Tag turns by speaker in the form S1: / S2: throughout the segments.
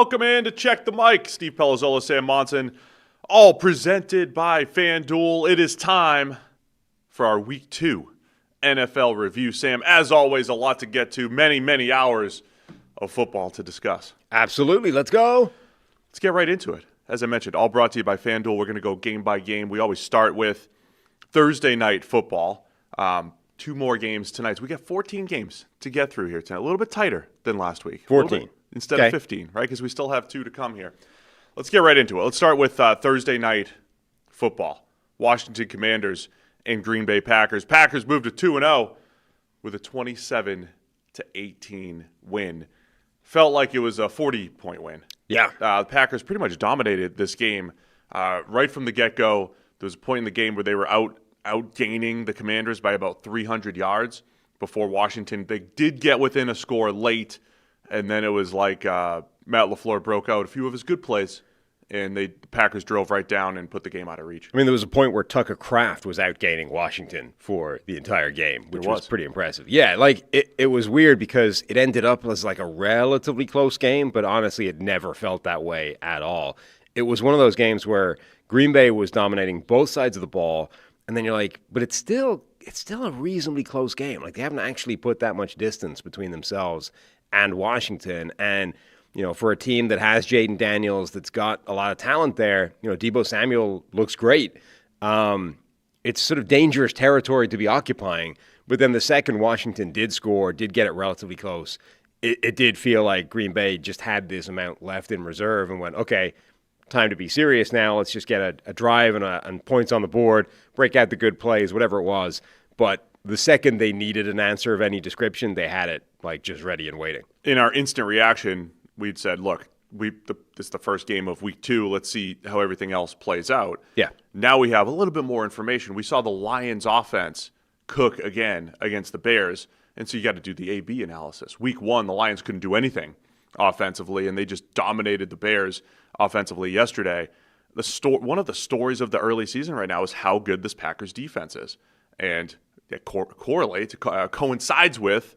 S1: welcome in to Check the Mic. Steve Palazzolo Sam Monson, all presented by FanDuel. It is time for our Week 2 NFL review. Sam, as always, a lot to get to. Many hours of football to discuss.
S2: Absolutely. Let's go.
S1: Let's get right into it. As I mentioned, all brought to you by FanDuel. We're going to go game by game. We always start with Thursday night football. 2 more games tonight. So we got 14 games to get through here tonight. A little bit tighter than last week.
S2: 14.
S1: Instead of 15, right? Because we still have 2 to come here. Let's get right into it. Let's start with Thursday night football. Washington Commanders and Green Bay Packers. Packers moved to 2-0 with a 27-18 win. Felt like it was a 40-point win.
S2: Yeah.
S1: The Packers pretty much dominated this game right from the get-go. There was a point in the game where they were outgaining the Commanders by about 300 yards before Washington. They did get within a score late, and then it was like Matt LaFleur broke out a few of his good plays, and the Packers drove right down and put the game out of reach.
S2: I mean, there was a point where Tucker Kraft was outgaining Washington for the entire game, which was pretty impressive. Yeah, like it was weird because it ended up as like a relatively close game, but honestly, it never felt that way at all. It was one of those games where Green Bay was dominating both sides of the ball, and then you're like, but it's still a reasonably close game. Like, they haven't actually put that much distance between themselves and Washington. And, you know, for a team that has Jaden Daniels, that's got a lot of talent there, you know, Deebo Samuel looks great. It's sort of dangerous territory to be occupying. But then the second Washington did score, did get it relatively close, it did feel like Green Bay just had this amount left in reserve and went, okay, time to be serious now. Let's just get a drive and points on the board, break out the good plays, whatever it was. But the second they needed an answer of any description, they had it like just ready and waiting.
S1: In our instant reaction, we'd said, look, this is the first game of week 2. Let's see how everything else plays out.
S2: Yeah.
S1: Now we have a little bit more information. We saw the Lions offense cook again against the Bears, and so you got to do the A/B analysis. Week 1, the Lions couldn't do anything offensively, and they just dominated the Bears offensively yesterday. One of the stories of the early season right now is how good this Packers defense is. And it coincides with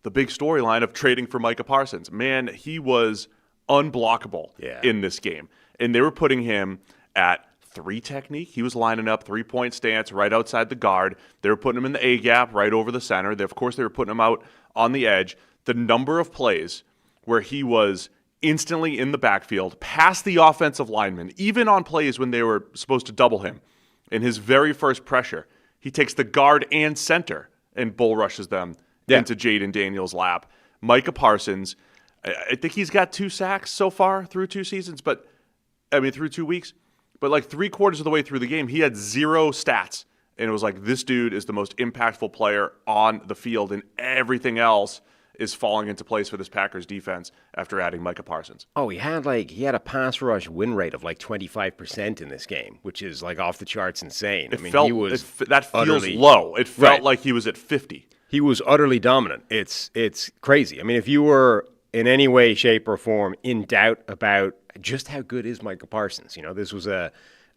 S1: the big storyline of trading for Micah Parsons. Man, he was unblockable in this game. And they were putting him at 3 technique. He was lining up 3-point stance right outside the guard. They were putting him in the A-gap right over the center. Of course, they were putting him out on the edge. The number of plays where he was instantly in the backfield, past the offensive lineman, even on plays when they were supposed to double him. In his very first pressure, he takes the guard and center and bull rushes them into Jaden Daniels' lap. Micah Parsons, I think he's got 2 sacks so far through 2 seasons, through 2 weeks. But like 3/4 of the way through the game, he had 0 stats. And it was like, this dude is the most impactful player on the field, and everything else is falling into place for this Packers defense after adding Micah Parsons.
S2: Oh, he had a pass rush win rate of like 25% in this game, which is like off the charts insane.
S1: That feels low. It felt like he was at 50.
S2: He was utterly dominant. It's crazy. I mean, if you were in any way, shape, or form in doubt about just how good is Micah Parsons, you know, this was a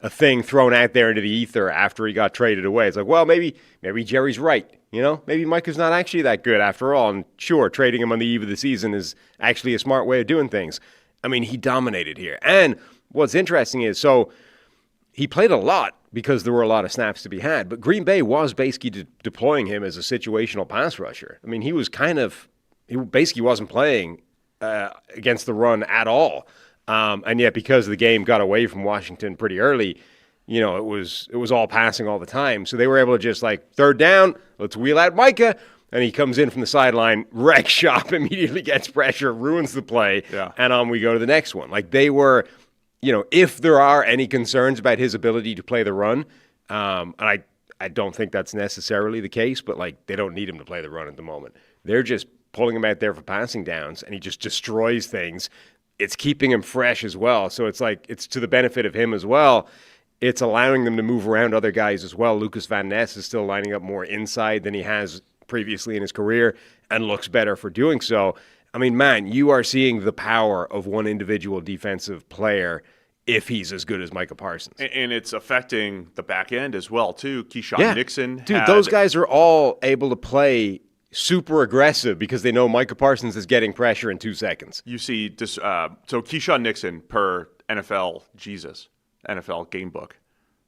S2: thing thrown out there into the ether after he got traded away. It's like, well, maybe Jerry's right. You know, maybe Micah's not actually that good after all. And sure, trading him on the eve of the season is actually a smart way of doing things. I mean, he dominated here. And what's interesting is, so he played a lot because there were a lot of snaps to be had, but Green Bay was basically deploying him as a situational pass rusher. I mean, he basically wasn't playing against the run at all. And yet, because the game got away from Washington pretty early, you know, it was all passing all the time. So they were able to just like, third down, let's wheel out Micah. And he comes in from the sideline, wrecks shop, immediately gets pressure, ruins the play, and on we go to the next one. Like, they were, you know, if there are any concerns about his ability to play the run, and I don't think that's necessarily the case, but like, they don't need him to play the run at the moment. They're just pulling him out there for passing downs, and he just destroys things. It's keeping him fresh as well. So it's like, it's to the benefit of him as well. It's allowing them to move around other guys as well. Lucas Van Ness is still lining up more inside than he has previously in his career and looks better for doing so. I mean, man, you are seeing the power of one individual defensive player if he's as good as Micah Parsons.
S1: And it's affecting the back end as well, too. Keyshawn Nixon.
S2: Dude, those guys are all able to play super aggressive because they know Micah Parsons is getting pressure in 2 seconds.
S1: You see, so Keyshawn Nixon per NFL game book,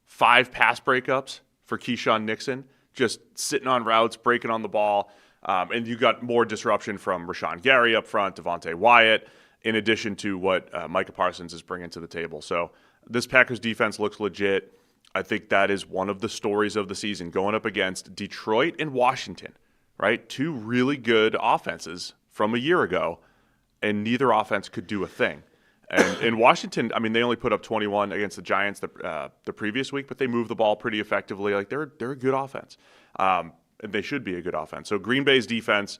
S1: 5 pass breakups for Keyshawn Nixon, just sitting on routes, breaking on the ball. And you got more disruption from Rashawn Gary up front, Devontae Wyatt, in addition to what Micah Parsons is bringing to the table. So this Packers defense looks legit. I think that is one of the stories of the season, going up against Detroit and Washington, right? 2 really good offenses from a year ago, and neither offense could do a thing. And in Washington, I mean, they only put up 21 against the Giants the previous week, but they moved the ball pretty effectively. Like, they're a good offense. And they should be a good offense. So Green Bay's defense,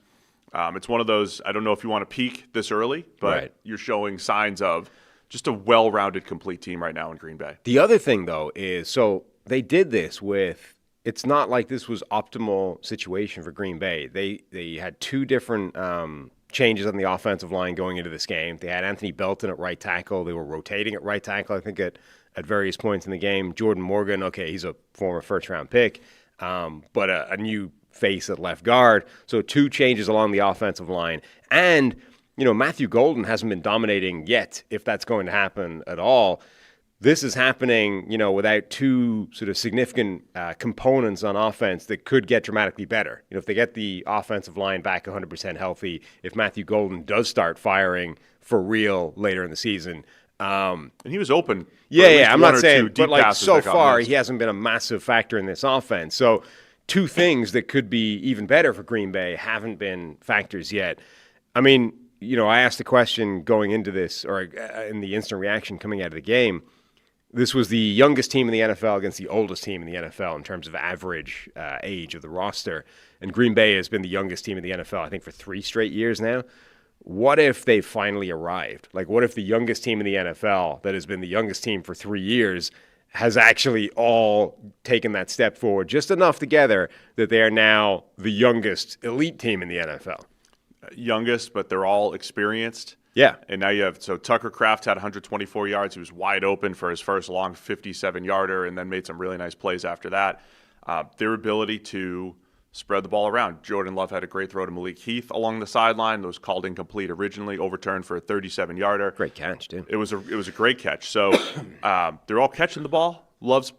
S1: it's one of those, I don't know if you want to peak this early, but You're showing signs of just a well-rounded, complete team right now in Green Bay.
S2: The other thing, though, is so they did this with, it's not like this was optimal situation for Green Bay. They had 2 different changes on the offensive line going into this game. They had Anthony Belton at right tackle. They were rotating at right tackle, I think, at various points in the game. Jordan Morgan, okay, he's a former first-round pick, but a new face at left guard. So 2 changes along the offensive line. And, Matthew Golden hasn't been dominating yet, if that's going to happen at all. This is happening, without 2 sort of significant components on offense that could get dramatically better. If they get the offensive line back 100% healthy, if Matthew Golden does start firing for real later in the season.
S1: And he was open.
S2: Yeah, I'm not saying, but like so far, he hasn't been a massive factor in this offense. So 2 things that could be even better for Green Bay haven't been factors yet. I mean, I asked a question going into this, or in the instant reaction coming out of the game. This was the youngest team in the NFL against the oldest team in the NFL in terms of average age of the roster. And Green Bay has been the youngest team in the NFL, I think, for 3 straight years now. What if they finally arrived? Like, what if the youngest team in the NFL that has been the youngest team for 3 years has actually all taken that step forward just enough together that they are now the youngest elite team in the NFL?
S1: Youngest, but they're all experienced.
S2: Yeah.
S1: And now you have, so Tucker Kraft had 124 yards. He was wide open for his first long 57-yarder and then made some really nice plays after that. Their ability to spread the ball around. Jordan Love had a great throw to Malik Heath along the sideline. It was called incomplete originally, overturned for a 37-yarder.
S2: Great catch, too.
S1: It was a great catch. So they're all catching the ball. Love's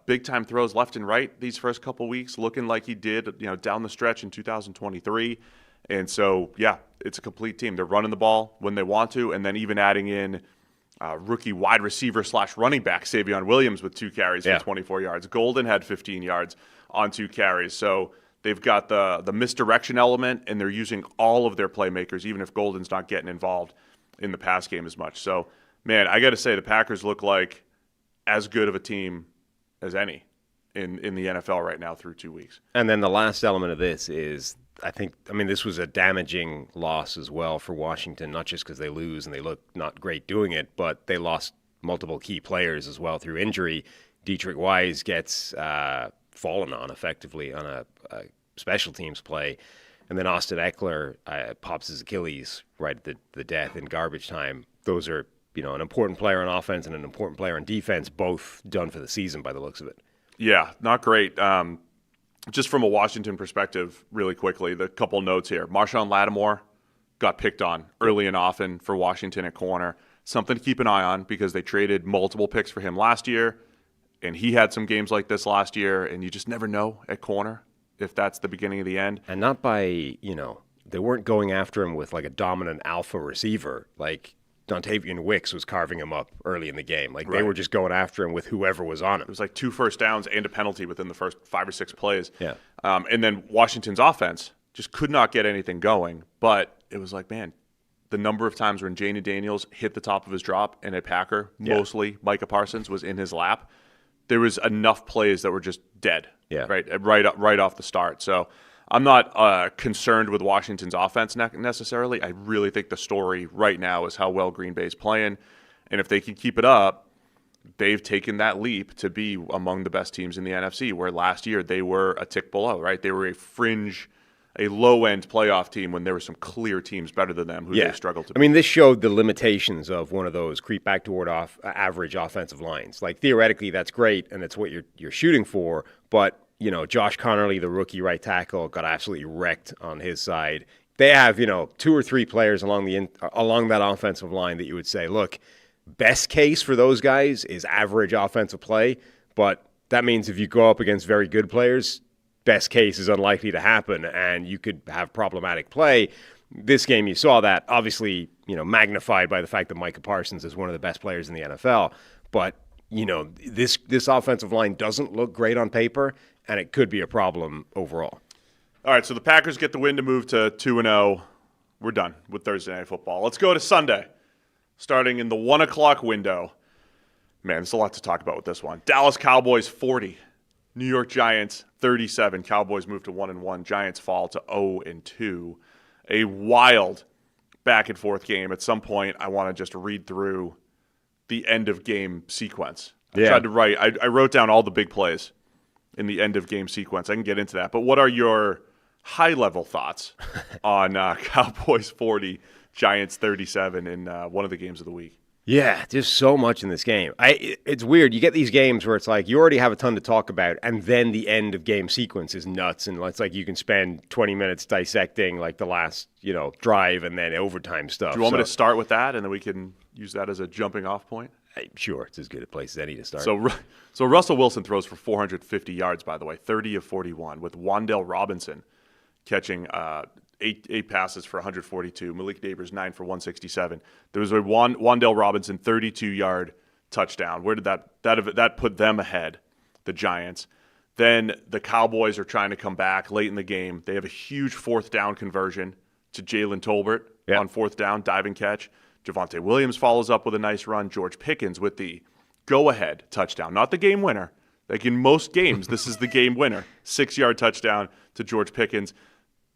S1: big-time throws left and right these first couple weeks, looking like he did down the stretch in 2023. And so, yeah, it's a complete team. They're running the ball when they want to, and then even adding in rookie wide receiver / running back Savion Williams with 2 carries for 24 yards. Golden had 15 yards on 2 carries. So they've got the misdirection element, and they're using all of their playmakers, even if Golden's not getting involved in the pass game as much. So, man, I got to say the Packers look like as good of a team as any in the NFL right now through 2 weeks.
S2: And then the last element of this is, this was a damaging loss as well for Washington, not just because they lose and they look not great doing it, but they lost multiple key players as well through injury. Dietrich Wise gets fallen on effectively on a special teams play, and then Austin Eckler pops his Achilles right at the death in garbage time. Those are, an important player on offense and an important player on defense, both done for the season by the looks of it.
S1: Yeah, not great. Just from a Washington perspective, really quickly, the couple notes here. Marshawn Lattimore got picked on early and often for Washington at corner. Something to keep an eye on because they traded multiple picks for him last year, and he had some games like this last year, and you just never know at corner if that's the beginning of the end.
S2: And not by, they weren't going after him with like a dominant alpha receiver. Like Dontavian Wicks was carving him up early in the game. Like They were just going after him with whoever was on him.
S1: It was like 2 first downs and a penalty within the first 5 or 6 plays.
S2: Yeah.
S1: And then Washington's offense just could not get anything going. But it was like, man, the number of times when Jaden Daniels hit the top of his drop and a Packer, mostly Micah Parsons, was in his lap, there was enough plays that were just dead.
S2: Yeah.
S1: Right off the start. So I'm not concerned with Washington's offense necessarily. I really think the story right now is how well Green Bay's playing. And if they can keep it up, they've taken that leap to be among the best teams in the NFC, where last year they were a tick below, right? They were a low-end playoff team when there were some clear teams better than them who they struggled to beat.
S2: This showed the limitations of one of those creep back toward average offensive lines. Like, theoretically, that's great, and that's what you're shooting for, but Josh Connerly, the rookie right tackle, got absolutely wrecked on his side. They have, 2 or 3 players along that offensive line that you would say, look, best case for those guys is average offensive play, but that means if you go up against very good players, best case is unlikely to happen, and you could have problematic play. This game, you saw that, obviously, magnified by the fact that Micah Parsons is one of the best players in the NFL. But, this offensive line doesn't look great on paper, and it could be a problem overall.
S1: All right, so the Packers get the win to move to 2-0. We're done with Thursday Night Football. Let's go to Sunday, starting in the 1 o'clock window. Man, there's a lot to talk about with this one. Dallas Cowboys 40, New York Giants 37. Cowboys move to 1-1. Giants fall to 0-2. A wild back-and-forth game. At some point, I want to just read through the end-of-game sequence. I wrote down all the big plays in the end-of-game sequence. I can get into that. But what are your high-level thoughts on Cowboys 40, Giants 37 in one of the games of the week?
S2: Yeah, just so much in this game. It's weird. You get these games where it's like you already have a ton to talk about, and then the end of game sequence is nuts, and it's like you can spend 20 minutes dissecting like the last drive and then overtime stuff.
S1: Do you want me to start with that, and then we can use that as a jumping off point?
S2: Sure, it's as good a place as any to start.
S1: So Russell Wilson throws for 450 yards, by the way, 30 of 41, with Wan'Dale Robinson catching eight passes for 142. Malik Neighbors 9 for 167. There was a Wan'Dale Robinson 32-yard touchdown. Where did that put them ahead, the Giants? Then the Cowboys are trying to come back late in the game. They have a huge fourth down conversion to Jalen Tolbert on fourth down, diving catch. Javonte Williams follows up with a nice run. George Pickens with the go-ahead touchdown, not the game winner. Like in most games, this is the game winner. 6-yard touchdown to George Pickens.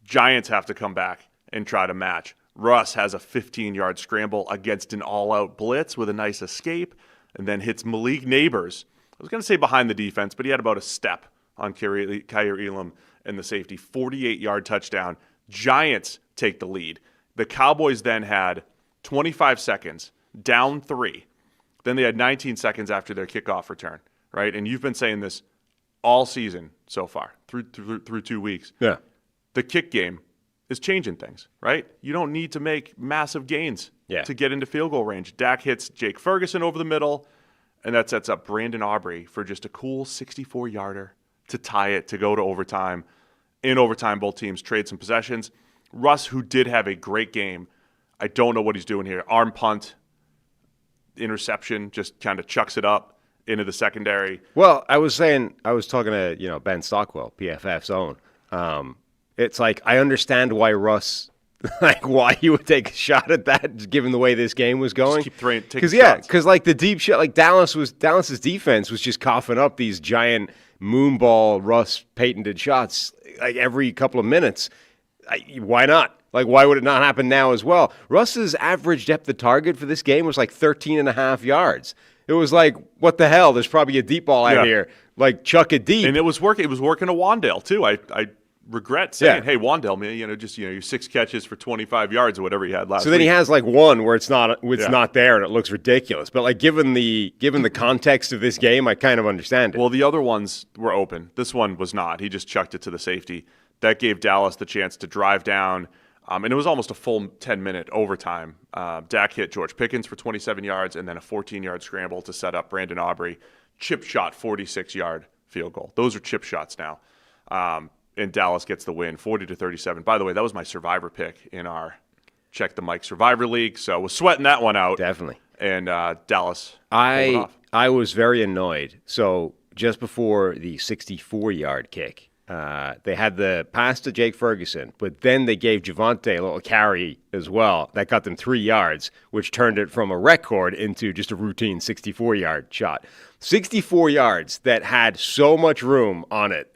S1: Giants have to come back and try to match. Russ has a 15-yard scramble against an all-out blitz with a nice escape, and then hits Malik Neighbors. I was going to say behind the defense, but he had about a step on Kaiir Elam and the safety. 48-yard touchdown. Giants take the lead. The Cowboys then had 25 seconds, down 3. Then they had 19 seconds after their kickoff return, right? And you've been saying this all season so far, through 2 weeks.
S2: Yeah.
S1: The kick game is changing things, right? You don't need to make massive gains to get into field goal range. Dak hits Jake Ferguson over the middle, and that sets up Brandon Aubrey for just a cool 64-yarder to tie it, to go to overtime. In overtime, both teams trade some possessions. Russ, who did have a great game, I don't know what he's doing here. Arm punt, interception, just kind of chucks it up into the secondary.
S2: Well, I was talking to Ben Stockwell, PFF's own. It's like I understand why Russ, why he would take a shot at that, given the way this game was going.
S1: Just keep taking shots.
S2: Because the deep shot, like Dallas's defense was just coughing up these giant moonball Russ patented shots like every couple of minutes. Why not? Like, why would it not happen now as well? Russ's average depth of target for this game was like 13.5 yards. It was like, what the hell? There's probably a deep ball out here. Like, chuck it deep.
S1: And it was working. It was working to Wan'Dale, too. I regret saying, hey, Wan'Dale, man, your 6 catches for 25 yards or whatever he had last week.
S2: So then he has like one where it's not there and it looks ridiculous. But like given the context of this game, I kind of understand it.
S1: Well, the other ones were open. This one was not. He just chucked it to the safety. That gave Dallas the chance to drive down. And it was almost a full 10-minute overtime. Dak hit George Pickens for 27 yards and then a 14-yard scramble to set up Brandon Aubrey. Chip shot, 46-yard field goal. Those are chip shots now. And Dallas gets the win, 40-37. By the way, that was my survivor pick in our Check the Mike Survivor League. So I was sweating that one out.
S2: Definitely.
S1: And Dallas
S2: pulled
S1: it off.
S2: I was very annoyed. So just before the 64-yard kick, they had the pass to Jake Ferguson, but then they gave Javonte a little carry as well. That got them 3 yards, which turned it from a record into just a routine 64-yard shot. 64 yards that had so much room on it,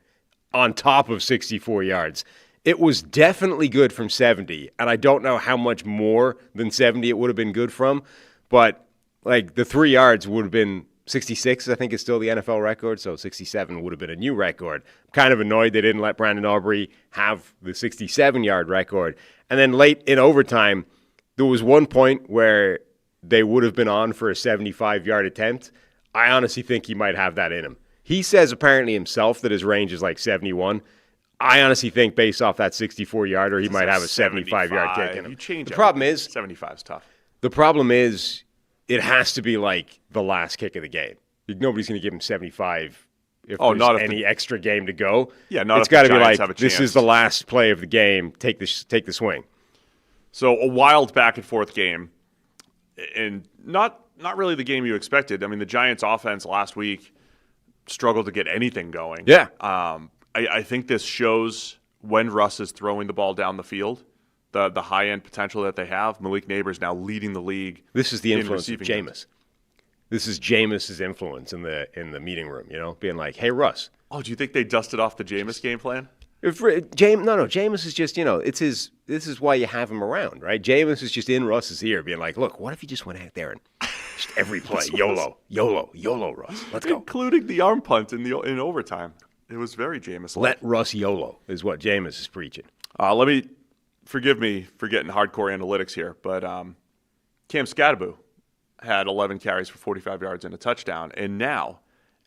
S2: on top of 64 yards. It was definitely good from 70, and I don't know how much more than 70 it would have been good from, but like the 3 yards would have been 66, I think is still the NFL record, so 67 would have been a new record. I'm kind of annoyed they didn't let Brandon Aubrey have the 67-yard record. And then late in overtime, there was one point where they would have been on for a 75-yard attempt. I honestly think he might have that in him. He says apparently himself that his range is like 71. I honestly think based off that 64-yarder, he might have a 75-yard kick in him.
S1: You change
S2: the problem is
S1: 75 is tough.
S2: The problem is it has to be like the last kick of the game. Nobody's going to give him 75 if there's any extra game to go.
S1: Yeah, not
S2: it's
S1: got to
S2: be like, this is the last play of the game. Take the swing.
S1: So a wild back and forth game, and not really the game you expected. I mean, the Giants' offense last week struggled to get anything going.
S2: Yeah.
S1: I think this shows when Russ is throwing the ball down the field, the high-end potential that they have. Malik Neighbors now leading the league.
S2: This is the influence of Jameis. This is Jameis's influence in the meeting room, being like, hey, Russ.
S1: Oh, do you think they dusted off the Jameis game plan?
S2: Jameis is just, this is why you have him around, right? Jameis is just in Russ's ear being like, look, what if he just went out there and just every play, YOLO, Russ, let's go.
S1: Including the arm punt in overtime. It was very Jameis-like.
S2: Let Russ YOLO is what Jameis is preaching.
S1: Forgive me for getting hardcore analytics here, but Cam Skattebo had 11 carries for 45 yards and a touchdown. And now,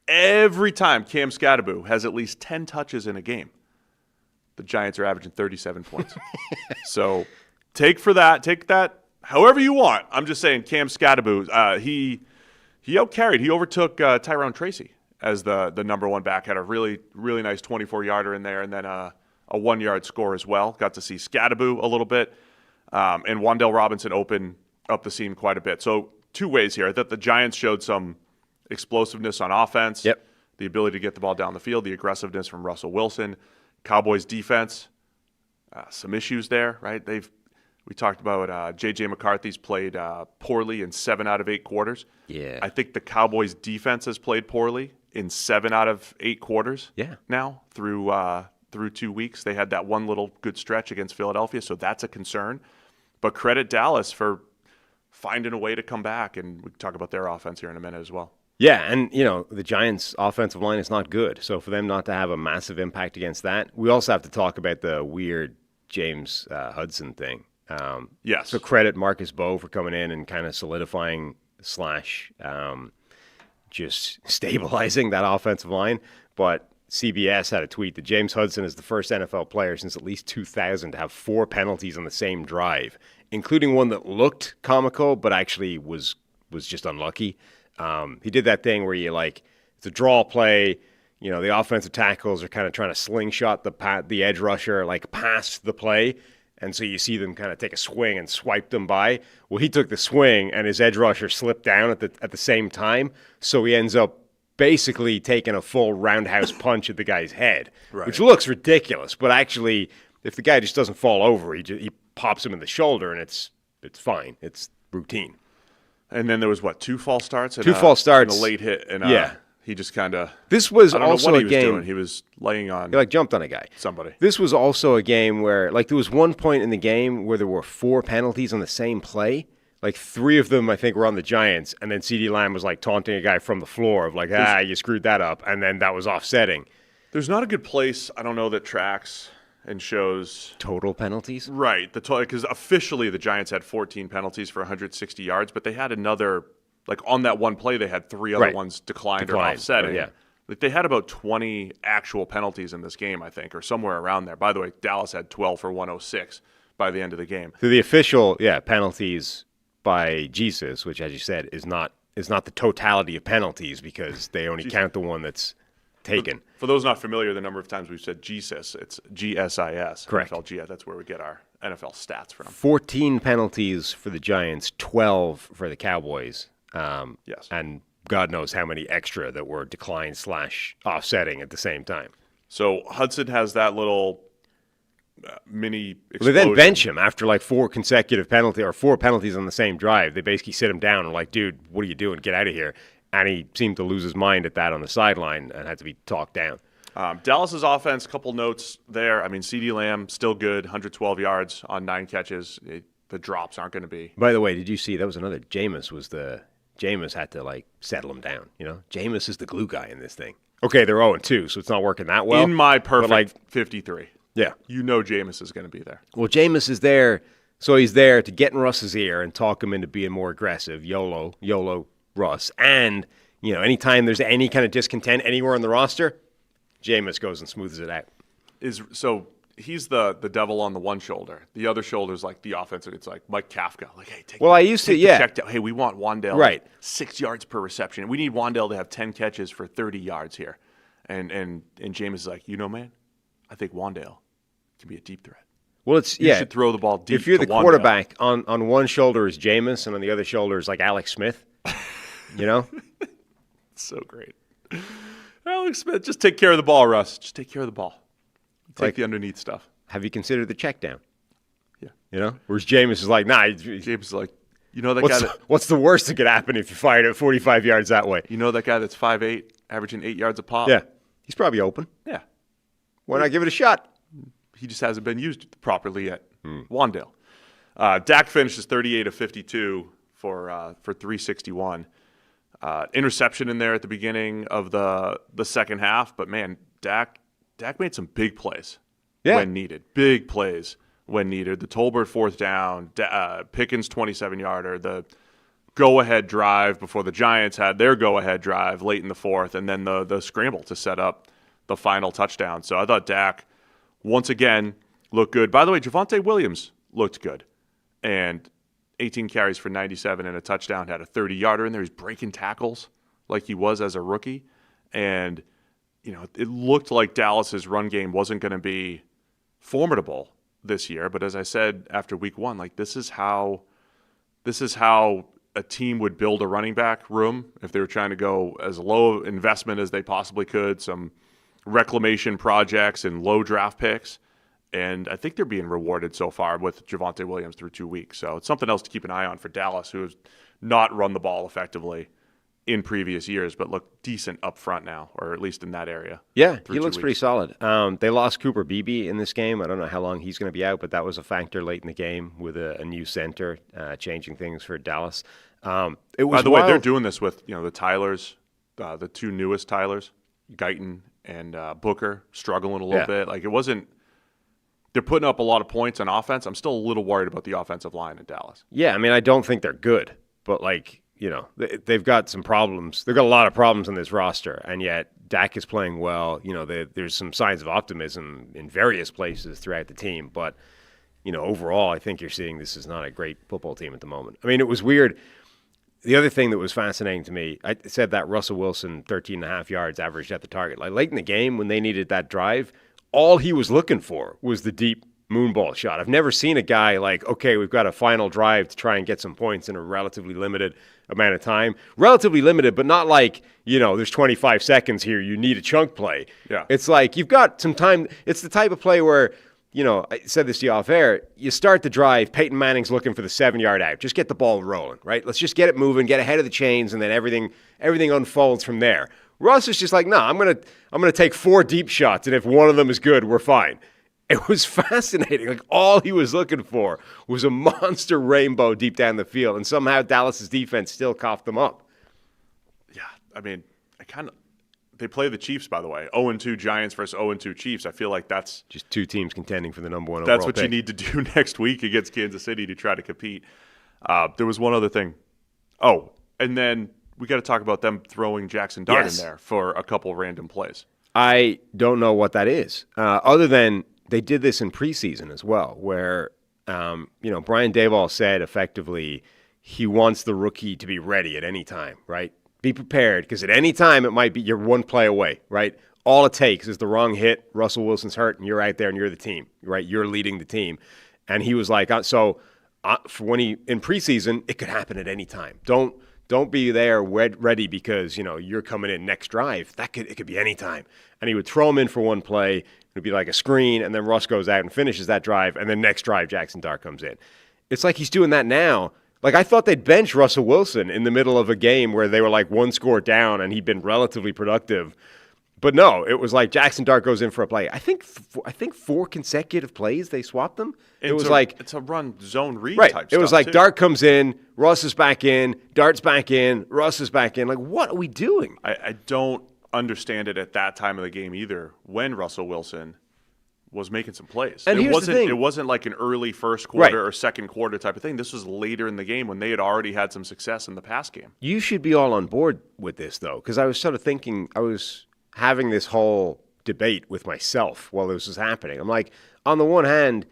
S1: every time Cam Skattebo has at least 10 touches in a game, the Giants are averaging 37 points. So take that however you want. I'm just saying Cam Skattebo, he outcarried. He overtook Tyrone Tracy as the number one back. Had a really, really nice 24-yarder in there, and then a 1-yard score as well. Got to see Skattebo a little bit. And Wan'Dale Robinson open up the seam quite a bit. So two ways here. That the Giants showed some explosiveness on offense.
S2: Yep.
S1: The ability to get the ball down the field, the aggressiveness from Russell Wilson. Cowboys defense, some issues there, right? We talked about J.J. McCarthy's played poorly in 7 out of 8 quarters.
S2: Yeah.
S1: I think the Cowboys defense has played poorly in 7 out of 8 quarters.
S2: Yeah.
S1: Now through 2 weeks, they had that one little good stretch against Philadelphia, so that's a concern. But credit Dallas for finding a way to come back, and we can talk about their offense here in a minute as well.
S2: Yeah, and, the Giants' offensive line is not good. So for them not to have a massive impact against that, we also have to talk about the weird James Hudson thing.
S1: Yes.
S2: So credit Marcus Bowe for coming in and kind of solidifying / just stabilizing that offensive line. But CBS had a tweet that James Hudson is the first NFL player since at least 2000 to have 4 penalties on the same drive, including one that looked comical but actually was just unlucky. He did that thing where it's a draw play. The offensive tackles are kind of trying to slingshot the edge rusher past the play. And so you see them kind of take a swing and swipe them by. Well, he took the swing and his edge rusher slipped down at the same time. So he ends up basically taking a full roundhouse punch at the guy's head,
S1: right,
S2: which looks ridiculous. But actually, if the guy just doesn't fall over, he pops him in the shoulder and it's fine. It's routine.
S1: And then there was 2 false starts? And
S2: false starts.
S1: And a late hit. And
S2: yeah.
S1: He just kind of...
S2: This was
S1: I don't
S2: also
S1: know what
S2: a
S1: he
S2: game...
S1: was doing. He was laying on...
S2: He jumped on a guy.
S1: Somebody.
S2: This was also a game where, there was one point in the game where there were 4 penalties on the same play. 3 of them, I think, were on the Giants. And then CeeDee Lamb was, taunting a guy from the floor of, you screwed that up. And then that was offsetting.
S1: There's not a good place, I don't know, that tracks and shows...
S2: Total penalties?
S1: Right. Because officially the Giants had 14 penalties for 160 yards, but they had another... on that one play, they had 3 other ones declined or offsetting.
S2: Yeah.
S1: They had about 20 actual penalties in this game, I think, or somewhere around there. By the way, Dallas had 12 for 106 by the end of the game.
S2: So the official, penalties by Jesus, which, as you said, is not the totality of penalties because they only count the one that's taken.
S1: For those not familiar, the number of times we've said Jesus, it's GSIS.
S2: Correct.
S1: NFL, that's where we get our NFL stats from.
S2: 14 penalties for the Giants, 12 for the Cowboys.
S1: Yes.
S2: And God knows how many extra that were declined / offsetting at the same time.
S1: So Hudson has that little mini explosion.
S2: Well, they then bench him after 4 consecutive penalties or 4 penalties on the same drive. They basically sit him down and are like, dude, what are you doing? Get out of here. And he seemed to lose his mind at that on the sideline and had to be talked down.
S1: Dallas's offense, couple notes there. I mean, CeeDee Lamb, still good, 112 yards on 9 catches. The drops aren't going to be.
S2: By the way, did you see that was another Jameis had to
S1: settle him down.
S2: Jameis is the glue guy in this thing. Okay, they're 0-2, so it's not working that well.
S1: In my perfect 53.
S2: Yeah.
S1: Jameis is going to be there.
S2: Well, Jameis is there, so he's there to get in Russ's ear and talk him into being more aggressive. YOLO, Russ. And anytime there's any kind of discontent anywhere on the roster, Jameis goes and smooths it out.
S1: So he's the devil on the one shoulder. The other shoulder is like the offensive. It's like Mike Kafka. Like, hey, take the check down. Hey, we want Wan'Dale
S2: right
S1: 6 yards per reception. We need Wan'Dale to have 10 catches for 30 yards here. And Jameis is like, man, I think Wan'Dale can be a deep threat.
S2: Well, you
S1: should throw the ball deep.
S2: If you're
S1: to
S2: the
S1: Wan'Dale.
S2: quarterback, on one shoulder is Jameis, and on the other shoulder is like Alex Smith.
S1: So great. Alex Smith, just take care of the ball, Russ. Just take care of the ball. Take the underneath stuff.
S2: Have you considered the check down?
S1: Yeah.
S2: Whereas Jameis is like, nah.
S1: Jameis is like, that
S2: what's the worst that could happen if you fired it 45 yards that way?
S1: That guy that's 5'8", averaging 8 yards a pop?
S2: Yeah. He's probably open.
S1: Yeah.
S2: Why not give it a shot?
S1: He just hasn't been used properly yet. Wan'Dale. Dak finishes 38 of 52 for 361. Interception in there at the beginning of the second half, but man, Dak made some big plays when needed. Big plays when needed. The Tolbert fourth down, Pickens 27-yarder, the go-ahead drive before the Giants had their go-ahead drive late in the fourth, and then the scramble to set up the final touchdown. So I thought Dak, once again, looked good. By the way, Javonte Williams looked good. And 18 carries for 97 and a touchdown, had a 30-yarder in there. He's breaking tackles like he was as a rookie. And, it looked like Dallas's run game wasn't going to be formidable this year. But as I said after week one, like this is how a team would build a running back room if they were trying to go as low investment as they possibly could, some reclamation projects and low draft picks. And I think they're being rewarded so far with Javonte Williams through 2 weeks. So it's something else to keep an eye on for Dallas, who has not run the ball effectively in previous years, but look decent up front now, or at least in that area.
S2: Yeah, he looks pretty solid. They lost Cooper Beebe in this game. I don't know how long he's going to be out, but that was a factor late in the game with a new center, changing things for Dallas. By the
S1: way, they're doing this with the Tylers, the two newest Tylers, Guyton and Booker, struggling a little bit. Like it wasn't. They're putting up a lot of points on offense. I'm still a little worried about the offensive line in Dallas.
S2: Yeah, I mean, I don't think they're good, but they've got some problems. They've got a lot of problems on this roster, and yet Dak is playing well. There's some signs of optimism in various places throughout the team, but overall, I think you're seeing this is not a great football team at the moment. I mean, it was weird. The other thing that was fascinating to me, I said that Russell Wilson, 13.5 yards averaged at the target. Like late in the game when they needed that drive, all he was looking for was the deep moonball shot. I've never seen a guy like, okay, we've got a final drive to try and get some points in a relatively limited amount of time. Relatively limited, but not like, there's 25 seconds here, you need a chunk play.
S1: Yeah.
S2: It's like you've got some time. It's the type of play where, I said this to you off air, you start the drive, Peyton Manning's looking for the 7-yard out. Just get the ball rolling, right? Let's just get it moving, get ahead of the chains, and then everything unfolds from there. Russ is just like, no, I'm gonna take 4 deep shots, and if one of them is good, we're fine. It was fascinating. Like all he was looking for was a monster rainbow deep down the field, and somehow Dallas's defense still coughed them up.
S1: Yeah, I mean, they play the Chiefs, by the way. 0-2 Giants versus 0-2 Chiefs. I feel like that's
S2: just two teams contending for the number one overall
S1: pick. That's what you need to do next week against Kansas City to try to compete. There was one other thing. Oh, and then we got to talk about them throwing Jackson Dart in there for a couple random plays.
S2: I don't know what that is, other than they did this in preseason as well, where Brian Daboll said effectively he wants the rookie to be ready at any time, right? Be prepared, because at any time it might be you're one play away, right? All it takes is the wrong hit, Russell Wilson's hurt, and you're out there and you're the team, right? You're leading the team. And he was like, for when in preseason, it could happen at any time. Don't be there ready because, you're coming in next drive. It could be any time. And he would throw him in for one play. It would be like a screen, and then Russ goes out and finishes that drive, and then next drive, Jackson Dart comes in. It's like he's doing that now. Like, I thought they'd bench Russell Wilson in the middle of a game where they were like one score down, and he'd been relatively productive. But no, it was like Jackson Dart goes in for a play. I think 4 consecutive plays they swapped them.
S1: It's a run zone read
S2: right.
S1: type
S2: It was
S1: stuff,
S2: like
S1: too.
S2: Dart comes in, Russ is back in, Dart's back in, Russ is back in. Like, what are we doing?
S1: I don't understand it at that time of the game either when Russell Wilson was making some plays.
S2: And here's the thing.
S1: It wasn't like an early first quarter
S2: Right.
S1: or second quarter type of thing. This was later in the game when they had already had some success in the pass game.
S2: You should be all on board with this, though, because I was sort of thinking, I was having this whole debate with myself while this was happening. I'm like, on the one hand,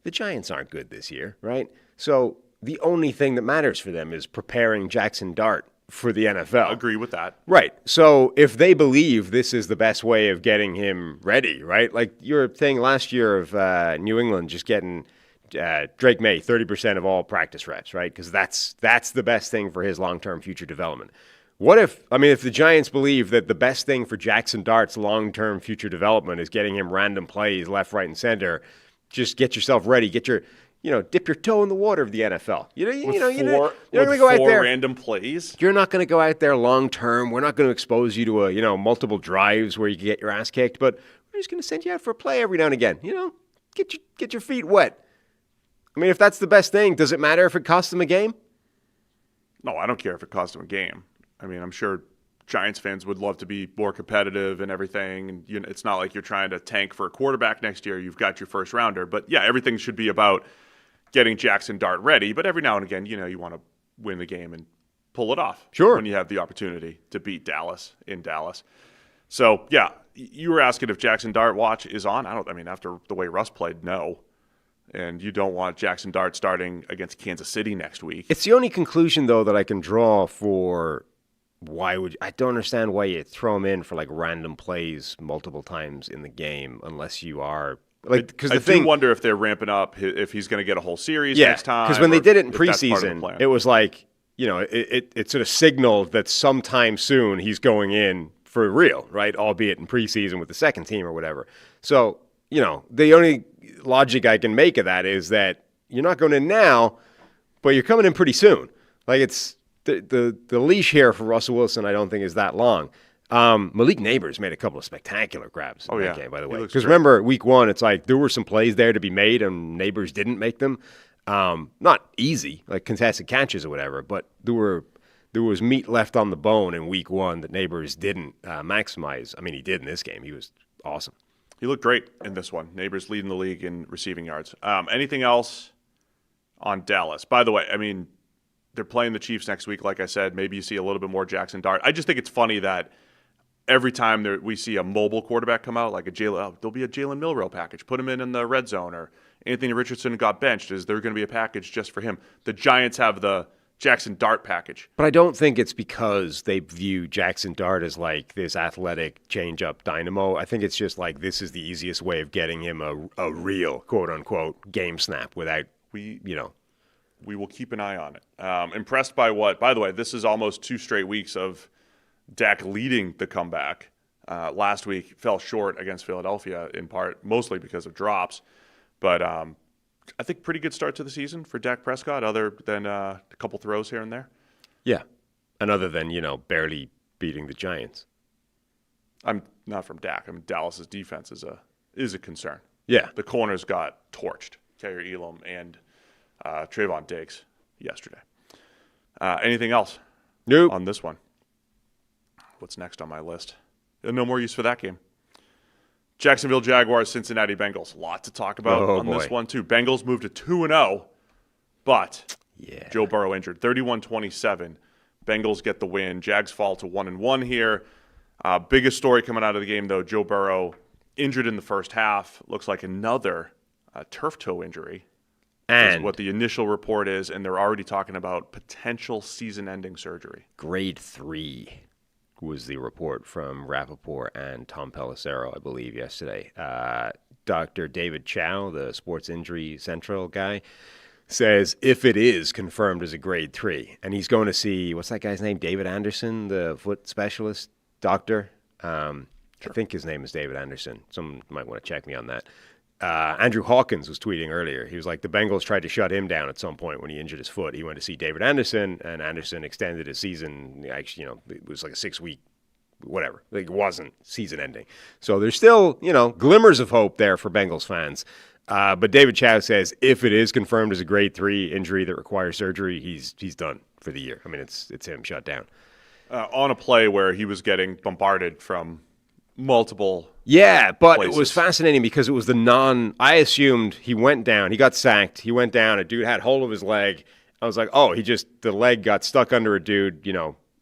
S2: the Giants aren't good this year, right? So the only thing that matters for them is preparing Jackson Dart for the NFL.
S1: I agree with that.
S2: Right. So if they believe this is the best way of getting him ready, right? Like your thing last year of New England just getting Drake May 30% of all practice reps, right? Because that's the best thing for his long-term future development. What if the Giants believe that the best thing for Jackson Dart's long-term future development is getting him random plays left, right, and center, just get yourself ready, dip your toe in the water of the NFL. You're not going to go out there.
S1: Random plays.
S2: You're not going to go out there long term. We're not going to expose you to multiple drives where you can get your ass kicked. But we're just going to send you out for a play every now and again. Get your feet wet. I mean, if that's the best thing, does it matter if it costs them a game?
S1: No, I don't care if it costs them a game. I mean, I'm sure Giants fans would love to be more competitive and everything. And it's not like you're trying to tank for a quarterback next year. You've got your first rounder. But yeah, everything should be about getting Jackson Dart ready, but every now and again, you want to win the game and pull it off.
S2: Sure.
S1: When you have the opportunity to beat Dallas in Dallas. So, yeah, you were asking if Jackson Dart watch is on. After the way Russ played, no. And you don't want Jackson Dart starting against Kansas City next week.
S2: It's the only conclusion, though, that I can draw for I don't understand why you throw him in for like random plays multiple times in the game unless you are I do
S1: wonder if they're ramping up, if he's going to get a whole series next time.
S2: Because when they did it in preseason, it was like, it sort of signaled that sometime soon he's going in for real, right? Albeit in preseason with the second team or whatever. So, the only logic I can make of that is that you're not going in now, but you're coming in pretty soon. Like it's the leash here for Russell Wilson, I don't think is that long. Malik Neighbors made a couple of spectacular grabs in that game, by the way. Because remember, week one, it's like there were some plays there to be made, and Neighbors didn't make them. Not easy, like contested catches or whatever, but there was meat left on the bone in week one that Neighbors didn't maximize. I mean, he did in this game. He was awesome.
S1: He looked great in this one. Neighbors leading the league in receiving yards. Anything else on Dallas? By the way, they're playing the Chiefs next week, like I said. Maybe you see a little bit more Jackson Dart. I just think it's funny that every time we see a mobile quarterback come out, like there'll be a Jalen Milroe package. Put him in the red zone, or Anthony Richardson got benched. Is there going to be a package just for him? The Giants have the Jackson Dart package.
S2: But I don't think it's because they view Jackson Dart as like this athletic change-up dynamo. I think it's just like this is the easiest way of getting him a real, quote-unquote, game snap without,
S1: We will keep an eye on it. Impressed by what? By the way, this is almost 2 straight weeks of Dak leading the comeback. Last week fell short against Philadelphia, in part mostly because of drops. But I think pretty good start to the season for Dak Prescott, other than a couple throws here and there.
S2: Yeah, and other than barely beating the Giants.
S1: I'm not from Dak. Dallas's defense is a concern.
S2: Yeah,
S1: the corners got torched. Kair Elam and Trayvon Diggs yesterday. Anything else?
S2: Nope.
S1: On this one. What's next on my list? No more use for that game. Jacksonville Jaguars, Cincinnati Bengals. A lot to talk about on this one, too. Bengals moved to 2-0, but Joe Burrow injured. 31-27. Bengals get the win. Jags fall to 1-1 here. Biggest story coming out of the game, though, Joe Burrow injured in the first half. Looks like another turf toe injury. And what the initial report is, and they're already talking about potential season-ending surgery.
S2: Grade 3 was the report from Rappaport and Tom Pelissero, I believe, yesterday. Dr. David Chow, the Sports Injury Central guy, says if it is confirmed as a grade 3, and he's going to see, what's that guy's name, David Anderson, the foot specialist doctor? Sure. I think his name is David Anderson. Someone might want to check me on that. Andrew Hawkins was tweeting earlier. He was like, the Bengals tried to shut him down at some point when he injured his foot. He went to see David Anderson, and Anderson extended his season. Actually, it was like a 6-week, whatever. Like, it wasn't season-ending. So there's still, glimmers of hope there for Bengals fans. But David Chow says if it is confirmed as a grade 3 injury that requires surgery, he's done for the year. It's him shut down.
S1: On a play where he was getting bombarded from multiple.
S2: Yeah, but
S1: places.
S2: It was fascinating because it was I assumed he went down. He got sacked. He went down. A dude had hold of his leg. I was like, oh, the leg got stuck under a dude.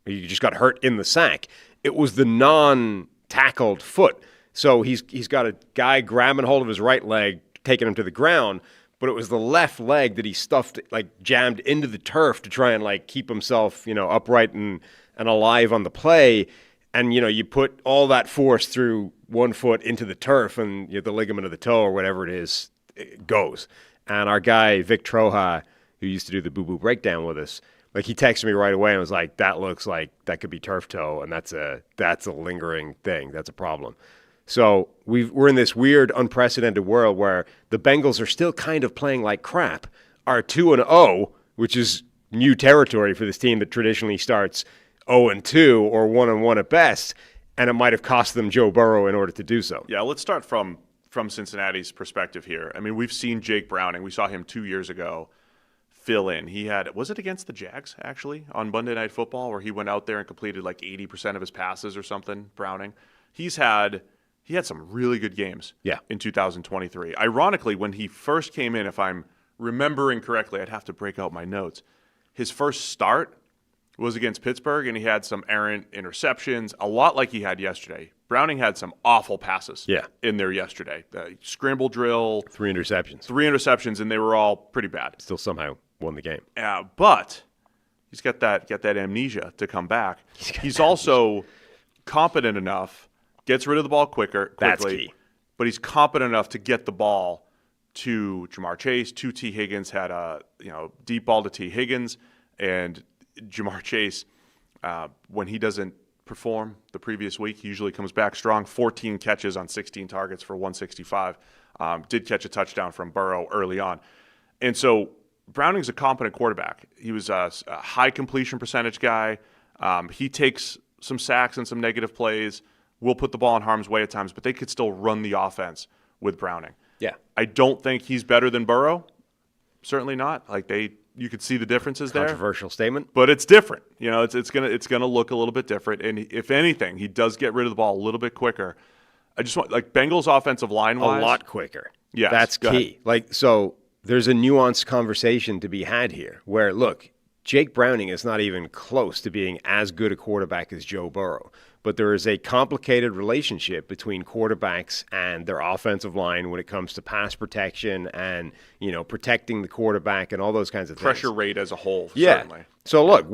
S2: He just got hurt in the sack. It was the non-tackled foot. So he's got a guy grabbing hold of his right leg, taking him to the ground. But it was the left leg that he stuffed, jammed into the turf to try and keep himself, upright and alive on the play. And, you put all that force through one foot into the turf and the ligament of the toe or whatever it is, it goes. And our guy, Vic Troja, who used to do the boo-boo breakdown with us, he texted me right away and was like, that looks like that could be turf toe, and that's a lingering thing. That's a problem. So we're in this weird, unprecedented world where the Bengals are still kind of playing like crap, are 2-0, which is new territory for this team that traditionally starts 0-2 or 1-1 at best, and it might have cost them Joe Burrow in order to do so.
S1: Yeah, let's start from Cincinnati's perspective here. I mean, we've seen Jake Browning. We saw him 2 years ago fill in. Was it against the Jags, actually, on Monday Night Football, where he went out there and completed 80% of his passes or something, Browning? He had some really good games in 2023. Ironically, when he first came in, if I'm remembering correctly, I'd have to break out my notes. His first start was against Pittsburgh, and he had some errant interceptions, a lot like he had yesterday. Browning had some awful passes in there yesterday. The scramble drill.
S2: 3 interceptions.
S1: 3 interceptions, and they were all pretty bad.
S2: Still somehow won the game.
S1: But he's got that amnesia to come back. He's also competent enough, gets rid of the ball quickly.
S2: That's key.
S1: But he's competent enough to get the ball to Jamar Chase, to T. Higgins, had a deep ball to T. Higgins, and Jamar Chase, when he doesn't perform the previous week, he usually comes back strong. 14 catches on 16 targets for 165. Did catch a touchdown from Burrow early on. And so Browning's a competent quarterback. He was a high completion percentage guy. He takes some sacks and some negative plays, will put the ball in harm's way at times, but they could still run the offense with Browning.
S2: Yeah.
S1: I don't think he's better than Burrow. Certainly not. You could see the differents there.
S2: Controversial statement,
S1: but it's different. It's gonna look a little bit different. And if anything, he does get rid of the ball a little bit quicker. I just want Bengals offensive line wise,
S2: a lot quicker.
S1: Yeah,
S2: that's key. So there's a nuanced conversation to be had here. Where look, Jake Browning is not even close to being as good a quarterback as Joe Burrow. But there is a complicated relationship between quarterbacks and their offensive line when it comes to pass protection and, protecting the quarterback and all those kinds of things.
S1: Pressure rate as a whole, certainly.
S2: So, look,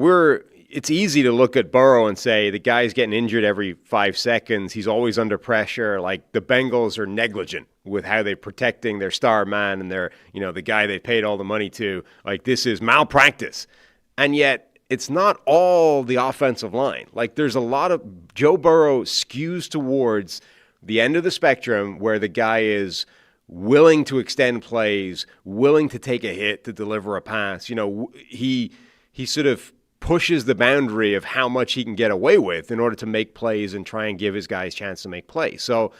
S2: it's easy to look at Burrow and say the guy's getting injured every 5 seconds. He's always under pressure. The Bengals are negligent with how they're protecting their star man and their, the guy they paid all the money to. This is malpractice. And yet, it's not all the offensive line. There's a lot of Joe Burrow skews towards the end of the spectrum where the guy is willing to extend plays, willing to take a hit to deliver a pass. He sort of pushes the boundary of how much he can get away with in order to make plays and try and give his guys a chance to make plays. So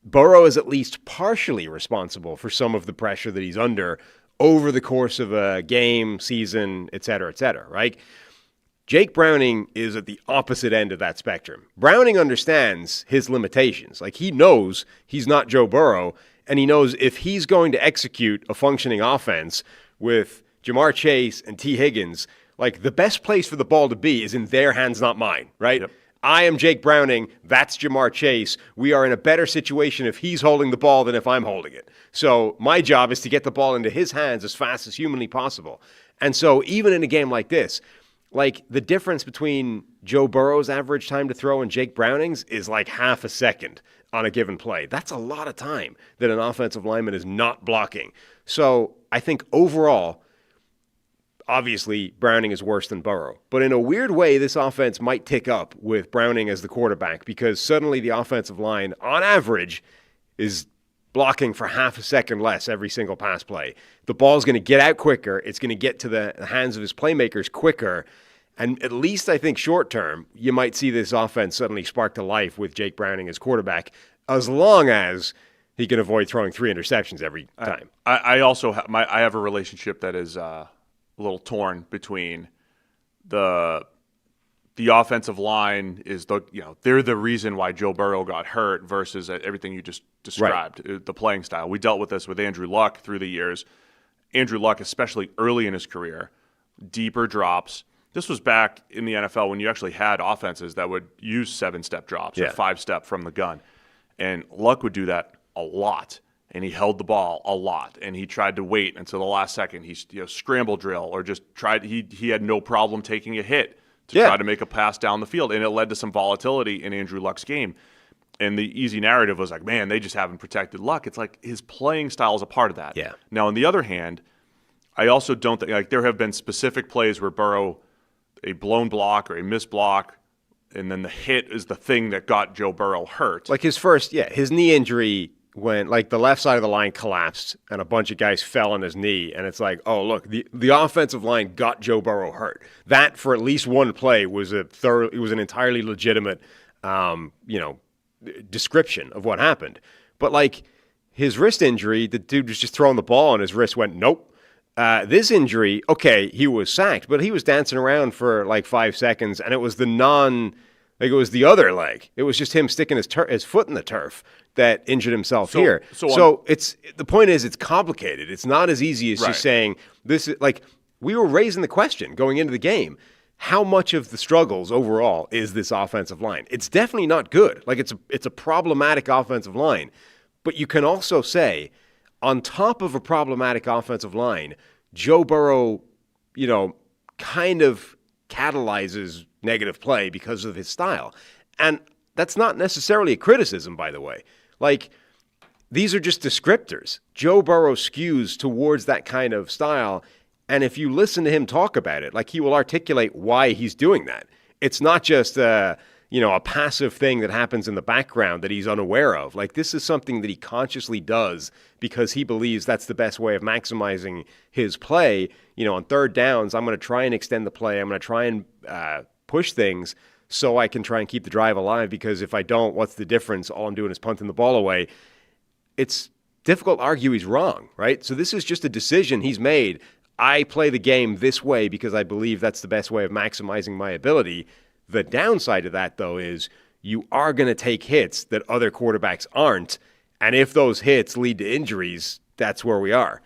S2: Burrow is at least partially responsible for some of the pressure that he's under over the course of a game, season, et cetera, right? Jake Browning is at the opposite end of that spectrum. Browning understands his limitations. He knows he's not Joe Burrow, and he knows if he's going to execute a functioning offense with Jamar Chase and T. Higgins, the best place for the ball to be is in their hands, not mine, right?
S1: Yep.
S2: I am Jake Browning. That's Jamar Chase. We are in a better situation if he's holding the ball than if I'm holding it. So my job is to get the ball into his hands as fast as humanly possible. And so even in a game like this, the difference between Joe Burrow's average time to throw and Jake Browning's is half a second on a given play. That's a lot of time that an offensive lineman is not blocking. So I think overall, obviously, Browning is worse than Burrow. But in a weird way, this offense might tick up with Browning as the quarterback because suddenly the offensive line, on average, is blocking for half a second less every single pass play. The ball's going to get out quicker. It's going to get to the hands of his playmakers quicker. And at least I think short term, you might see this offense suddenly spark to life with Jake Browning as quarterback, as long as he can avoid throwing 3 interceptions every time.
S1: I also I have a relationship that is a little torn between the the offensive line is they're the reason why Joe Burrow got hurt versus everything you just described, the playing style. We dealt with this with Andrew Luck through the years. Andrew Luck, especially early in his career, deeper drops. This was back in the NFL when you actually had offenses that would use 7-step drops or 5-step from the gun. And Luck would do that a lot. And he held the ball a lot, and he tried to wait until the last second. He scramble drill or just tried. He had no problem taking a hit to try to make a pass down the field, and it led to some volatility in Andrew Luck's game. And the easy narrative was like, man, they just haven't protected Luck. It's like his playing style is a part of that.
S2: Yeah.
S1: Now, on the other hand, I also don't think there have been specific plays where Burrow, a blown block or a missed block, and then the hit is the thing that got Joe Burrow hurt.
S2: Like his knee injury. When the left side of the line collapsed and a bunch of guys fell on his knee, and it's like, oh look, the offensive line got Joe Burrow hurt. That for at least one play was an entirely legitimate, description of what happened. But like his wrist injury, the dude was just throwing the ball and his wrist went nope. This injury, okay, he was sacked, but he was dancing around for like 5 seconds, and it was it was the other leg. It was just him sticking his foot in the turf that injured himself here. So the point is, it's complicated. It's not as easy as just saying this is like we were raising the question going into the game. How much of the struggles overall is this offensive line? It's definitely not good. Like it's a problematic offensive line. But you can also say, on top of a problematic offensive line, Joe Burrow, kind of catalyzes negative play because of his style. And that's not necessarily a criticism, by the way. Like, these are just descriptors. Joe Burrow skews towards that kind of style, and if you listen to him talk about it, like, he will articulate why he's doing that. It's not just a passive thing that happens in the background that he's unaware of. Like, this is something that he consciously does because he believes that's the best way of maximizing his play. On third downs, I'm going to try and extend the play. I'm going to try and push things so I can try and keep the drive alive, because if I don't, what's the difference? All I'm doing is punting the ball away. It's difficult to argue he's wrong, right? So this is just a decision he's made. I play the game this way because I believe that's the best way of maximizing my ability. The downside of that, though, is you are going to take hits that other quarterbacks aren't, and if those hits lead to injuries, that's where we are.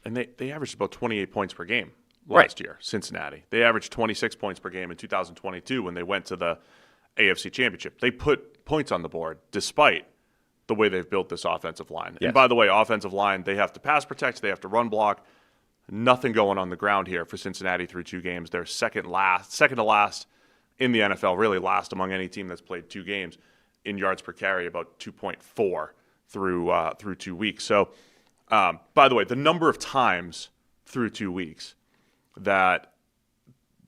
S1: And they averaged about 28 points per game last year, Cincinnati. They averaged 26 points per game in 2022 when they went to the AFC Championship. They put points on the board despite the way they've built this offensive line.
S2: Yes.
S1: And by the way, offensive line, they have to pass protect, they have to run block. Nothing going on the ground here for Cincinnati through 2 games. They're second to last in the NFL, really last among any team that's played 2 games in yards per carry, about 2.4 through 2 weeks. So, by the way, the number of times through 2 weeks that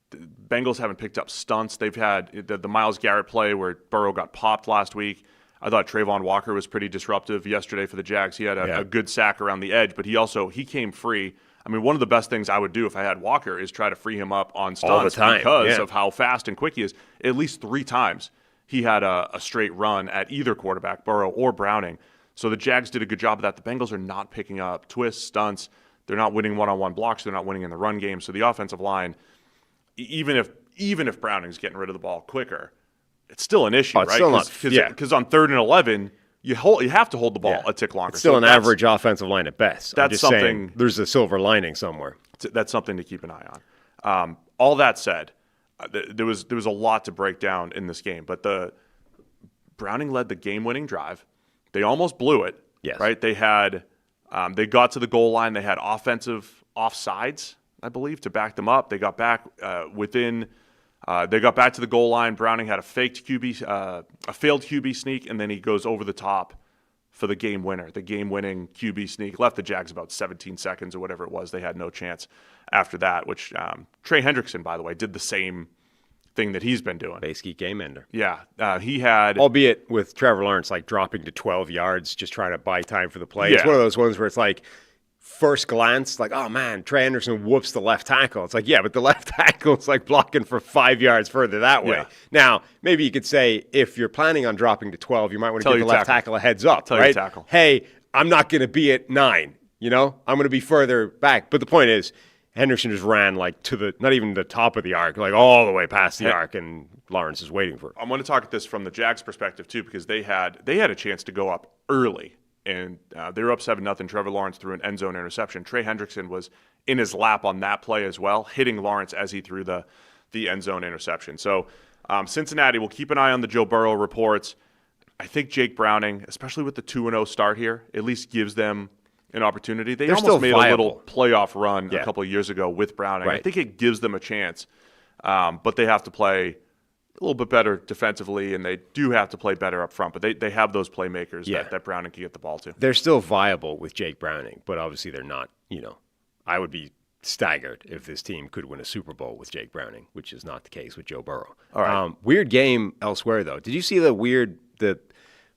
S1: the Bengals haven't picked up stunts. They've had the Myles Garrett play where Burrow got popped last week. I thought Trayvon Walker was pretty disruptive yesterday for the Jags. He had a good sack around the edge, but he came free. I mean, one of the best things I would do if I had Walker is try to free him up on stunts
S2: all the time,
S1: because of how fast and quick he is. At least 3 times he had a straight run at either quarterback, Burrow or Browning. So the Jags did a good job of that. The Bengals are not picking up twists, stunts. They're not winning one-on-one blocks. They're not winning in the run game. So the offensive line, even if Browning's getting rid of the ball quicker, it's still an issue, right? Because on 3rd and 11, you have to hold the ball a tick longer.
S2: It's still an average offensive line at best.
S1: That's something. Saying,
S2: there's a silver lining somewhere.
S1: That's something to keep an eye on. All that said, there was a lot to break down in this game, but Browning led the game-winning drive. They almost blew it.
S2: Yes.
S1: Right. They got to the goal line. They had offensive offsides, I believe, to back them up. They got back They got back to the goal line. Browning had a failed QB sneak, and then he goes over the top for the game winner, the game-winning QB sneak. Left the Jags about 17 seconds or whatever it was. They had no chance after that, which Trey Hendrickson, by the way, did the same thing that he's been doing.
S2: Basically game ender.
S1: Yeah. He had...
S2: Albeit with Trevor Lawrence, like, dropping to 12 yards, just trying to buy time for the play.
S1: Yeah.
S2: It's one of those ones where it's like, first glance, like, oh, man, Trey Henderson whoops the left tackle. It's like, yeah, but the left tackle is like blocking for 5 yards further that way.
S1: Yeah.
S2: Now, maybe you could say if you're planning on dropping to 12, you might want to give the left tackle a heads up, right? Hey, I'm not going to be at 9, I'm going to be further back. But the point is, Hendrickson just ran like to not even the top of the arc, like all the way past the arc, and Lawrence is waiting for it.
S1: I'm going to talk at this from the Jags' perspective too, because they had a chance to go up early, and they were up 7-0. Trevor Lawrence threw an end zone interception. Trey Hendrickson was in his lap on that play as well, hitting Lawrence as he threw the end zone interception. So Cincinnati will keep an eye on the Joe Burrow reports. I think Jake Browning, especially with the 2-0 start here, at least gives them an opportunity. They're almost still made a little playoff run a couple of years ago with Browning. Right. I think it gives them a chance, but they have to play a little bit better defensively, and they do have to play better up front. But they have those playmakers that Browning can get the ball to.
S2: They're still viable with Jake Browning, but obviously they're not. I would be staggered if this team could win a Super Bowl with Jake Browning, which is not the case with Joe Burrow.
S1: All right.
S2: Weird game elsewhere, though. Did you see the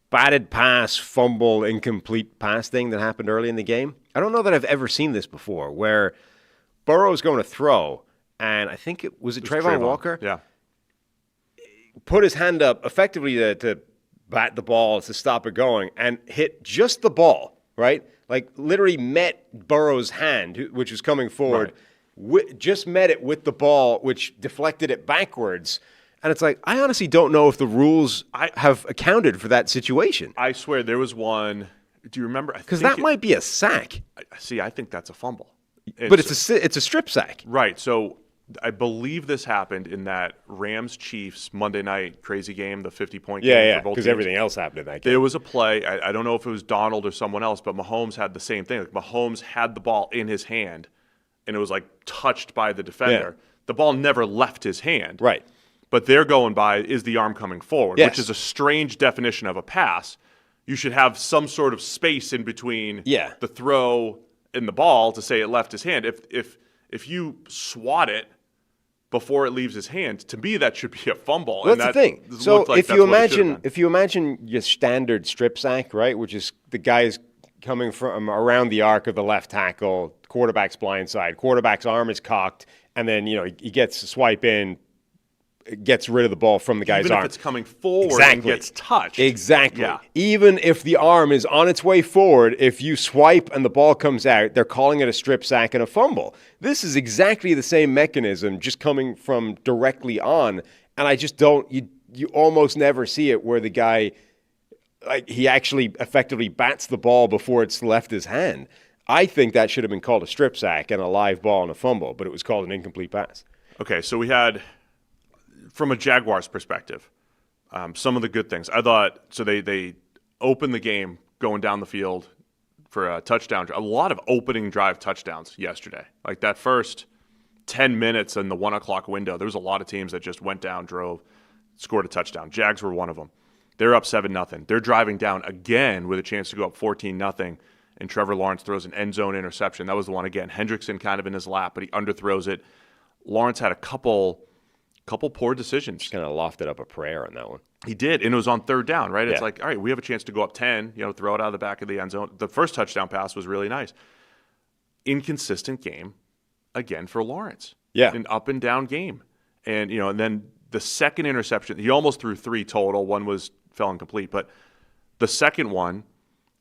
S2: batted pass, fumble, incomplete pass thing that happened early in the game? I don't know that I've ever seen this before, where Burrow's going to throw, and I think it was Trayvon Walker?
S1: Yeah.
S2: Put his hand up effectively to bat the ball, to stop it going, and hit just the ball, right? Like literally met Burrow's hand, which was coming forward, just met it with the ball, which deflected it backwards. And it's like, I honestly don't know if the rules have accounted for that situation.
S1: I swear there was one. Do you remember?
S2: Because that might be a sack.
S1: I think that's a fumble.
S2: But it's a strip sack.
S1: Right. So I believe this happened in that Rams-Chiefs Monday night crazy game, the 50-point game for both teams.
S2: Because everything else happened in that game.
S1: There was a play. I don't know if it was Donald or someone else, but Mahomes had the same thing. Like Mahomes had the ball in his hand, and it was like touched by the defender. Yeah. The ball never left his hand.
S2: Right.
S1: But they're going by, is the arm coming forward, which is a strange definition of a pass. You should have some sort of space in between the throw and the ball to say it left his hand. If you swat it before it leaves his hand, to me that should be a fumble.
S2: Well, that's the thing. So if you imagine your standard strip sack, right, which is the guy's coming from around the arc of the left tackle, quarterback's blind side, quarterback's arm is cocked, and then he gets to swipe in, gets rid of the ball from the guy's arm.
S1: Even if it's coming forward and gets touched.
S2: Exactly.
S1: Yeah.
S2: Even if the arm is on its way forward, if you swipe and the ball comes out, they're calling it a strip sack and a fumble. This is exactly the same mechanism, just coming from directly on. And I just don't, you almost never see it where the guy, like, he actually effectively bats the ball before it's left his hand. I think that should have been called a strip sack and a live ball and a fumble, but it was called an incomplete pass.
S1: Okay, so we had, from a Jaguars perspective, some of the good things. I thought, so they opened the game going down the field for a touchdown. A lot of opening drive touchdowns yesterday. Like that first 10 minutes in the 1 o'clock window, there was a lot of teams that just went down, drove, scored a touchdown. Jags were one of them. They're up 7-0. They're driving down again with a chance to go up 14-0, and Trevor Lawrence throws an end zone interception. That was the one again. Hendrickson kind of in his lap, but he underthrows it. Lawrence had a couple poor decisions.
S2: Just kind of lofted up a prayer on that one.
S1: He did, and it was on third down, right? It's like, all right, we have a chance to go up 10, throw it out of the back of the end zone. The first touchdown pass was really nice. Inconsistent game, again, for Lawrence.
S2: Yeah.
S1: An up and down game. And, and then the second interception, he almost threw 3 total. One fell incomplete. But the second one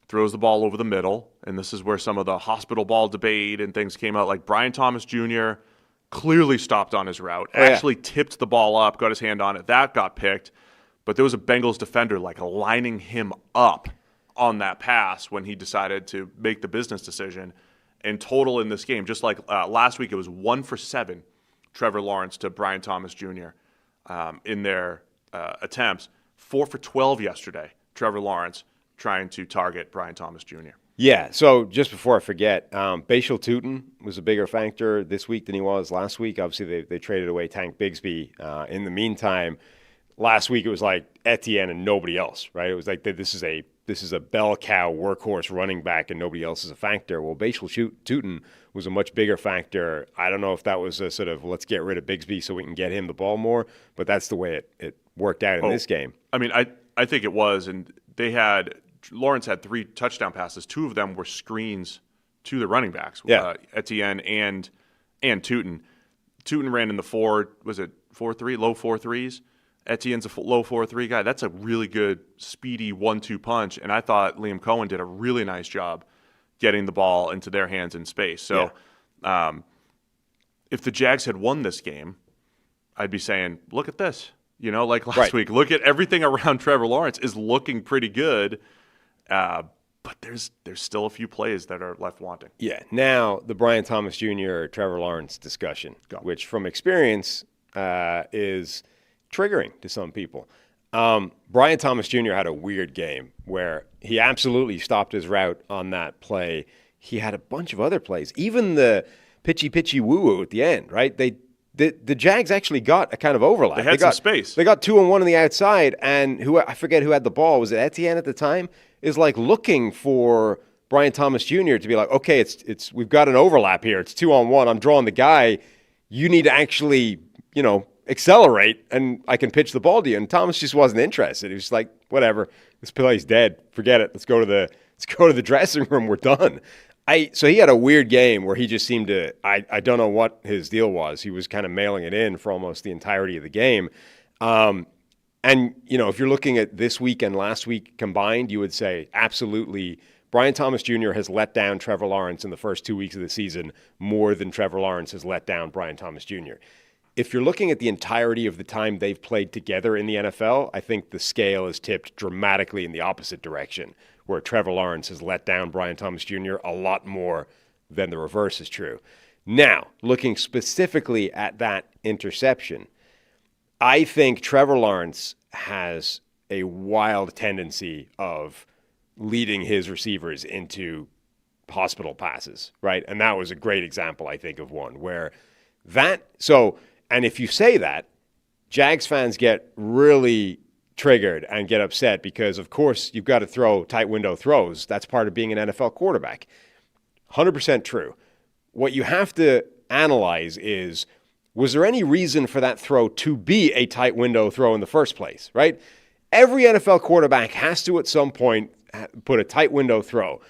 S1: throws the ball over the middle, and this is where some of the hospital ball debate and things came out. Like Brian Thomas Jr., clearly stopped on his route, actually tipped the ball up, got his hand on it. That got picked. But there was a Bengals defender lining him up on that pass when he decided to make the business decision. And total in this game, just like last week, it was 1 for 7, Trevor Lawrence to Brian Thomas Jr. In their attempts. 4 for 12 yesterday, Trevor Lawrence trying to target Brian Thomas Jr.
S2: Yeah, so just before I forget, Bashal Tutin was a bigger factor this week than he was last week. Obviously, they traded away Tank Bigsby. In the meantime, last week it was like Etienne and nobody else, right? It was like this is a bell cow workhorse running back and nobody else is a factor. Well, Bashal Tutin was a much bigger factor. I don't know if that was a sort of let's get rid of Bigsby so we can get him the ball more, but that's the way it worked out in this game.
S1: I mean, I think it was, and Lawrence had 3 touchdown passes. 2 of them were screens to the running backs, Etienne and Tutin. Tutin ran in the 4-3, low 4-3s. Etienne's a low 4-3 guy. That's a really good, speedy 1-2 punch, and I thought Liam Cohen did a really nice job getting the ball into their hands in space. So if the Jags had won this game, I'd be saying, look at this. Like last
S2: Right.
S1: week, look at everything around Trevor Lawrence is looking pretty good. But there's still a few plays that are left wanting.
S2: Yeah. Now, the Brian Thomas Jr., Trevor Lawrence discussion, which from experience is triggering to some people. Brian Thomas Jr. had a weird game where he absolutely stopped his route on that play. He had a bunch of other plays, even the pitchy woo-woo at the end, right? The Jags actually got a kind of overlap.
S1: They had some space.
S2: They got 2-on-1 on the outside, and I forget who had the ball. Was it Etienne at the time? Is like looking for Brian Thomas Jr. to be like, okay, it's we've got an overlap here. It's 2-on-1. I'm drawing the guy. You need to actually, accelerate, and I can pitch the ball to you. And Thomas just wasn't interested. He was like, whatever, this play's dead. Forget it. Let's go to the dressing room. We're done. So he had a weird game where he just seemed to, I don't know what his deal was. He was kind of mailing it in for almost the entirety of the game. And, if you're looking at this week and last week combined, you would say absolutely Brian Thomas Jr. has let down Trevor Lawrence in the first 2 weeks of the season more than Trevor Lawrence has let down Brian Thomas Jr. If you're looking at the entirety of the time they've played together in the NFL, I think the scale is tipped dramatically in the opposite direction, where Trevor Lawrence has let down Brian Thomas Jr. a lot more than the reverse is true. Now, looking specifically at that interception, I think Trevor Lawrence has a wild tendency of leading his receivers into hospital passes, right? And that was a great example, I think, of one where and if you say that, Jags fans get really triggered and get upset because, of course, you've got to throw tight window throws. That's part of being an NFL quarterback. 100% true. What you have to analyze is, was there any reason for that throw to be a tight window throw in the first place, right? Every NFL quarterback has to, at some point, put a tight window throw.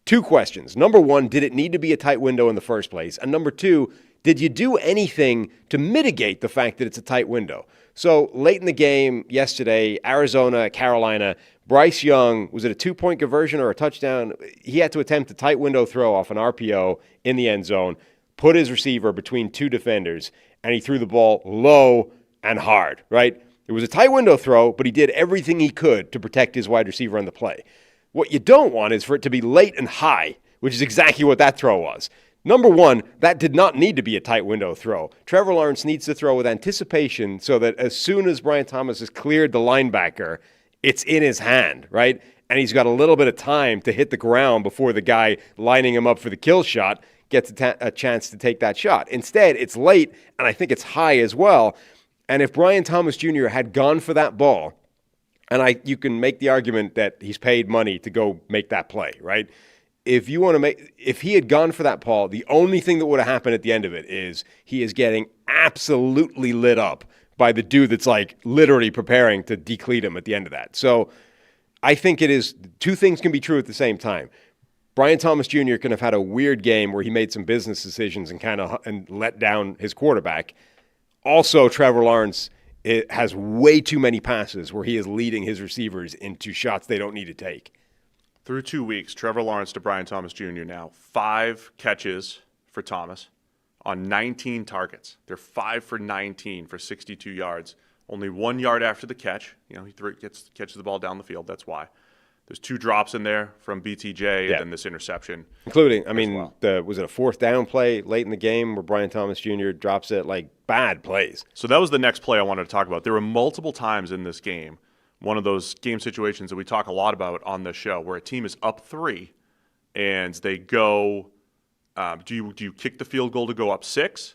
S2: Two questions. Number one, did it need to be a tight window in the first place? And number two, did you do anything to mitigate the fact that it's a tight window? So late in the game yesterday, Arizona, Carolina, Bryce Young, was it a 2-point conversion or a touchdown? He had to attempt a tight window throw off an RPO in the end zone, put his receiver between two defenders, and he threw the ball low and hard, right? It was a tight window throw, but he did everything he could to protect his wide receiver on the play. What you don't want is for it to be late and high, which is exactly what that throw was. Number one, that did not need to be a tight window throw. Trevor Lawrence needs to throw with anticipation so that as soon as Brian Thomas has cleared the linebacker, it's in his hand, right? And he's got a little bit of time to hit the ground before the guy lining him up for the kill shot gets a chance to take that shot. Instead, it's late, and I think it's high as well. And if Brian Thomas Jr. had gone for that ball, and you can make the argument that he's paid money to go make that play, right? If he had gone for that ball, the only thing that would have happened at the end of it is he is getting absolutely lit up by the dude that's like literally preparing to decleat him at the end of that. So I think it is two things can be true at the same time. Brian Thomas Jr. can have had a weird game where he made some business decisions and let down his quarterback. Also, Trevor Lawrence has way too many passes where he is leading his receivers into shots they don't need to take.
S1: Through 2 weeks, Trevor Lawrence to Brian Thomas Jr. now, 5 catches for Thomas on 19 targets. They're 5 for 19 for 62 yards. Only 1 yard after the catch. He catches the ball down the field. That's why. There's 2 drops in there from BTJ and then this interception.
S2: Including, was it a 4th down play late in the game where Brian Thomas Jr. drops it? Like, bad plays.
S1: So that was the next play I wanted to talk about. There were multiple times in this game, one of those game situations that we talk a lot about on this show, where a team is up 3 and they go, do you kick the field goal to go up 6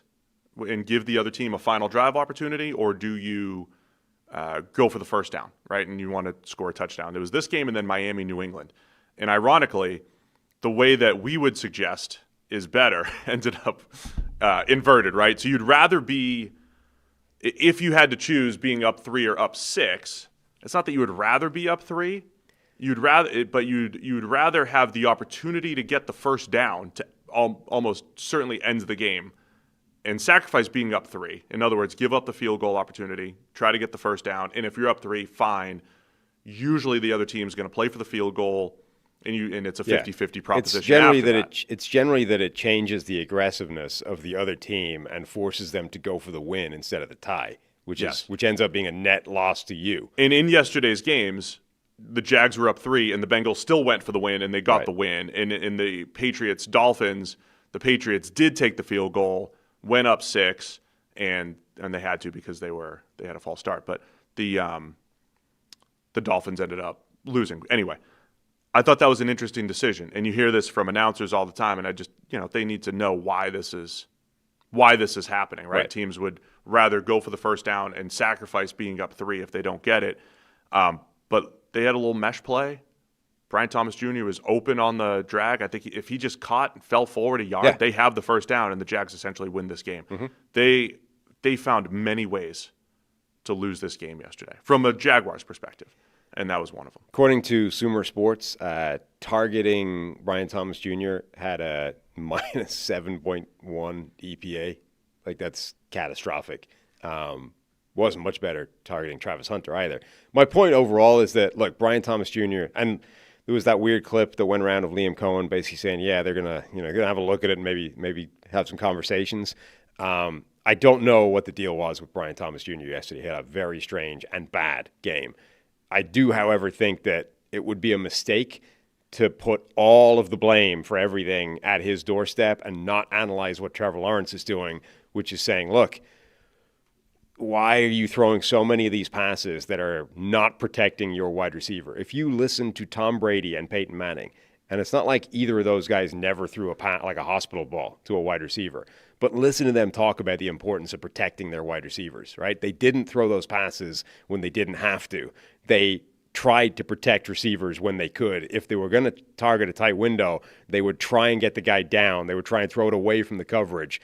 S1: and give the other team a final drive opportunity, or do you go for the first down, right? And you want to score a touchdown. There was this game and then Miami, New England. And ironically, the way that we would suggest is better ended up inverted, right? So you'd rather be, if you had to choose being up 3 or up 6, it's not that you would rather be up 3. You'd rather have the opportunity to get the first down to almost certainly ends the game and sacrifice being up 3. In other words, give up the field goal opportunity, try to get the first down, and if you're up 3, fine. Usually the other team is going to play for the field goal and it's a 50-50 proposition.
S2: It's generally that it changes the aggressiveness of the other team and forces them to go for the win instead of the tie, which ends up being a net loss to you.
S1: And in yesterday's games, the Jags were up 3, and the Bengals still went for the win, and they got the win. And in the Patriots-Dolphins, the Patriots did take the field goal, went up 6, and they had to because they had a false start. But the Dolphins ended up losing. Anyway, I thought that was an interesting decision. And you hear this from announcers all the time, and I just, they need to know why this is happening, right? Teams would rather go for the first down and sacrifice being up 3 if they don't get it. But they had a little mesh play. Brian Thomas Jr. was open on the drag. I think if he just caught and fell forward a yard, they have the first down, and the Jags essentially win this game. Mm-hmm. They found many ways to lose this game yesterday from a Jaguars perspective, and that was one of them.
S2: According to Sumer Sports, targeting Brian Thomas Jr. had a minus 7.1 EPA. Like, that's catastrophic. Wasn't much better targeting Travis Hunter either. My point overall is that, look, Brian Thomas Jr., and there was that weird clip that went around of Liam Cohen basically saying, yeah, they're gonna have a look at it and maybe have some conversations. I don't know what the deal was with Brian Thomas Jr. yesterday. He had a very strange and bad game. I do, however, think that it would be a mistake to put all of the blame for everything at his doorstep and not analyze what Trevor Lawrence is doing, which is saying, look, why are you throwing so many of these passes that are not protecting your wide receiver? If you listen to Tom Brady and Peyton Manning, and it's not like either of those guys never threw like a hospital ball to a wide receiver, but listen to them talk about the importance of protecting their wide receivers, right? They didn't throw those passes when they didn't have to. They tried to protect receivers when they could. If they were going to target a tight window, they would try and get the guy down. They would try and throw it away from the coverage.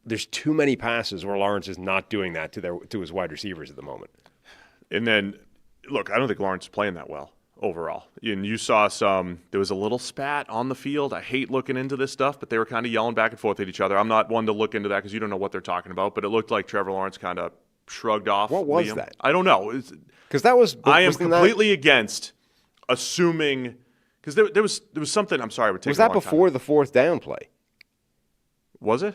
S2: There's too many passes where Lawrence is not doing that to his wide receivers at the moment.
S1: And then, look, I don't think Lawrence is playing that well overall. And you saw there was a little spat on the field. I hate looking into this stuff, but they were kind of yelling back and forth at each other. I'm not one to look into that because you don't know what they're talking about, but it looked like Trevor Lawrence kind of shrugged off
S2: What was
S1: Liam.
S2: that?
S1: I don't know.
S2: Because that was...
S1: I am completely against assuming... Because there was something... I'm sorry, it would take
S2: Was that before the fourth down play?
S1: Was it?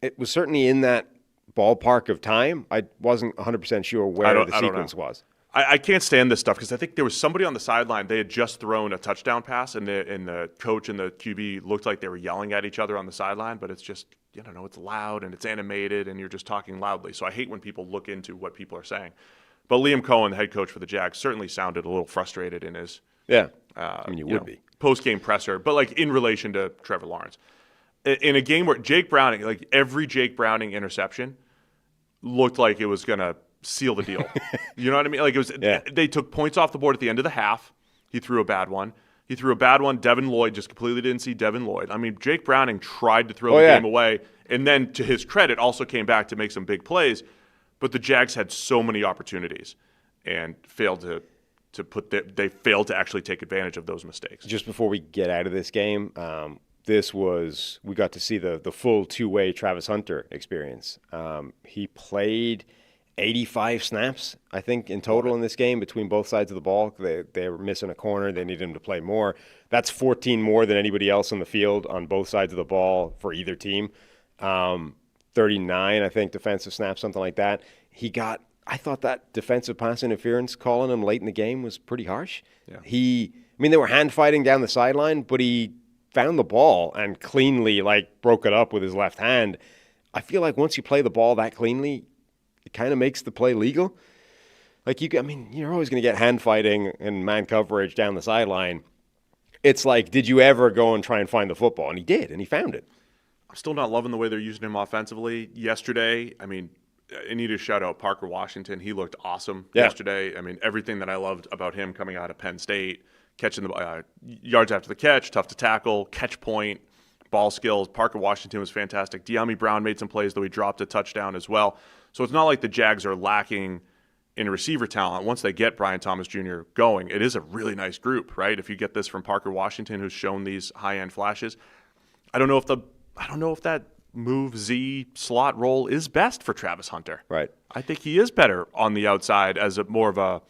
S2: It was certainly in that ballpark of time. I wasn't 100% sure where the sequence was.
S1: I can't stand this stuff because I think there was somebody on the sideline. They had just thrown a touchdown pass, and the coach and the QB looked like they were yelling at each other on the sideline, but it's just, it's loud and it's animated and you're just talking loudly. So I hate when people look into what people are saying. But Liam Cohen, the head coach for the Jags, certainly sounded a little frustrated in his
S2: would be
S1: post-game presser, but like in relation to Trevor Lawrence. In a game where Jake Browning, like every Jake Browning interception looked like it was going to seal the deal. You know what I mean? Like they took points off the board at the end of the half. He threw a bad one. Devin Lloyd just completely didn't see Devin Lloyd. I mean, Jake Browning tried to throw the game away, and then to his credit, also came back to make some big plays. But the Jags had so many opportunities and failed they failed to actually take advantage of those mistakes.
S2: Just before we get out of this game, we got to see the full two-way Travis Hunter experience. He played 85 snaps, I think, in total in this game between both sides of the ball. They were missing a corner. They needed him to play more. That's 14 more than anybody else on the field on both sides of the ball for either team. 39, I think, defensive snaps, something like that. I thought that defensive pass interference calling him late in the game was pretty harsh.
S1: Yeah.
S2: They were hand fighting down the sideline, but he found the ball and cleanly broke it up with his left hand. I feel like once you play the ball that cleanly, it kind of makes the play legal. You're always going to get hand fighting and man coverage down the sideline. It's like, did you ever go and try and find the football? And he did, and he found it.
S1: I'm still not loving the way they're using him offensively. Yesterday, I need to shout out Parker Washington. He looked awesome yesterday. Everything that I loved about him coming out of Penn State, catching the yards after the catch, tough to tackle, catch point, ball skills. Parker Washington was fantastic. De'Ami Brown made some plays, though he dropped a touchdown as well. So it's not like the Jags are lacking in receiver talent. Once they get Brian Thomas Jr. going, it is a really nice group, right? If you get this from Parker Washington, who's shown these high-end flashes, I don't know if that move Z slot role is best for Travis Hunter.
S2: Right.
S1: I think he is better on the outside as more of a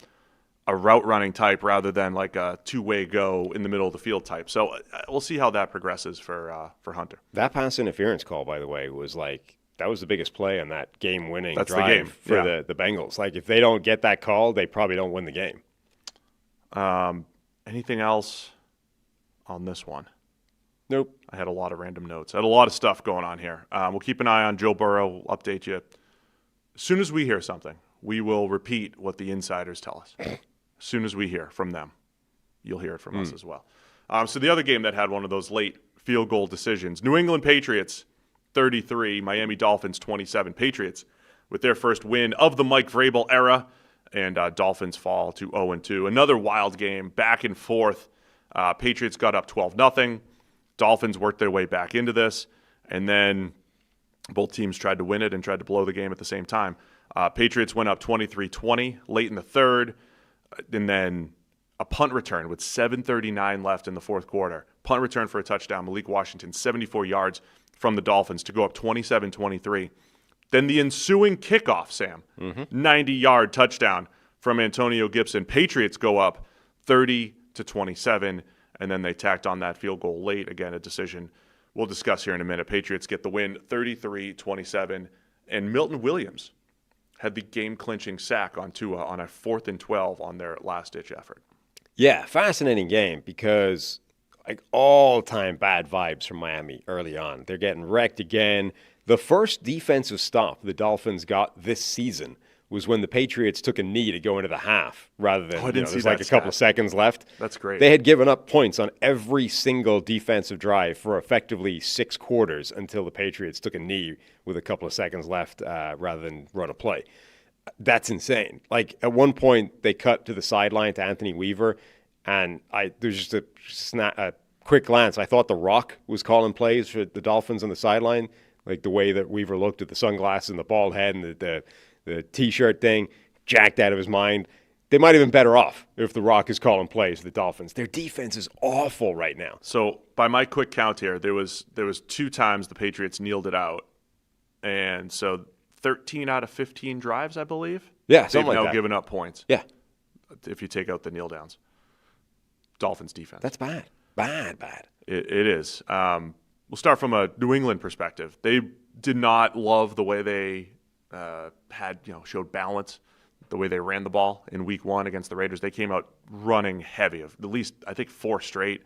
S1: a route running type rather than like a two-way go in the middle of the field type. So we'll see how that progresses for Hunter.
S2: That pass interference call, by the way, was like that was the biggest play on that game-winning
S1: That's
S2: drive
S1: the game.
S2: for the Bengals. Like if they don't get that call, they probably don't win the game.
S1: Anything else on this one?
S2: Nope.
S1: I had a lot of random notes. I had a lot of stuff going on here. We'll keep an eye on Joe Burrow. We'll update you. As soon as we hear something, we will repeat what the insiders tell us. As soon as we hear from them, you'll hear it from us as well. So the other game that had one of those late field goal decisions, New England Patriots 33, Miami Dolphins 27. Patriots with their first win of the Mike Vrabel era, and Dolphins fall to 0-2. Another wild game, back and forth. Patriots got up 12-0. Dolphins worked their way back into this, and then both teams tried to win it and tried to blow the game at the same time. Patriots went up 23-20 late in the third, and then a punt return with 7:39 left in the fourth quarter. Punt return for a touchdown. Malik Washington, 74 yards from the Dolphins to go up 27-23. Then the ensuing kickoff, Sam, 90-yard touchdown from Antonio Gibson. Patriots go up 30-27, and then they tacked on that field goal late. Again, a decision we'll discuss here in a minute. Patriots get the win 33-27, and Milton Williams had the game-clinching sack on Tua on a 4th and 12 on their last-ditch effort.
S2: Yeah, fascinating game because like all-time bad vibes from Miami early on. They're getting wrecked again. The first defensive stop the Dolphins got this season was when the Patriots took a knee to go into the half rather than there's like a couple of seconds left.
S1: That's great.
S2: They had given up points on every single defensive drive for effectively 6 quarters until the Patriots took a knee with a couple of seconds left rather than run a play. That's insane. Like at one point they cut to the sideline to Anthony Weaver, and there's just a quick glance. I thought The Rock was calling plays for the Dolphins on the sideline, like the way that Weaver looked at the sunglasses and the bald head and the T-shirt thing, jacked out of his mind. They might have been better off if The Rock is calling plays for the Dolphins. Their defense is awful right now.
S1: So by my quick count here, there was 2 times the Patriots kneeled it out, and so 13 out of 15 drives, I believe.
S2: Yeah,
S1: they've
S2: something like
S1: now
S2: that.
S1: given up points.
S2: Yeah,
S1: if you take out the kneel downs. Dolphins defense.
S2: that's bad. Bad.
S1: It is. We'll start from a New England perspective. They did not love the way they showed balance, the way they ran the ball in week 1 against the Raiders. They came out running heavy, of at least, I think, 4 straight,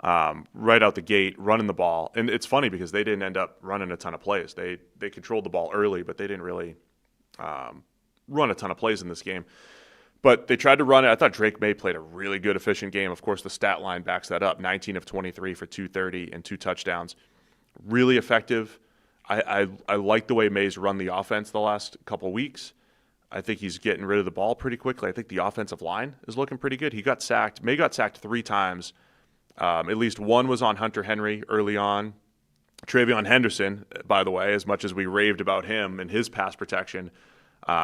S1: right out the gate, running the ball. And it's funny because they didn't end up running a ton of plays. They controlled the ball early, but they didn't really run a ton of plays in this game. But they tried to run it. I thought Drake May played a really good, efficient game. Of course, the stat line backs that up. 19 of 23 for 230 and 2 touchdowns. Really effective. I like the way May's run the offense the last couple of weeks. I think he's getting rid of the ball pretty quickly. I think the offensive line is looking pretty good. He got sacked. May got sacked 3 times. At least one was on Hunter Henry early on. Travion Henderson, by the way, as much as we raved about him and his pass protection,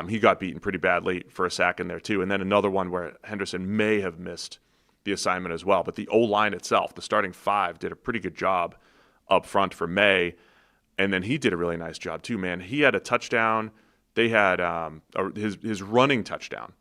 S1: he got beaten pretty badly for a sack in there too. And then another one where Henderson may have missed the assignment as well. But the O-line itself, the starting 5, did a pretty good job up front for May. And then he did a really nice job too, man. He had a touchdown. They had his running touchdown.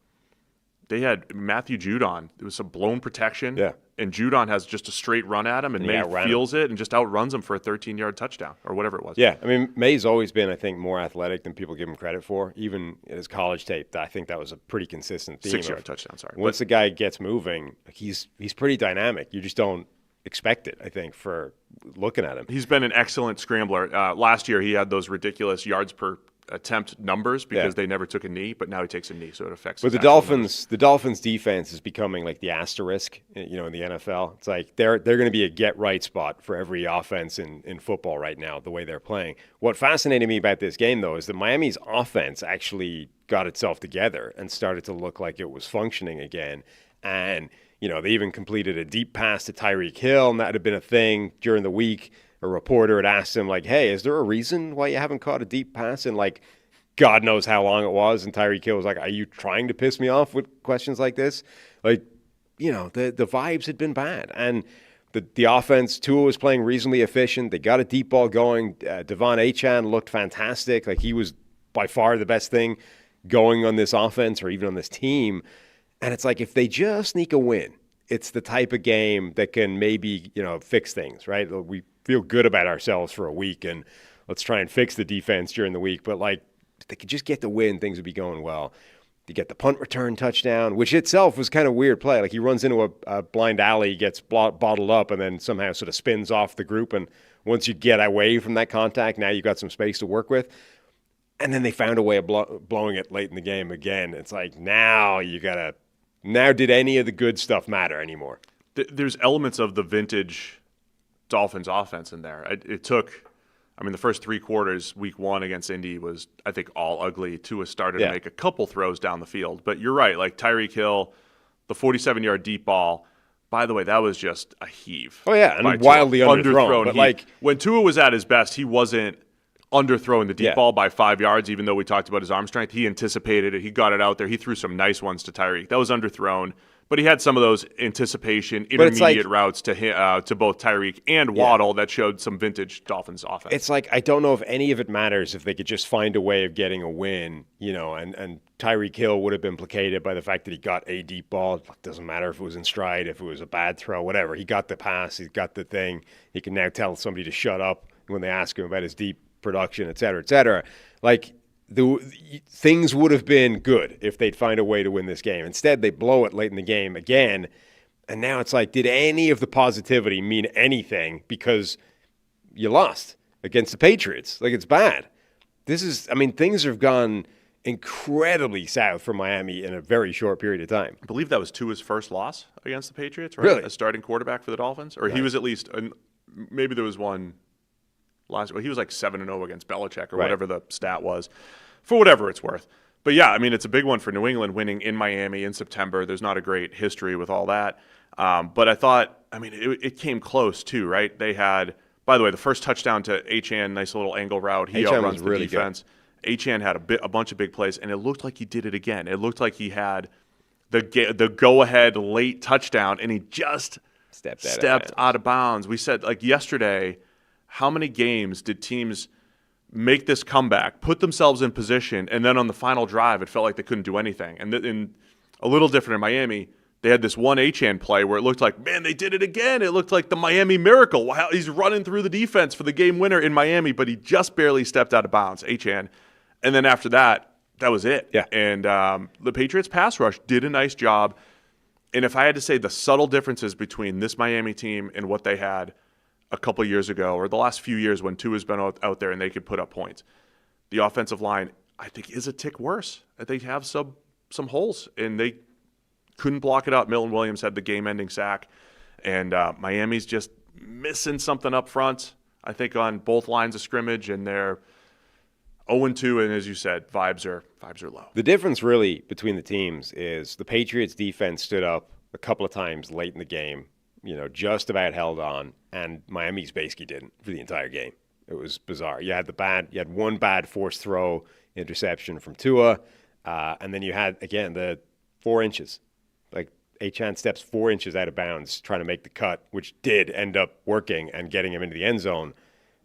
S1: They had Matthew Judon. It was some blown protection.
S2: Yeah.
S1: And Judon has just a straight run at him, and May feels it and just outruns him for a 13-yard touchdown or whatever it was.
S2: Yeah, I mean, May's always been, I think, more athletic than people give him credit for. Even in his college tape, I think that was a pretty consistent theme.
S1: 6-yard touchdown, sorry.
S2: Once the guy gets moving, he's pretty dynamic. You just don't expect it, I think, for looking at him.
S1: He's been an excellent scrambler. Last year, he had those ridiculous yards per attempt numbers because they never took a knee, but now he takes a knee, so it affects.
S2: But the Dolphins defense is becoming like the asterisk, in the NFL. It's like they're going to be a get right spot for every offense in football right now, the way they're playing. What fascinated me about this game, though, is that Miami's offense actually got itself together and started to look like it was functioning again. And they even completed a deep pass to Tyreek Hill, and that had been a thing during the week. A reporter had asked him, like, hey, is there a reason why you haven't caught a deep pass in, like, God knows how long it was? And Tyreek Hill was like, are you trying to piss me off with questions like this? Like, the vibes had been bad. And the offense, Tua was playing reasonably efficient. They got a deep ball going. Devon Achane looked fantastic. Like, he was by far the best thing going on this offense or even on this team. And it's like if they just sneak a win, it's the type of game that can maybe, fix things, right? We feel good about ourselves for a week and let's try and fix the defense during the week. But like if they could just get the win, things would be going well. To get the punt return touchdown, which itself was kind of weird play. Like he runs into a blind alley, gets bottled up, and then somehow sort of spins off the group. And once you get away from that contact, now you've got some space to work with. And then they found a way of blowing it late in the game again. It's like now did any of the good stuff matter anymore?
S1: There's elements of the vintage Dolphins offense in there. It took, the first three quarters, week one against Indy was, I think, all ugly. Tua started to make a couple throws down the field. But you're right, like Tyreek Hill, the 47-yard deep ball. By the way, that was just a heave.
S2: Oh, yeah, and wildly underthrown. But
S1: when Tua was at his best, he wasn't underthrowing the deep ball by 5 yards, even though we talked about his arm strength. He anticipated it. He got it out there. He threw some nice ones to Tyreek. That was underthrown. But he had some of those anticipation, intermediate routes to both Tyreek and Waddle that showed some vintage Dolphins offense.
S2: It's like I don't know if any of it matters if they could just find a way of getting a win, and Tyreek Hill would have been implicated by the fact that he got a deep ball. It doesn't matter if it was in stride, if it was a bad throw, whatever. He got the pass. He got the thing. He can now tell somebody to shut up when they ask him about his deep production, et cetera, et cetera. Like, things would have been good if they'd find a way to win this game. Instead, they blow it late in the game again, and now it's like, did any of the positivity mean anything because you lost against the Patriots? Like, it's bad. Things have gone incredibly south for Miami in a very short period of time.
S1: I believe that was Tua's first loss against the Patriots, right?
S2: Really?
S1: As starting quarterback for the Dolphins? Or he was at least, maybe there was one last, he was like 7-0 against Belichick or whatever the stat was, for whatever it's worth. But yeah, it's a big one for New England winning in Miami in September. There's not a great history with all that. But I thought, it came close too, right? They had, by the way, the first touchdown to Achane, nice little angle route. He outruns the defense. Achane had a bunch of big plays, and it looked like he did it again. It looked like he had the go-ahead late touchdown, and he just stepped out of bounds. We said, like yesterday, how many games did teams make this comeback, put themselves in position, and then on the final drive, it felt like they couldn't do anything? And a little different in Miami, they had this one Achane play where it looked like, man, they did it again. It looked like the Miami miracle. Wow, he's running through the defense for the game winner in Miami, but he just barely stepped out of bounds, Achane. And then after that was it.
S2: Yeah.
S1: And the Patriots pass rush did a nice job. And if I had to say the subtle differences between this Miami team and what they had a couple of years ago, or the last few years when Tua's been out there and they could put up points, the offensive line, I think, is a tick worse. They have some holes, and they couldn't block it up. Milton Williams had the game-ending sack, and Miami's just missing something up front, I think, on both lines of scrimmage, and they're 0-2, and as you said, vibes are low.
S2: The difference really between the teams is the Patriots defense stood up a couple of times late in the game, just about held on, and Miami's basically didn't for the entire game. It was bizarre. You had one bad forced throw interception from Tua, and then you had, again, the 4 inches. Like, Achane steps 4 inches out of bounds trying to make the cut, which did end up working and getting him into the end zone.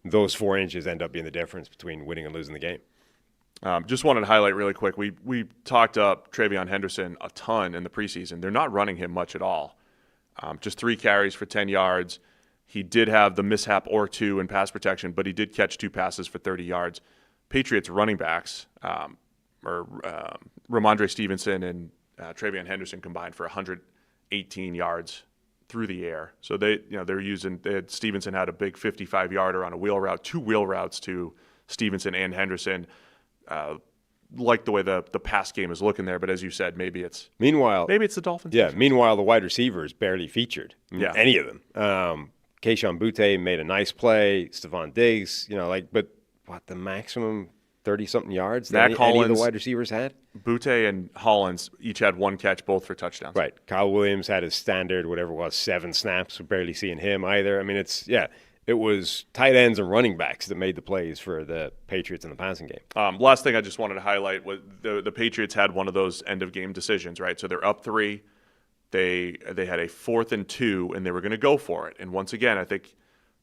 S2: Those 4 inches end up being the difference between winning and losing the game.
S1: Just wanted to highlight really quick, we talked up Travion Henderson a ton in the preseason. They're not running him much at all. Just 3 carries for 10 yards. He did have the mishap or 2 in pass protection, but he did catch 2 passes for 30 yards. Patriots running backs, Ramondre Stevenson and Travion Henderson combined for 118 yards through the air. So Stevenson had a big 55-yarder on a wheel route, 2 wheel routes to Stevenson and Henderson. Like the way the pass game is looking there, but as you said, maybe it's the Dolphins.
S2: Yeah. Meanwhile, the wide receivers barely featured. Any of them. Kayshon Boutte made a nice play. Stephon Diggs, but what, the maximum 30-something yards that any of the wide receivers had?
S1: Boutte and Hollins each had 1 catch, both for touchdowns.
S2: Right. Kyle Williams had his standard, whatever it was, 7 snaps. We're barely seeing him either. It was tight ends and running backs that made the plays for the Patriots in the passing game.
S1: Last thing I just wanted to highlight was the Patriots had one of those end-of-game decisions, right? So they're up 3. They had a 4th and 2, and they were going to go for it. And once again, I think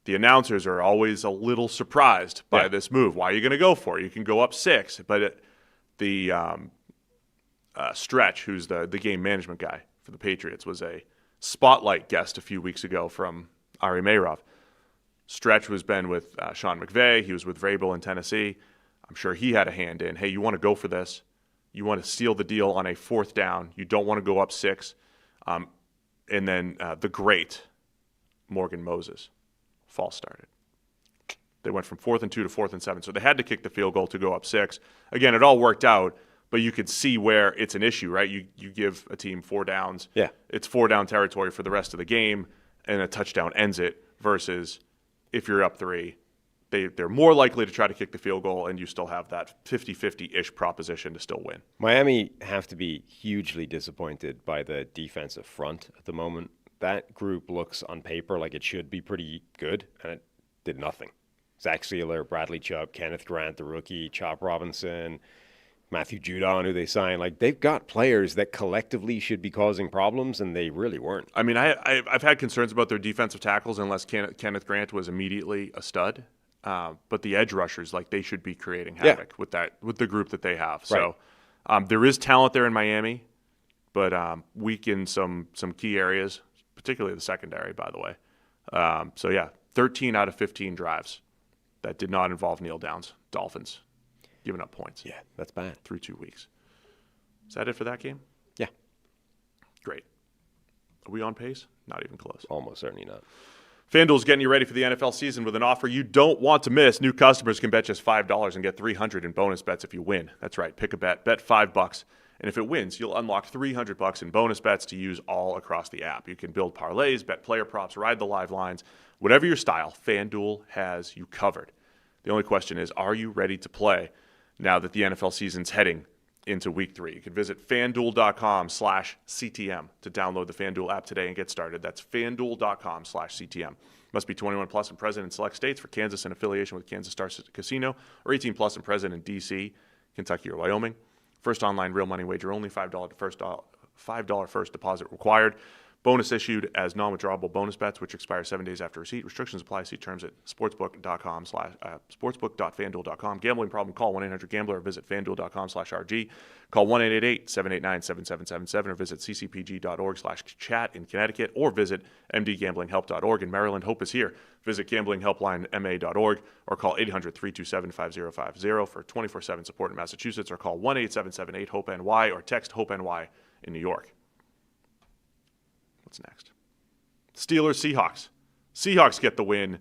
S1: the announcers are always a little surprised by this move. Why are you going to go for it? You can go up 6. But the Stretch, who's the game management guy for the Patriots, was a spotlight guest a few weeks ago from Ari Meirov. Stretch was been with Sean McVay. He was with Vrabel in Tennessee. I'm sure he had a hand in, hey, you want to go for this. You want to seal the deal on a 4th down. You don't want to go up 6. And then the great Morgan Moses false started. They went from 4th and 2 to 4th and 7. So they had to kick the field goal to go up 6. Again, it all worked out, but you could see where it's an issue, right? You give a team 4 downs.
S2: Yeah.
S1: It's 4-down territory for the rest of the game, and a touchdown ends it, versus if you're up 3, they're more likely to try to kick the field goal, and you still have that 50-50-ish proposition to still win.
S2: Miami have to be hugely disappointed by the defensive front at the moment. That group looks on paper like it should be pretty good, and it did nothing. Zach Sealer, Bradley Chubb, Kenneth Grant, the rookie, Chop Robinson, Matthew Judon, who they signed. Like, they've got players that collectively should be causing problems, and they really weren't.
S1: I mean, I've had concerns about their defensive tackles unless Kenneth Grant was immediately a stud. But the edge rushers, like, they should be creating havoc with the group that they have.
S2: Right.
S1: So there is talent there in Miami, but weak in some key areas, particularly the secondary, by the way. 13 out of 15 drives that did not involve kneel downs. Dolphins giving up points.
S2: Yeah, that's bad.
S1: Through 2 weeks. Is that it for that game?
S2: Yeah.
S1: Great. Are we on pace? Not even close.
S2: Almost certainly not.
S1: FanDuel's getting you ready for the NFL season with an offer you don't want to miss. New customers can bet just $5 and get $300 in bonus bets if you win. That's right. Pick a bet $5. And if it wins, you'll unlock $300 in bonus bets to use all across the app. You can build parlays, bet player props, ride the live lines. Whatever your style, FanDuel has you covered. The only question is, are you ready to play now that the NFL season's heading into Week 3? You can visit FanDuel.com/CTM to download the FanDuel app today and get started. That's FanDuel.com/CTM. Must be 21 plus and present in select states. For Kansas in affiliation with Kansas Star Casino, or 18 plus and present in D.C., Kentucky, or Wyoming. First online real money wager only. $5 first deposit required. Bonus issued as non-withdrawable bonus bets, which expire 7 days after receipt. Restrictions apply. See terms at sportsbook.fanduel.com. Gambling problem? Call 1-800-GAMBLER or visit fanduel.com/RG. Call 1-888-789-7777 or visit ccpg.org/chat in Connecticut, or visit mdgamblinghelp.org in Maryland. Hope is here. Visit gamblinghelplinema.org or call 800-327-5050 for 24/7 support in Massachusetts, or call 1-877-8-HOPE-NY or text HOPE-NY in New York. What's next? Steelers-Seahawks. Seahawks get the win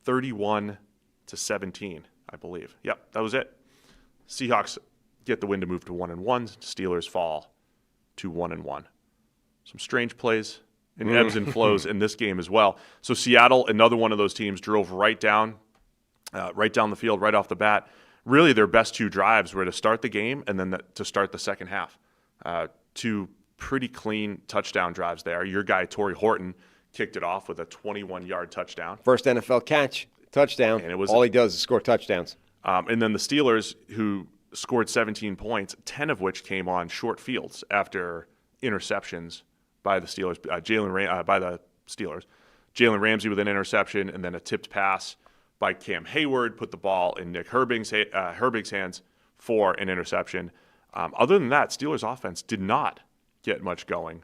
S1: 31-17, I believe. Yep, that was it. Seahawks get the win to move to 1-1. Steelers fall to 1-1. Some strange plays and ebbs and flows in this game as well. So Seattle, another one of those teams, drove right down the field, right off the bat. Really, their best 2 drives were to start the game and then to start the second half. 2 pretty clean touchdown drives there. Your guy, Torrey Horton, kicked it off with a 21-yard touchdown.
S2: First NFL catch, touchdown. And all he does is score touchdowns.
S1: And then the Steelers, who scored 17 points, 10 of which came on short fields after interceptions by the Steelers. Jalen Ramsey with an interception, and then a tipped pass by Cam Hayward put the ball in Nick Herbig's hands for an interception. Other than that, Steelers offense did not get much going,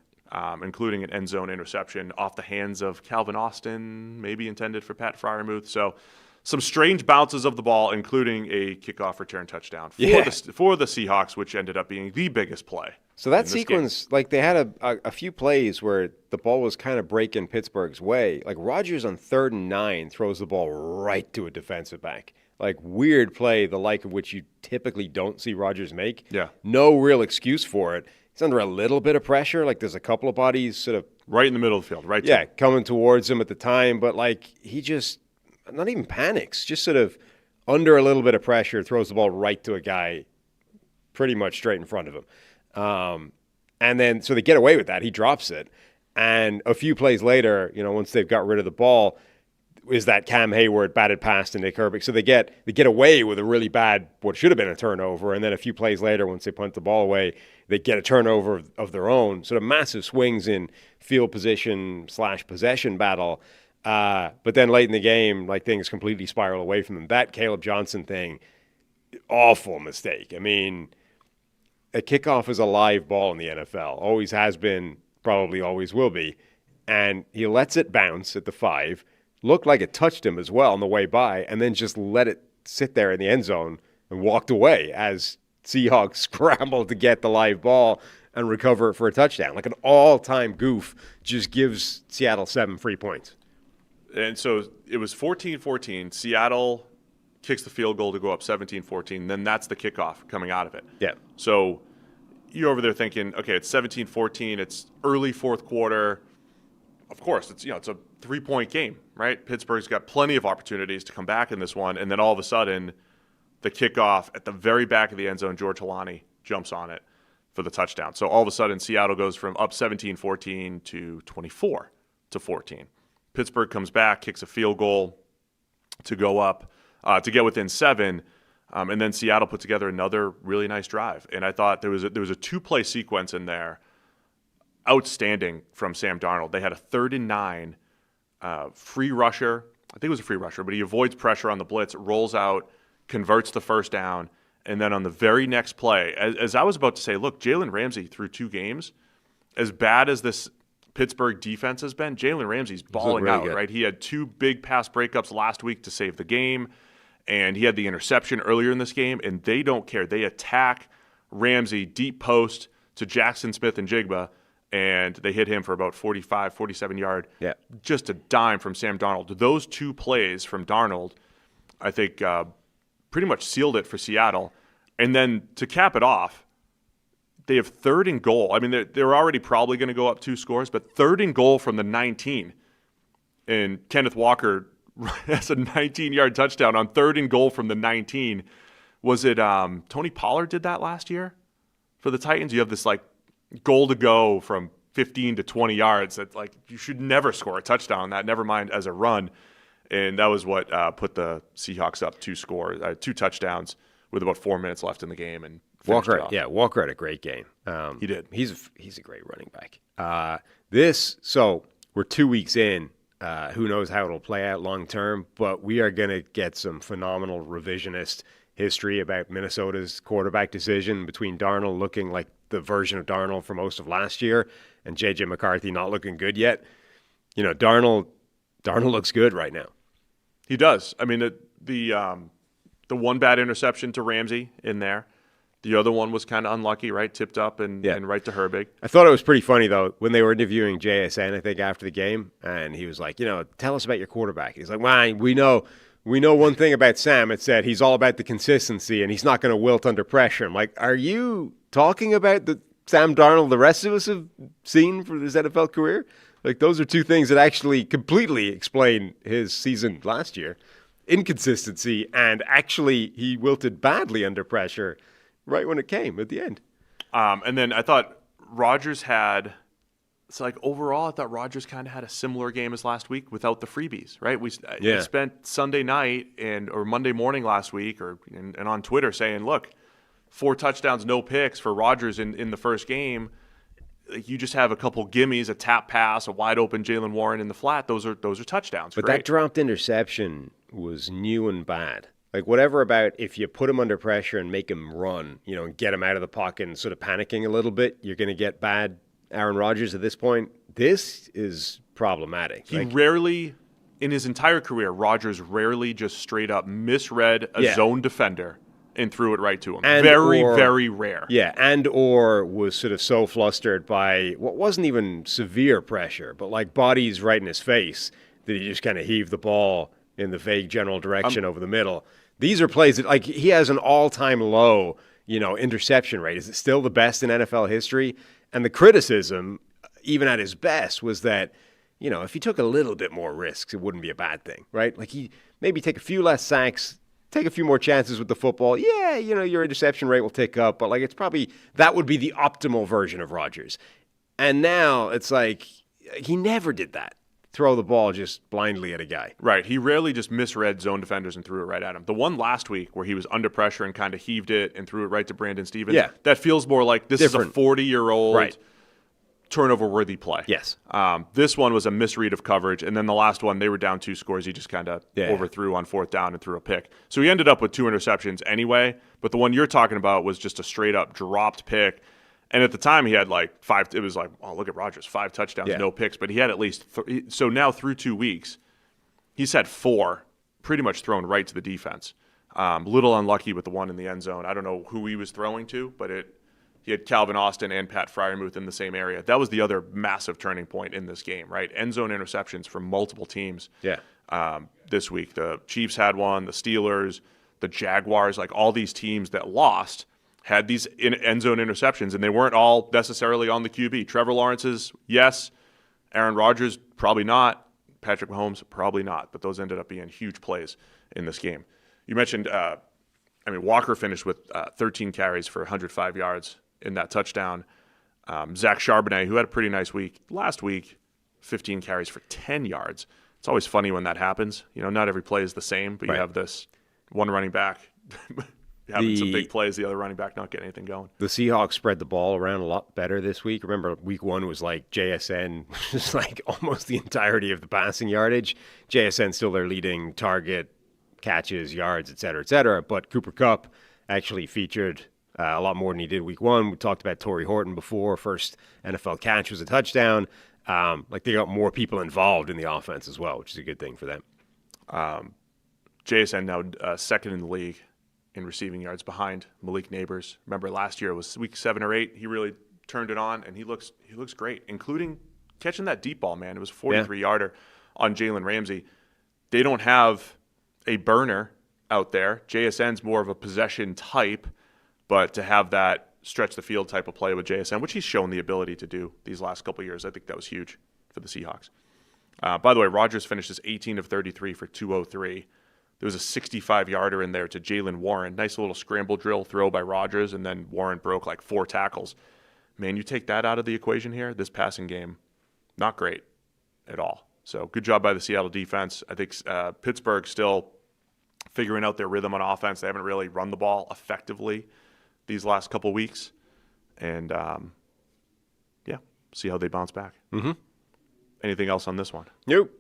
S1: including an end zone interception off the hands of Calvin Austin, maybe intended for Pat Freiermuth. So some strange bounces of the ball, including a kickoff return touchdown for the Seahawks, which ended up being the biggest play.
S2: So that sequence, like, they had a few plays where the ball was kind of breaking Pittsburgh's way. Like, Rodgers on 3rd and 9 throws the ball right to a defensive back. Like, weird play, the like of which you typically don't see Rodgers make.
S1: Yeah.
S2: No real excuse for it. He's under a little bit of pressure. Like, there's a couple of bodies sort of
S1: right in the middle of the field, right?
S2: Yeah, coming towards him at the time. But, like, he just not even panics, just sort of under a little bit of pressure, throws the ball right to a guy pretty much straight in front of him. And then, so they get away with that. He drops it. And a few plays later, once they've got rid of the ball, is that Cam Hayward batted past to Nick Herbig. So they get away with a really bad, what should have been a turnover. And then a few plays later, once they punt the ball away, they get a turnover of their own. Sort of massive swings in field position / possession battle. But then late in the game, like, things completely spiral away from them. That Caleb Johnson thing, awful mistake. I mean, a kickoff is a live ball in the NFL. Always has been, probably always will be. And he lets it bounce at the 5, looked like it touched him as well on the way by, and then just let it sit there in the end zone and walked away as Seahawks scrambled to get the live ball and recover it for a touchdown. Like an all-time goof, just gives Seattle 7 free points.
S1: And so it was 14-14. Seattle kicks the field goal to go up 17-14. Then that's the kickoff coming out of it.
S2: Yeah.
S1: So you're over there thinking, okay, it's 17-14. It's early fourth quarter. Of course, it's a 3-point game, right? Pittsburgh's got plenty of opportunities to come back in this one. And then all of a sudden, the kickoff at the very back of the end zone, George Halani jumps on it for the touchdown. So all of a sudden, Seattle goes from up 17-14 to 24-14. Pittsburgh comes back, kicks a field goal to go up, to get within 7, and then Seattle put together another really nice drive. And I thought there was a 2-play sequence in there, outstanding from Sam Darnold. They had a 3rd and 9 free rusher. I think it was a free rusher, but he avoids pressure on the blitz, rolls out, converts the first down, and then on the very next play, as I was about to say, look, Jalen Ramsey through 2 games, as bad as this Pittsburgh defense has been, Jalen Ramsey's balling really out, good. Right? He had 2 big pass breakups last week to save the game, and he had the interception earlier in this game, and they don't care. They attack Ramsey deep post to Jackson Smith and Jigba, and they hit him for about 45, 47-yard. Yeah. Just a dime from Sam Darnold. Those 2 plays from Darnold, I think, pretty much sealed it for Seattle. And then to cap it off, they have 3rd and goal. I mean, they're already probably going to go up 2 scores, but 3rd and goal from the 19. And Kenneth Walker has a 19-yard touchdown on 3rd and goal from the 19. Was it Tony Pollard did that last year for the Titans? You have this like goal to go from 15 to 20 yards. That like you should never score a touchdown on that, never mind as a run. And that was what put the Seahawks up 2 touchdowns with about 4 minutes left in the game. And
S2: Walker had a great game.
S1: He did.
S2: He's a great running back. So we're 2 weeks in. Who knows how it'll play out long term, but we are going to get some phenomenal revisionist history about Minnesota's quarterback decision between Darnold looking like the version of Darnold for most of last year and J.J. McCarthy not looking good yet. You know, Darnold looks good right now.
S1: He does. I mean, the one bad interception to Ramsey in there. The other one was kind of unlucky, right? Tipped up and right to Herbig.
S2: I thought it was pretty funny, though, when they were interviewing JSN, I think, after the game, and he was like, tell us about your quarterback. He's like, well, we know one thing about Sam. It's that he's all about the consistency, and he's not going to wilt under pressure. I'm like, are you talking about the Sam Darnold the rest of us have seen for his NFL career? Like, those are 2 things that actually completely explain his season last year. Inconsistency, and actually he wilted badly under pressure right when it came at the end.
S1: And then I thought Rodgers had – it's like overall I thought Rodgers kind of had a similar game as last week without the freebies, right? We spent Sunday night or Monday morning last week and on Twitter saying, look, 4 touchdowns, no picks for Rodgers in the first game. You just have a couple gimmies, a tap pass, a wide open Jalen Warren in the flat. Those are touchdowns.
S2: But that dropped interception was new and bad. Like, whatever about if you put him under pressure and make him run, and get him out of the pocket and sort of panicking a little bit, you're going to get bad Aaron Rodgers at this point. This is problematic.
S1: He rarely, in his entire career, Rodgers rarely just straight up misread a zone defender and threw it right to him. Very rare.
S2: Yeah, or was sort of so flustered by what wasn't even severe pressure, but like bodies right in his face that he just kind of heaved the ball in the vague general direction over the middle. These are plays that, like, he has an all-time low, interception rate. Is it still the best in NFL history? And the criticism, even at his best, was that, if he took a little bit more risks, it wouldn't be a bad thing, right? Like, he maybe take a few less sacks, take a few more chances with the football. Yeah, your interception rate will tick up, but, like, it's probably that would be the optimal version of Rodgers. And now it's like he never did that. Throw the ball just blindly at a guy.
S1: Right. He rarely just misread zone defenders and threw it right at him. The one last week where he was under pressure and kind of heaved it and threw it right to Brandon Stevens, that feels more like this is a 40-year-old turnover-worthy play.
S2: Yes.
S1: This one was a misread of coverage, and then the last one, they were down 2 scores. He just kind of overthrew on 4th down and threw a pick. So he ended up with 2 interceptions anyway, but the one you're talking about was just a straight-up dropped pick. And at the time, he had like 5. It was like, oh, look at Rodgers, 5 touchdowns, no picks. But he had at least so now through 2 weeks, he's had 4 pretty much thrown right to the defense. Little unlucky with the one in the end zone. I don't know who he was throwing to, but he had Calvin Austin and Pat Freiermuth in the same area. That was the other massive turning point in this game, right? End zone interceptions from multiple teams this week. The Chiefs had one, the Steelers, the Jaguars, like all these teams that lost had these end zone interceptions, and they weren't all necessarily on the QB. Trevor Lawrence's, yes. Aaron Rodgers, probably not. Patrick Mahomes, probably not. But those ended up being huge plays in this game. You mentioned, Walker finished with 13 carries for 105 yards in that touchdown. Zach Charbonnet, who had a pretty nice week last week, 15 carries for 10 yards. It's always funny when that happens. You know, not every play is the same, but you have this one running back having some big plays, the other running back not getting anything going.
S2: The Seahawks spread the ball around a lot better this week. Remember, week 1 was like JSN, just like almost the entirety of the passing yardage. JSN still their leading target, catches, yards, et cetera, but Cooper Kupp actually featured a lot more than he did week 1. We talked about Torrey Horton before. First NFL catch was a touchdown. They got more people involved in the offense as well, which is a good thing for them.
S1: JSN now second in the league in receiving yards behind Malik Neighbors. Remember last year it was week 7 or 8. He really turned it on, and he looks great, including catching that deep ball, man. It was a 43-yarder on Jalen Ramsey. They don't have a burner out there. JSN's more of a possession type, but to have that stretch the field type of play with JSN, which he's shown the ability to do these last couple of years, I think that was huge for the Seahawks. By the way, Rodgers finishes 18 of 33 for 203. There was a 65-yarder in there to Jaylen Warren. Nice little scramble drill throw by Rodgers, and then Warren broke like 4 tackles. Man, you take that out of the equation here, this passing game, not great at all. So good job by the Seattle defense. I think Pittsburgh still figuring out their rhythm on offense. They haven't really run the ball effectively these last couple weeks. And, see how they bounce back. Mm-hmm. Anything else on this one?
S2: Nope.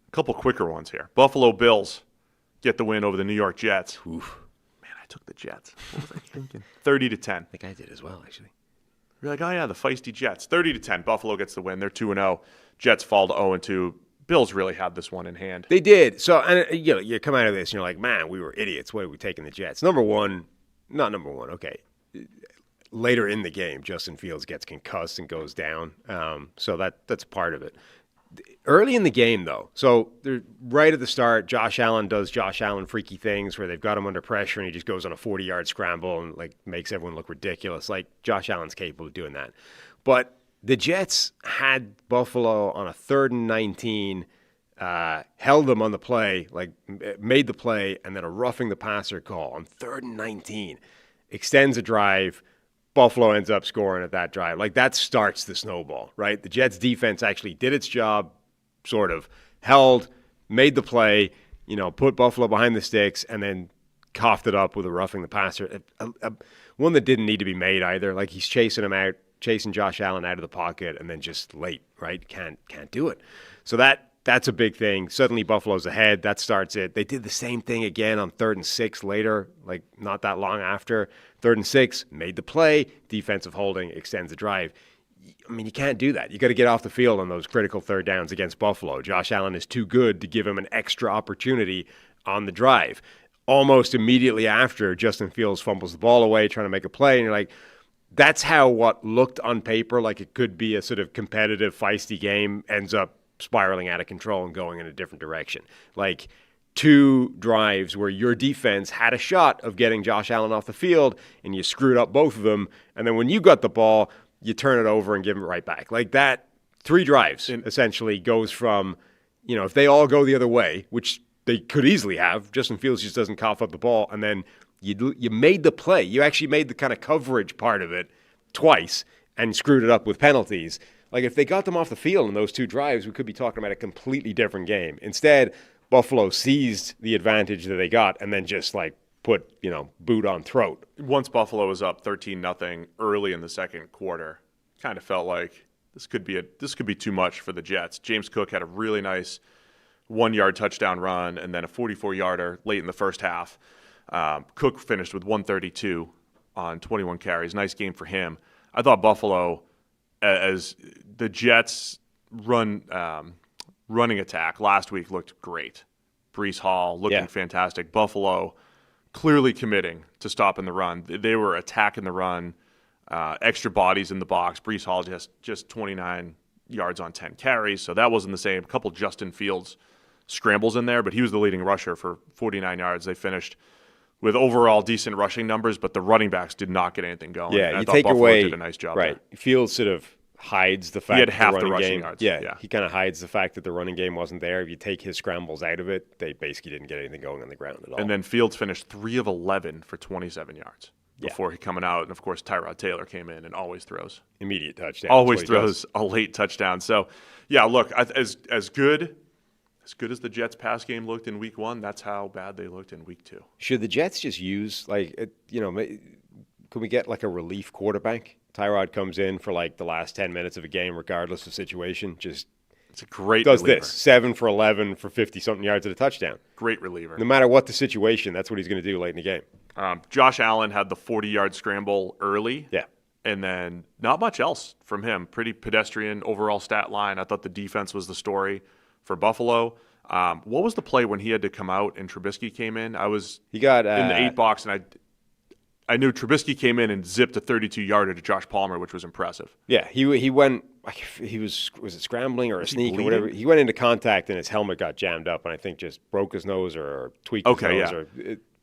S1: A couple quicker ones here. Buffalo Bills get the win over the New York Jets.
S2: Oof.
S1: Man, I took the Jets. What was I thinking? 30-10.
S2: I think I did as well, actually.
S1: You're like, oh, yeah, the feisty Jets. 30-10. Buffalo gets the win. They're 2-0. Jets fall to 0-2. Bills really had this one in hand.
S2: They did. So, and you come out of this and you're like, man, we were idiots. Why are we taking the Jets? Not number one. Okay. Later in the game, Justin Fields gets concussed and goes down. So that's part of it. Early in the game, though, so right at the start, Josh Allen does Josh Allen freaky things where they've got him under pressure and he just goes on a 40-yard scramble and like makes everyone look ridiculous. Like Josh Allen's capable of doing that. But the Jets had Buffalo on a 3rd and 19, held them on the play, like made the play, and then a roughing the passer call on 3rd and 19 extends a drive. Buffalo ends up scoring at that drive. Like, that starts the snowball, right? The Jets' defense actually did its job, sort of held, made the play, put Buffalo behind the sticks, and then coughed it up with a roughing the passer. One that didn't need to be made either. Like, he's chasing Josh Allen out of the pocket, and then just late, right? Can't do it. So that's a big thing. Suddenly Buffalo's ahead. That starts it. They did the same thing again on 3rd and 6 later, like not that long after. 3rd and 6, made the play. Defensive holding, extends the drive. I mean, you can't do that. You got to get off the field on those critical 3rd downs against Buffalo. Josh Allen is too good to give him an extra opportunity on the drive. Almost immediately after, Justin Fields fumbles the ball away trying to make a play, and you're like, that's how what looked on paper like it could be a sort of competitive, feisty game ends up spiraling out of control and going in a different direction. Like 2 drives where your defense had a shot of getting Josh Allen off the field and you screwed up both of them. And then when you got the ball, you turn it over and give it right back. Like that, 3 drives essentially goes from, if they all go the other way, which they could easily have, Justin Fields just doesn't cough up the ball. And then you made the play. You actually made the kind of coverage part of it twice and screwed it up with penalties. Like, if they got them off the field in those 2 drives, we could be talking about a completely different game. Instead, Buffalo seized the advantage that they got and then just, like, put, boot on throat.
S1: Once Buffalo was up 13-0 early in the second quarter, kind of felt like this could be too much for the Jets. James Cook had a really nice 1-yard touchdown run and then a 44-yarder late in the first half. Cook finished with 132 on 21 carries. Nice game for him. I thought Buffalo, as the Jets' running attack last week looked great. Breece Hall looking fantastic. Buffalo clearly committing to stopping the run. They were attacking the run, extra bodies in the box. Breece Hall just 29 yards on 10 carries, so that wasn't the same. A couple Justin Fields scrambles in there, but he was the leading rusher for 49 yards. They finished with overall decent rushing numbers, but the running backs did not get anything going.
S2: Yeah,
S1: and
S2: you
S1: I thought
S2: take
S1: Buffalo
S2: away
S1: did a nice job
S2: right.
S1: there.
S2: Fields sort of hides the fact
S1: He had
S2: that
S1: half
S2: the
S1: the
S2: running
S1: rushing
S2: game,
S1: yards.
S2: Yeah, he kind of hides the fact that the running game wasn't there. If you take his scrambles out of it, they basically didn't get anything going on the ground at all.
S1: And then Fields finished 3 of 11 for 27 yards before he coming out. And, of course, Tyrod Taylor came in and always throws.
S2: Immediate touchdown.
S1: Always throws a late touchdown. So, yeah, look, as good as the Jets' pass game looked in Week 1, that's how bad they looked in Week 2.
S2: Should the Jets just use, could we get like a relief quarterback? Tyrod comes in for like the last 10 minutes of a game, regardless of situation. It's
S1: a great
S2: does
S1: reliever.
S2: This 7 for 11 for 50-something yards at a touchdown.
S1: Great reliever.
S2: No matter what the situation, that's what he's going to do late in the game.
S1: Josh Allen had the 40-yard scramble early.
S2: Yeah.
S1: And then not much else from him. Pretty pedestrian overall stat line. I thought the defense was the story for Buffalo. What was the play when he had to come out and Trubisky came in? He got in the 8 box, and I knew Trubisky came in and zipped a 32-yarder to Josh Palmer, which was impressive.
S2: Yeah, he went. He was it scrambling or a sneak or whatever? He went into contact and his helmet got jammed up, and I think just broke his nose or tweaked his nose. Or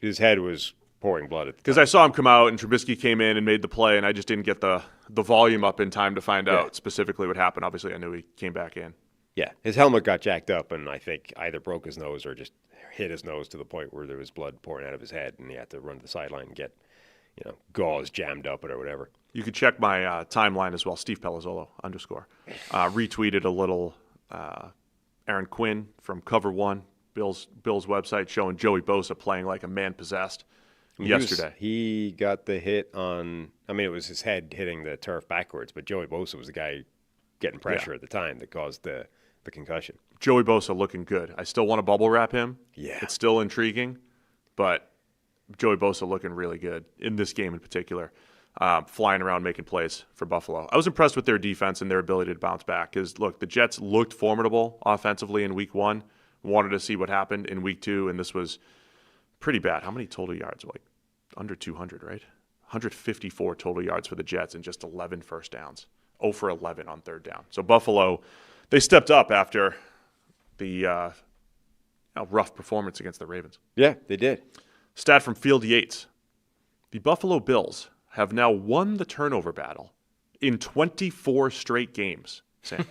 S2: his head was pouring blood. Because
S1: I saw him come out and Trubisky came in and made the play, and I just didn't get the volume up in time to find out specifically what happened. Obviously, I knew he came back in.
S2: Yeah, his helmet got jacked up, and I think either broke his nose or just hit his nose to the point where there was blood pouring out of his head, and he had to run to the sideline and get, gauze jammed up or whatever.
S1: You could check my timeline as well. Steve Palazzolo _ retweeted a little Aaron Quinn from Cover One, Bill's website, showing Joey Bosa playing like a man possessed yesterday.
S2: He got the hit on. I mean, it was his head hitting the turf backwards, but Joey Bosa was the guy getting pressure at the time that caused the concussion.
S1: Joey Bosa looking good. I still want to bubble wrap him.
S2: Yeah,
S1: it's still intriguing, but Joey Bosa looking really good in this game in particular. Flying around making plays for Buffalo. I was impressed with their defense and their ability to bounce back because, look, the Jets looked formidable offensively in Week 1. Wanted to see what happened in Week 2, and this was pretty bad. How many total yards? Like under 200, right? 154 total yards for the Jets and just 11 first downs. 0 for 11 on third down. So Buffalo, they stepped up after the rough performance against the Ravens.
S2: Yeah, they did.
S1: Stat from Field Yates. The Buffalo Bills have now won the turnover battle in 24 straight games, Sam.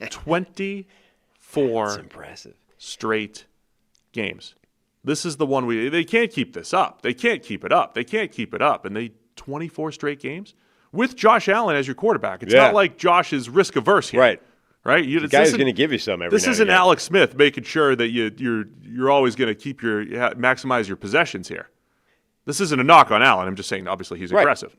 S1: 24
S2: That's impressive.
S1: Straight games. This is the one they can't keep this up. They can't keep it up. They can't keep it up. And 24 straight games with Josh Allen as your quarterback. It's not like Josh is risk averse here.
S2: Right.
S1: The
S2: guy's going to give you some every
S1: This
S2: now
S1: isn't
S2: and again.
S1: Alex Smith making sure that you're always going to keep maximize your possessions here. This isn't a knock on Allen. I'm just saying, obviously, he's aggressive.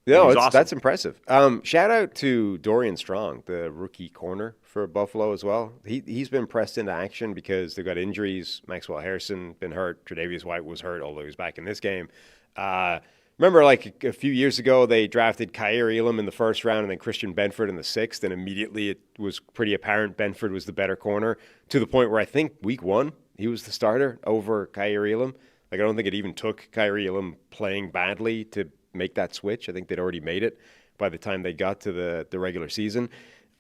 S2: No,
S1: awesome.
S2: That's impressive. Shout out to Dorian Strong, the rookie corner for Buffalo as well. He's been pressed into action because they've got injuries. Maxwell Harrison been hurt. Tre'Davious White was hurt, although he was back in this game. Remember, like a few years ago, they drafted Kyer Elam in the first round and then Christian Benford in the 6th, and immediately it was pretty apparent Benford was the better corner to the point where I think Week 1 he was the starter over Kyer Elam. Like, I don't think it even took Kyer Elam playing badly to make that switch. I think they'd already made it by the time they got to the regular season.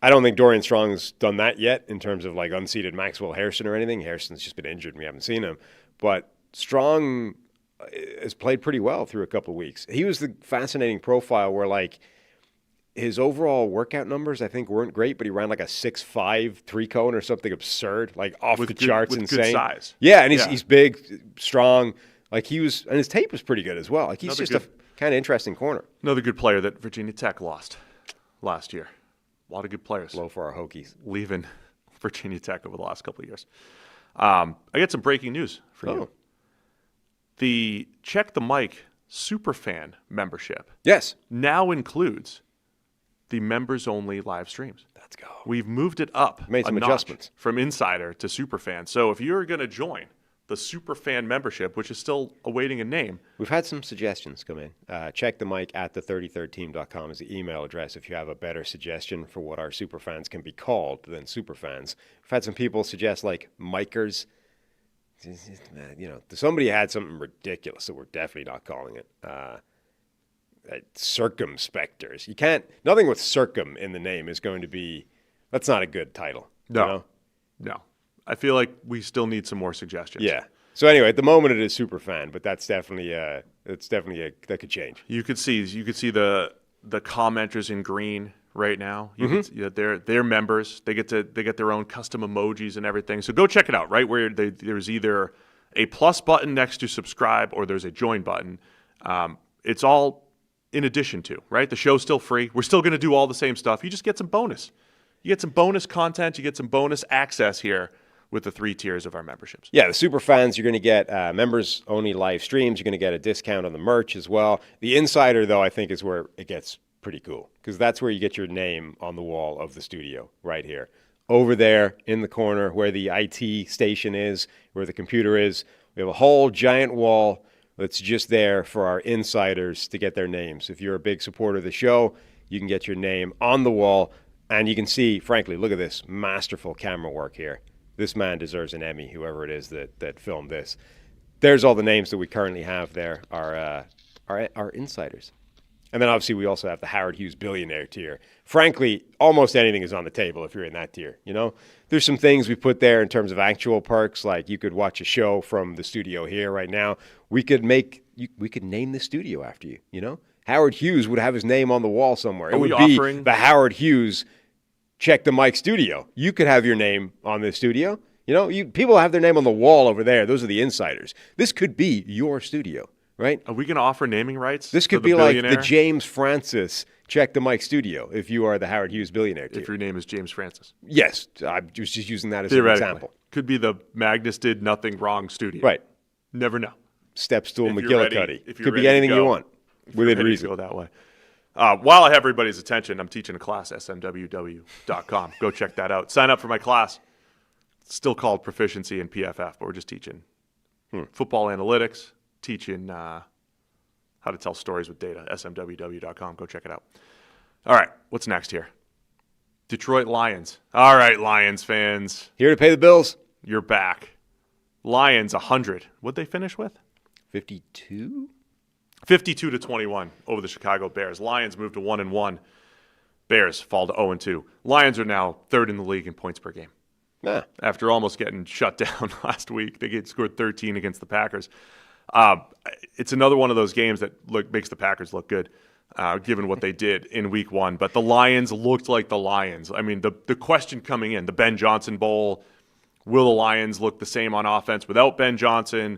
S2: I don't think Dorian Strong's done that yet in terms of, like, unseated Maxwell Harrison or anything. Harrison's just been injured and we haven't seen him. But Strong has played pretty well through a couple of weeks. He was the fascinating profile where, like, his overall workout numbers, I think, weren't great, but he ran like a 6'5" 3-cone or something absurd, like off the charts, insane.
S1: Good size.
S2: Yeah, and he's big, strong. Like, he was, and his tape was pretty good as well. Like, he's a kind of interesting corner.
S1: Another good player that Virginia Tech lost last year. A lot of good players.
S2: Low for our Hokies.
S1: Leaving Virginia Tech over the last couple of years. I got some breaking news for you. The Check the Mic Superfan membership
S2: now includes
S1: the members-only live streams.
S2: Let's go.
S1: We've moved it up
S2: Made some
S1: a notch
S2: adjustments
S1: from Insider to Superfan. So if you're going to join the Superfan membership, which is still awaiting a name.
S2: We've had some suggestions come in. Check the mic at the33rd-team.com is the email address if you have a better suggestion for what our superfans can be called than superfans. We've had some people suggest like Micers. You know, somebody had something ridiculous that we're definitely not calling it. Circumspectors. You can't, nothing with circum in the name is going to be, that's not a good title.
S1: No.
S2: You know?
S1: No. I feel like we still need some more suggestions.
S2: Yeah. So anyway, at the moment it is Superfan, but that's definitely that could change.
S1: You could see the commenters in green right now. They're members. They get their own custom emojis and everything. So go check it out. Right where there's either a plus button next to subscribe or there's a join button. It's all in addition to, right? The show's still free. We're still going to do all the same stuff. You just get some bonus. You get some bonus content. You get some bonus access here with the 3 tiers of our memberships.
S2: Yeah, the super fans, you're going to get members-only live streams. You're going to get a discount on the merch as well. The Insider, though, I think is where it gets pretty cool because that's where you get your name on the wall of the studio right here. Over there in the corner where the IT station is, where the computer is, we have a whole giant wall that's just there for our insiders to get their names. If you're a big supporter of the show, you can get your name on the wall. And you can see, frankly, look at this masterful camera work here. This man deserves an Emmy, whoever it is that filmed this. There's all the names that we currently have there, our insiders. And then obviously we also have the Howard Hughes billionaire tier. Frankly, almost anything is on the table if you're in that tier. You know, there's some things we put there in terms of actual perks, like you could watch a show from the studio here right now. We could name the studio after you. You know, Howard Hughes would have his name on the wall somewhere. It would be the Howard Hughes Check the Mic studio. You could have your name on this studio. You know, people have their name on the wall over there. Those are the insiders. This could be your studio, right?
S1: Are we going to offer naming rights?
S2: This could be like the James Francis Check the Mic studio if you are the Howard Hughes billionaire tier.
S1: If your name is James Francis.
S2: Yes. I was just using that as an example.
S1: Could be the Magnus Did Nothing Wrong studio.
S2: Right.
S1: Never know.
S2: Stepstool McGillicuddy.
S1: Could
S2: be anything you want within reason.
S1: Go that way. While I have everybody's attention, I'm teaching a class, smww.com. Go check that out. Sign up for my class. It's still called Proficiency in PFF, but we're just teaching football analytics, teaching how to tell stories with data, smww.com. Go check it out. All right, what's next here? Detroit Lions. All right, Lions fans.
S2: Here to pay the bills.
S1: You're back. Lions, 100. What'd they finish with?
S2: 52?
S1: 52-21 over the Chicago Bears. Lions move to 1-1. Bears fall to 0-2. Lions are now third in the league in points per game.
S2: Yeah.
S1: After almost getting shut down last week, they scored 13 against the Packers. It's another one of those games that makes the Packers look good, given what they did in Week 1. But the Lions looked like the Lions. I mean, the question coming in, the Ben Johnson Bowl, will the Lions look the same on offense without Ben Johnson?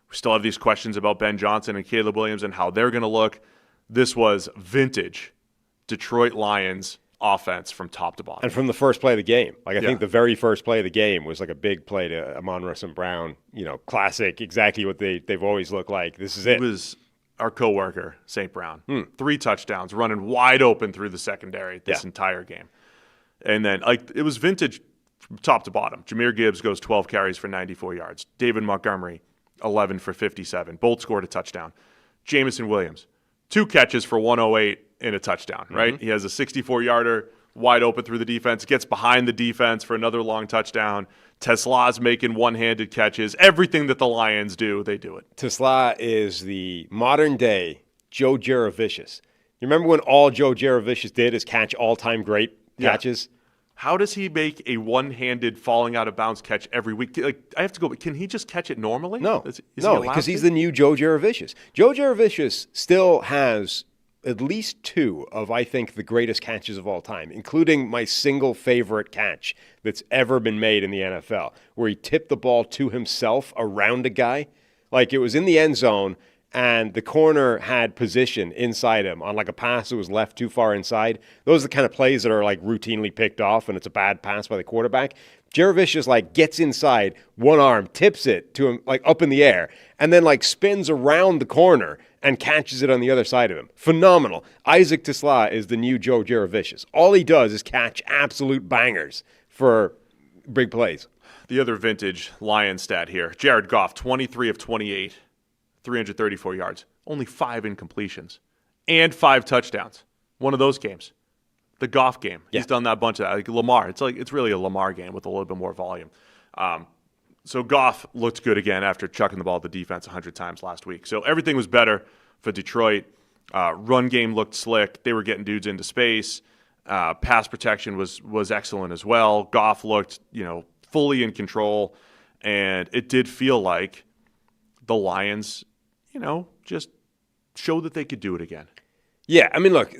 S1: We still have these questions about Ben Johnson and Caleb Williams and how they're going to look. This was vintage Detroit Lions offense from top to bottom.
S2: And from the first play of the game. I think the very first play of the game was like a big play to Amon-Ra St. Brown. You know, classic, exactly what they've always looked like. This is it.
S1: It was our coworker, St. Brown. 3 touchdowns, running wide open through the secondary this entire game. And then it was vintage from top to bottom. Jahmyr Gibbs goes 12 carries for 94 yards. David Montgomery, 11 for 57. Both scored a touchdown. Jameson Williams, 2 catches for 108 and a touchdown, right? He has a 64-yarder wide open through the defense, gets behind the defense for another long touchdown. Tesla's making one-handed catches. Everything that the Lions do, they do it.
S2: Tesla is the modern-day Joe Jaravicious. You remember when all Joe Jaravicious did is catch all-time great catches?
S1: How does he make a one-handed falling out of bounds catch every week? I have to go, but can he just catch it normally?
S2: No, because he's the new Joe Jaravicious. Joe Jaravicious still has at least 2 of, I think, the greatest catches of all time, including my single favorite catch that's ever been made in the NFL, where he tipped the ball to himself around a guy. Like, it was in the end zone, and the corner had position inside him on like a pass that was left too far inside. Those are the kind of plays that are like routinely picked off and it's a bad pass by the quarterback. Jurevicius like gets inside, one arm, tips it to him like up in the air, and then like spins around the corner and catches it on the other side of him. Phenomenal. Isaac Tisla is the new Joe Jurevicius. All he does is catch absolute bangers for big plays.
S1: The other vintage Lions stat here. Jared Goff, 23 of 28. 334 yards, only 5 incompletions, and 5 touchdowns. One of those games. The Goff game. He's done that bunch of that. Like Lamar. It's really a Lamar game with a little bit more volume. So Goff looked good again after chucking the ball at the defense 100 times last week. So everything was better for Detroit. Run game looked slick. They were getting dudes into space. Pass protection was excellent as well. Goff looked, fully in control, and it did feel like the Lions just show that they could do it again.
S2: Yeah, I mean, look,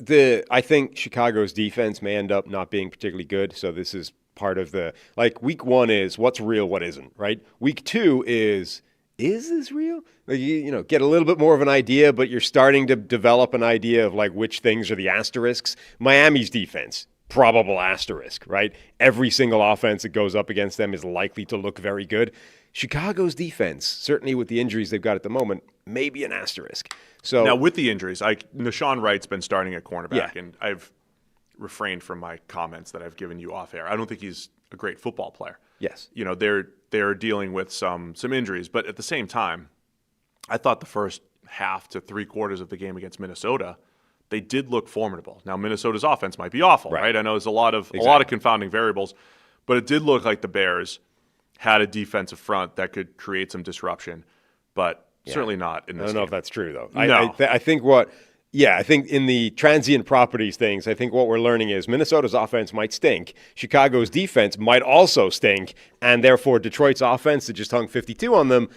S2: I think Chicago's defense may end up not being particularly good, so this is part of the, week 1 is what's real, what isn't, right? Week 2 is this real? Like, get a little bit more of an idea, but you're starting to develop an idea of, which things are the asterisks. Miami's defense, probable asterisk, right? Every single offense that goes up against them is likely to look very good. Chicago's defense, certainly with the injuries they've got at the moment, may be an asterisk. So
S1: now with the injuries, Nashawn Wright's been starting at cornerback, and I've refrained from my comments that I've given you off air. I don't think he's a great football player.
S2: Yes,
S1: they're dealing with some injuries, but at the same time, I thought the first half to 3/4 of the game against Minnesota, they did look formidable. Now Minnesota's offense might be awful, right? I know there's a lot of confounding variables, but it did look like the Bears had a defensive front that could create some disruption, but certainly not in this
S2: I don't know
S1: game.
S2: if that's true, though.
S1: No.
S2: I think in the transient properties things, I think what we're learning is Minnesota's offense might stink, Chicago's defense might also stink, and therefore Detroit's offense that just hung 52 on them,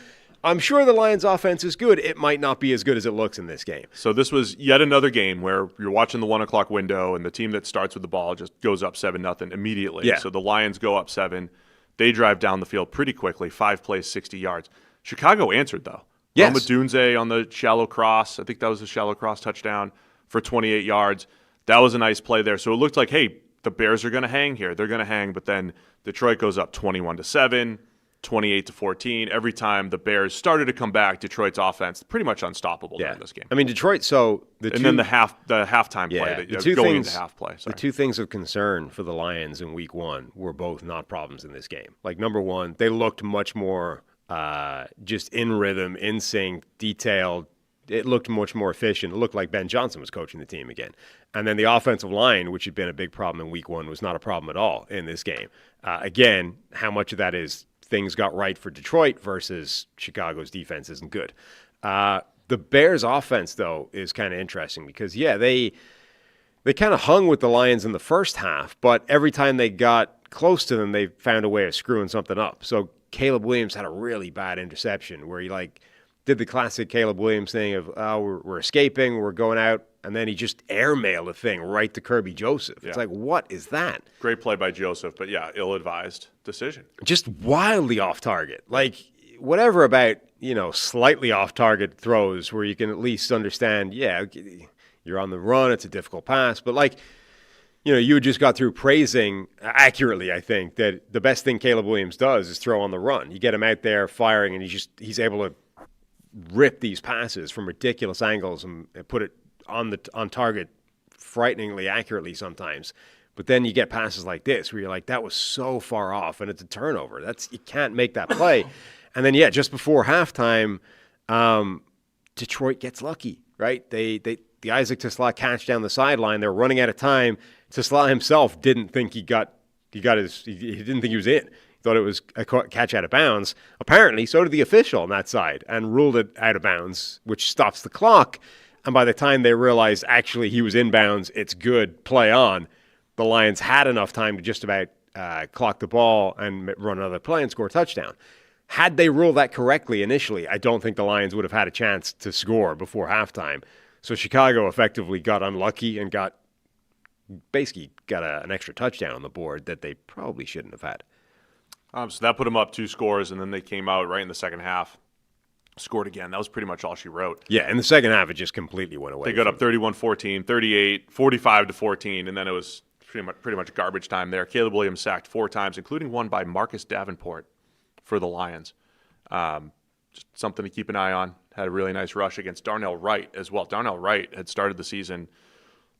S2: I'm sure the Lions' offense is good. It might not be as good as it looks in this game.
S1: So this was yet another game where you're watching the 1 o'clock window, and the team that starts with the ball just goes up 7-0 immediately.
S2: Yeah.
S1: So the Lions go up 7. They drive down the field pretty quickly, 5 plays, 60 yards. Chicago answered, though.
S2: Yes.
S1: Roma Dunze on the shallow cross. I think that was a shallow cross touchdown for 28 yards. That was a nice play there. So it looked like, hey, the Bears are going to hang here. They're going to hang, but then Detroit goes up 21-7, 28-14. Every time the Bears started to come back, Detroit's offense pretty much unstoppable during this game.
S2: I mean, Detroit.
S1: Then the halftime play, going into half play.
S2: The two things of concern for the Lions in Week 1 were both not problems in this game. Number one, they looked much more just in rhythm, in sync, detailed. It looked much more efficient. It looked like Ben Johnson was coaching the team again. And then the offensive line, which had been a big problem in Week 1, was not a problem at all in this game. Again, how much of that is things got right for Detroit versus Chicago's defense isn't good. The Bears' offense, though, is kind of interesting because, they kind of hung with the Lions in the first half, but every time they got close to them, they found a way of screwing something up. So Caleb Williams had a really bad interception where he did the classic Caleb Williams thing of, we're escaping, we're going out, and then he just airmailed a thing right to Kirby Joseph. Yeah. It's like, what is that?
S1: Great play by Joseph, but ill-advised decision.
S2: Just wildly off target. Whatever about, slightly off target throws where you can at least understand, you're on the run, it's a difficult pass, but you just got through praising accurately, I think, that the best thing Caleb Williams does is throw on the run. You get him out there firing, and he's able to rip these passes from ridiculous angles and put it on target frighteningly accurately sometimes. But then you get passes like this where you're like, that was so far off, and it's a turnover. You can't make that play. And then, just before halftime, Detroit gets lucky, right? The Isaac Tisla catch down the sideline. They're running out of time. Tisla himself didn't think he didn't think he was in. He thought it was a catch out of bounds. Apparently, so did the official on that side and ruled it out of bounds, which stops the clock. And by the time they realized actually he was in bounds, it's good, play on, the Lions had enough time to just about clock the ball and run another play and score a touchdown. Had they ruled that correctly initially, I don't think the Lions would have had a chance to score before halftime. So Chicago effectively got unlucky and basically got an extra touchdown on the board that they probably shouldn't have had.
S1: So that put them up 2 scores, and then they came out right in the second half scored again. That was pretty much all she wrote.
S2: Yeah, in the second half, it just completely went away.
S1: They got up 31-14, 38, 45-14, and then it was pretty much garbage time there. Caleb Williams sacked 4 times, including one by Marcus Davenport for the Lions. Just something to keep an eye on. Had a really nice rush against Darnell Wright as well. Darnell Wright had started the season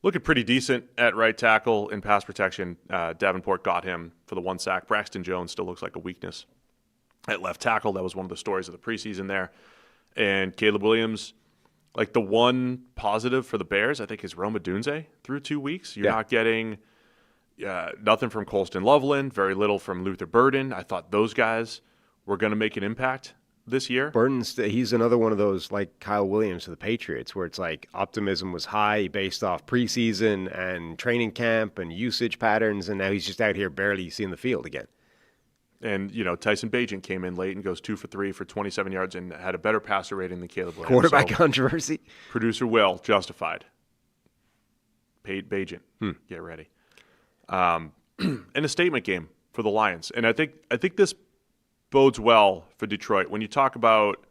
S1: looking pretty decent at right tackle in pass protection. Davenport got him for the 1 sack. Braxton Jones still looks like a weakness at left tackle. That was one of the stories of the preseason there. And Caleb Williams, like the one positive for the Bears, I think, is Roma Dunze through 2 weeks. You're not getting nothing from Colston Loveland, very little from Luther Burden. I thought those guys were going to make an impact this year.
S2: He's another one of those like Kyle Williams to the Patriots, where it's like optimism was high based off preseason and training camp and usage patterns, and now he's just out here barely seeing the field again.
S1: And, Tyson Bagent came in late and goes 2 for 3 for 27 yards and had a better passer rating than Caleb Williams.
S2: Quarterback controversy.
S1: Producer Will, justified. Paid Bagent. Get ready. And a statement game for the Lions. And I think this bodes well for Detroit. When you talk about,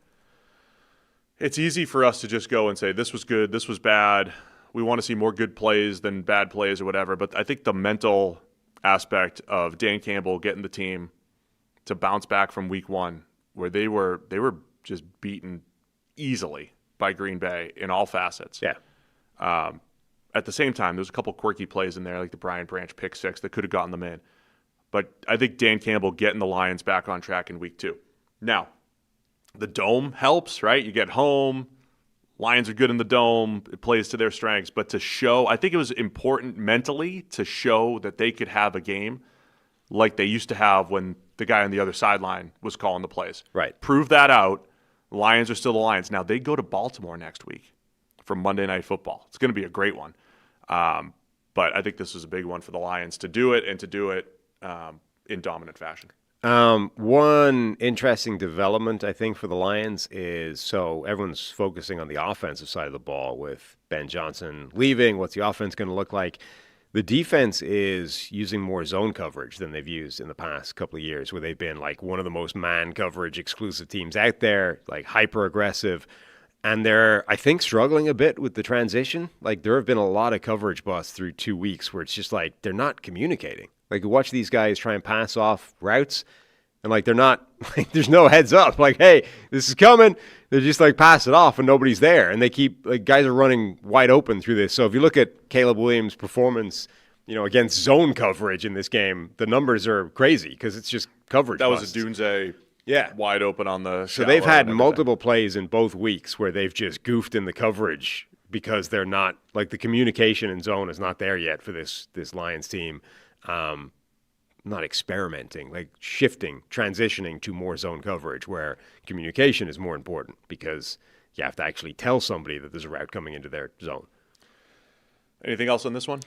S1: it's easy for us to just go and say, this was good, this was bad. We want to see more good plays than bad plays or whatever. But I think the mental aspect of Dan Campbell getting the team to bounce back from week 1, where they were just beaten easily by Green Bay in all facets.
S2: Yeah.
S1: At the same time, there was a couple quirky plays in there, like the Brian Branch pick 6 that could have gotten them in. But I think Dan Campbell getting the Lions back on track in week 2. Now, the dome helps, right? You get home, Lions are good in the dome, it plays to their strengths. But to show, I think it was important mentally to show that they could have a game like they used to have when the guy on the other sideline was calling the plays.
S2: Right.
S1: Prove that out. Lions are still the Lions. Now, they go to Baltimore next week for Monday Night Football. It's going to be a great one. But I think this is a big one for the Lions to do it and to do it in dominant fashion.
S2: One interesting development, I think, for the Lions is, so everyone's focusing on the offensive side of the ball with Ben Johnson leaving. What's the offense going to look like? The defense is using more zone coverage than they've used in the past couple of years, where they've been like one of the most man coverage exclusive teams out there, like hyper aggressive. And they're, I think, struggling a bit with the transition. Like, there have been a lot of coverage busts through 2 weeks where it's just like they're not communicating. Like, you watch these guys try and pass off routes, and like they're not, like, there's no heads up. Like, hey, this is coming. They're just like pass it off, and nobody's there. And they keep, like, guys are running wide open through this. So if you look at Caleb Williams' performance, against zone coverage in this game, the numbers are crazy because it's just coverage.
S1: That
S2: busts.
S1: was a Dunze. Yeah, wide open on the.
S2: So they've had multiple plays in both weeks where they've just goofed in the coverage because they're not, like, the communication in zone is not there yet for this Lions team. Not experimenting, like shifting, transitioning to more zone coverage where communication is more important because you have to actually tell somebody that there's a route coming into their zone.
S1: Anything else on this one?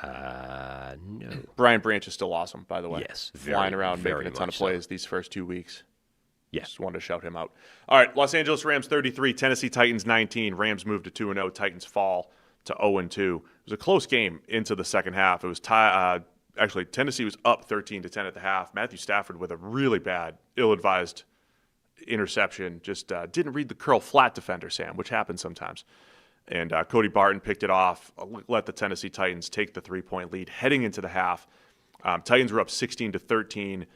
S2: No.
S1: Brian Branch is still awesome, by the way.
S2: Yes.
S1: Flying around, making a ton of plays these first 2 weeks.
S2: Yes.
S1: Just wanted to shout him out. All right, Los Angeles Rams 33, Tennessee Titans 19. Rams moved to 2-0. Titans fall to 0-2. It was a close game into the second half. It was actually, Tennessee was up 13-10 at the half. Matthew Stafford with a really bad, ill-advised interception. Just didn't read the curl flat defender, Sam, which happens sometimes. And Cody Barton picked it off, let the Tennessee Titans take the 3-point lead heading into the half. Titans were up 16-13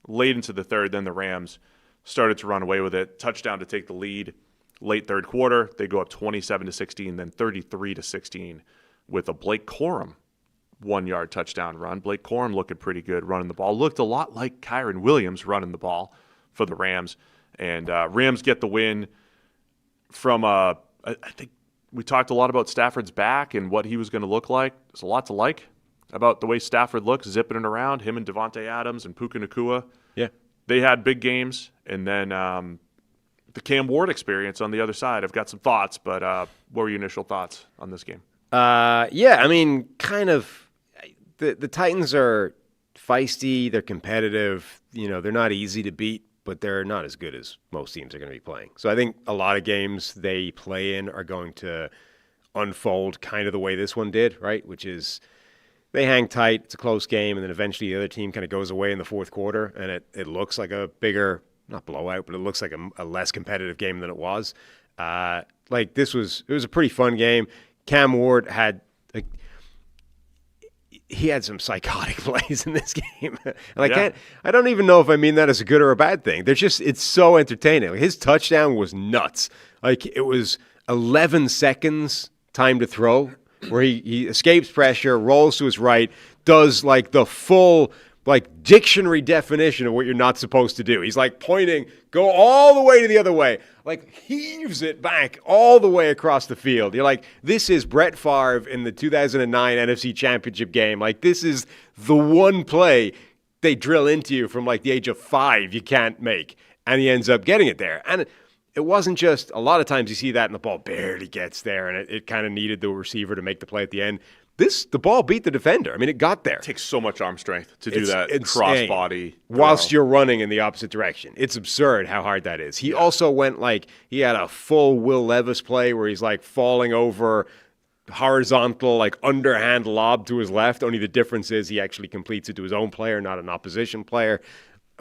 S1: late into the third. Then the Rams started to run away with it. Touchdown to take the lead late third quarter. They go up 27-16, then 33-16 with a Blake Corum 1-yard touchdown run. Blake Corum looking pretty good running the ball. Looked a lot like Kyron Williams running the ball for the Rams. And Rams get the win from, I think we talked a lot about Stafford's back and what he was going to look like. There's a lot to like about the way Stafford looks, zipping it around, him and Devontae Adams and Puka Nacua.
S2: Yeah.
S1: They had big games. And then the Cam Ward experience on the other side. I've got some thoughts, but what were your initial thoughts on this game?
S2: Yeah, I mean, kind of. The Titans are feisty. They're competitive. They're not easy to beat, but they're not as good as most teams are going to be playing. So I think a lot of games they play in are going to unfold kind of the way this one did, right? Which is they hang tight, it's a close game, and then eventually the other team kind of goes away in the fourth quarter, and it looks like a bigger not blowout, but it looks like a less competitive game than it was. It was a pretty fun game. Cam Ward had he had some psychotic plays in this game. I don't even know if I mean that as a good or a bad thing. It's so entertaining. Like, his touchdown was nuts. Like, it was 11 seconds time to throw, where he escapes pressure, rolls to his right, does like the full dictionary definition of what you're not supposed to do. He's like pointing, go all the way to the other way, like heaves it back all the way across the field. You're like, this is Brett Favre in the 2009 NFC Championship game. Like, this is the one play they drill into you from like the age of 5 you can't make. And he ends up getting it there. And it wasn't just, a lot of times you see that and the ball barely gets there and it kind of needed the receiver to make the play at the end. The ball beat the defender. I mean, it got there.
S1: It takes so much arm strength to do that crossbody.
S2: Whilst you're running in the opposite direction. It's absurd how hard that is. He also went he had a full Will Levis play where he's like falling over horizontal, like underhand lob to his left. Only the difference is he actually completes it to his own player, not an opposition player.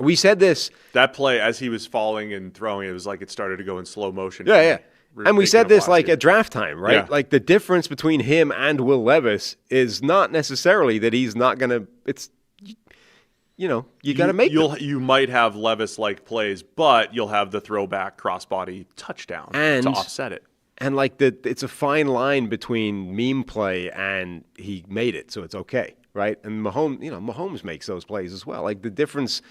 S2: We said this.
S1: That play, as he was falling and throwing, it was like it started to go in slow motion.
S2: Yeah. And we said this at draft time, right?
S1: Yeah.
S2: Like, the difference between him and Will Levis is not necessarily that he's not going to – it's, you got to make them.
S1: You might have Levis-like plays, but you'll have the throwback crossbody touchdown to offset it.
S2: And, it's a fine line between meme play and he made it, so it's okay, right? And Mahomes makes those plays as well. Like, the difference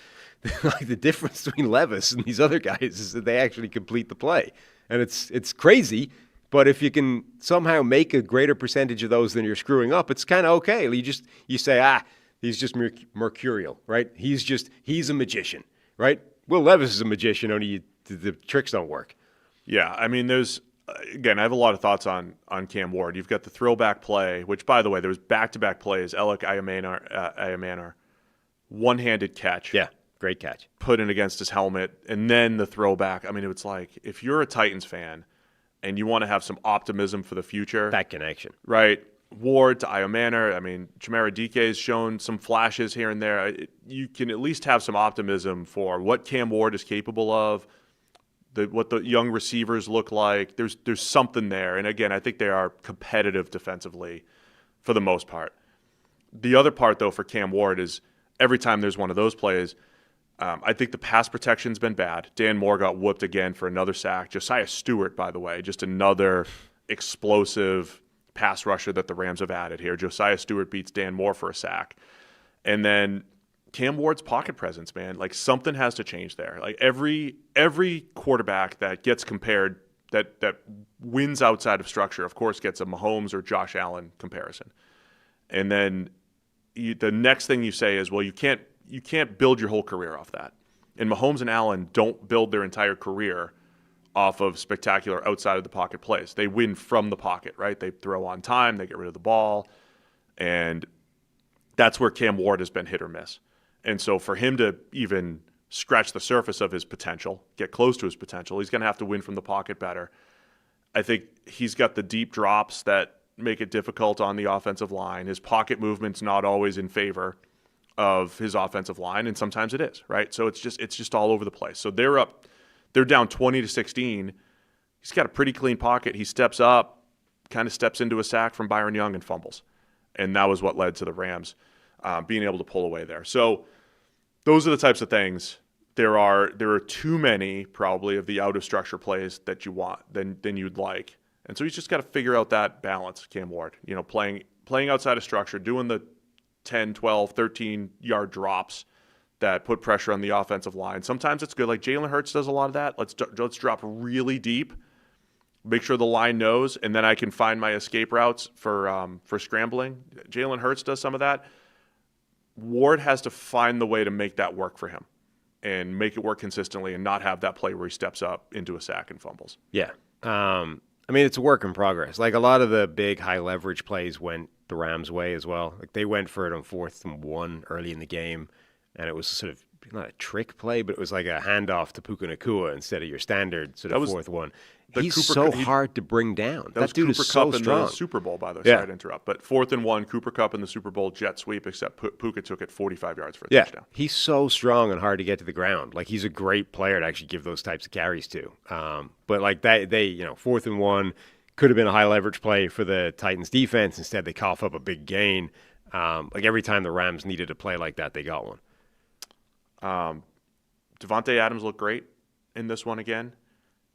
S2: between Levis and these other guys is that they actually complete the play. And it's crazy, but if you can somehow make a greater percentage of those than you're screwing up, it's kind of okay. You say, he's just mercurial, right? He's a magician, right? Will Levis is a magician, only the tricks don't work.
S1: Yeah, I mean, I have a lot of thoughts on Cam Ward. You've got the throwback play, which, by the way, there was back-to-back plays. Alec Ayamanar, one-handed catch.
S2: Yeah. Great catch.
S1: Put in against his helmet, and then the throwback. I mean, it's like, if you're a Titans fan and you want to have some optimism for the future.
S2: That connection.
S1: Right. Ward to Io Manor. I mean, Chimera DK has shown some flashes here and there. You can at least have some optimism for what Cam Ward is capable of, what the young receivers look like. There's something there. And again, I think they are competitive defensively for the most part. The other part, though, for Cam Ward is every time there's one of those plays, I think the pass protection's been bad. Dan Moore got whooped again for another sack. Josiah Stewart, by the way, just another explosive pass rusher that the Rams have added here. Josiah Stewart beats Dan Moore for a sack. And then Cam Ward's pocket presence, man. Like, something has to change there. Like, every quarterback that gets compared, that wins outside of structure, of course, gets a Mahomes or Josh Allen comparison. And then the next thing you say is, well, you can't build your whole career off that. And Mahomes and Allen don't build their entire career off of spectacular outside of the pocket plays. They win from the pocket, right? They throw on time, they get rid of the ball, and that's where Cam Ward has been hit or miss. And so for him to even scratch the surface of his potential, get close to his potential, he's going to have to win from the pocket better. I think he's got the deep drops that make it difficult on the offensive line. His pocket movement's not always in favor of his offensive line, and sometimes it is, right? So it's just all over the place. So they're down 20-16. He's got a pretty clean pocket. He steps up, kind of steps into a sack from Byron Young and fumbles. And that was what led to the Rams being able to pull away there. So those are the types of things. There are too many probably of the out of structure plays that you want than you'd like. And so he's just got to figure out that balance, Cam Ward. Playing outside of structure, doing the 10, 12, 13-yard drops that put pressure on the offensive line. Sometimes it's good. Like Jalen Hurts does a lot of that. Let's drop really deep, make sure the line knows, and then I can find my escape routes for scrambling. Jalen Hurts does some of that. Ward has to find the way to make that work for him and make it work consistently and not have that play where he steps up into a sack and fumbles.
S2: Yeah. I mean, it's a work in progress. Like, a lot of the big high leverage plays went the Rams' way as well. Like, they went for it on 4th and 1 early in the game, and it was sort of not a trick play, but it was like a handoff to Puka Nacua instead of your standard sort of fourth one. He's hard to bring down. That dude is so strong.
S1: In the Super Bowl, by the way. Sorry to interrupt. But 4th and 1, Cooper Kupp in the Super Bowl jet sweep, except Puka took it 45 yards for a touchdown.
S2: He's so strong and hard to get to the ground. Like, he's a great player to actually give those types of carries to. But like they 4th and 1 could have been a high leverage play for the Titans defense. Instead, they cough up a big gain. Like every time the Rams needed a play like that, they got one.
S1: Devontae Adams looked great in this one again.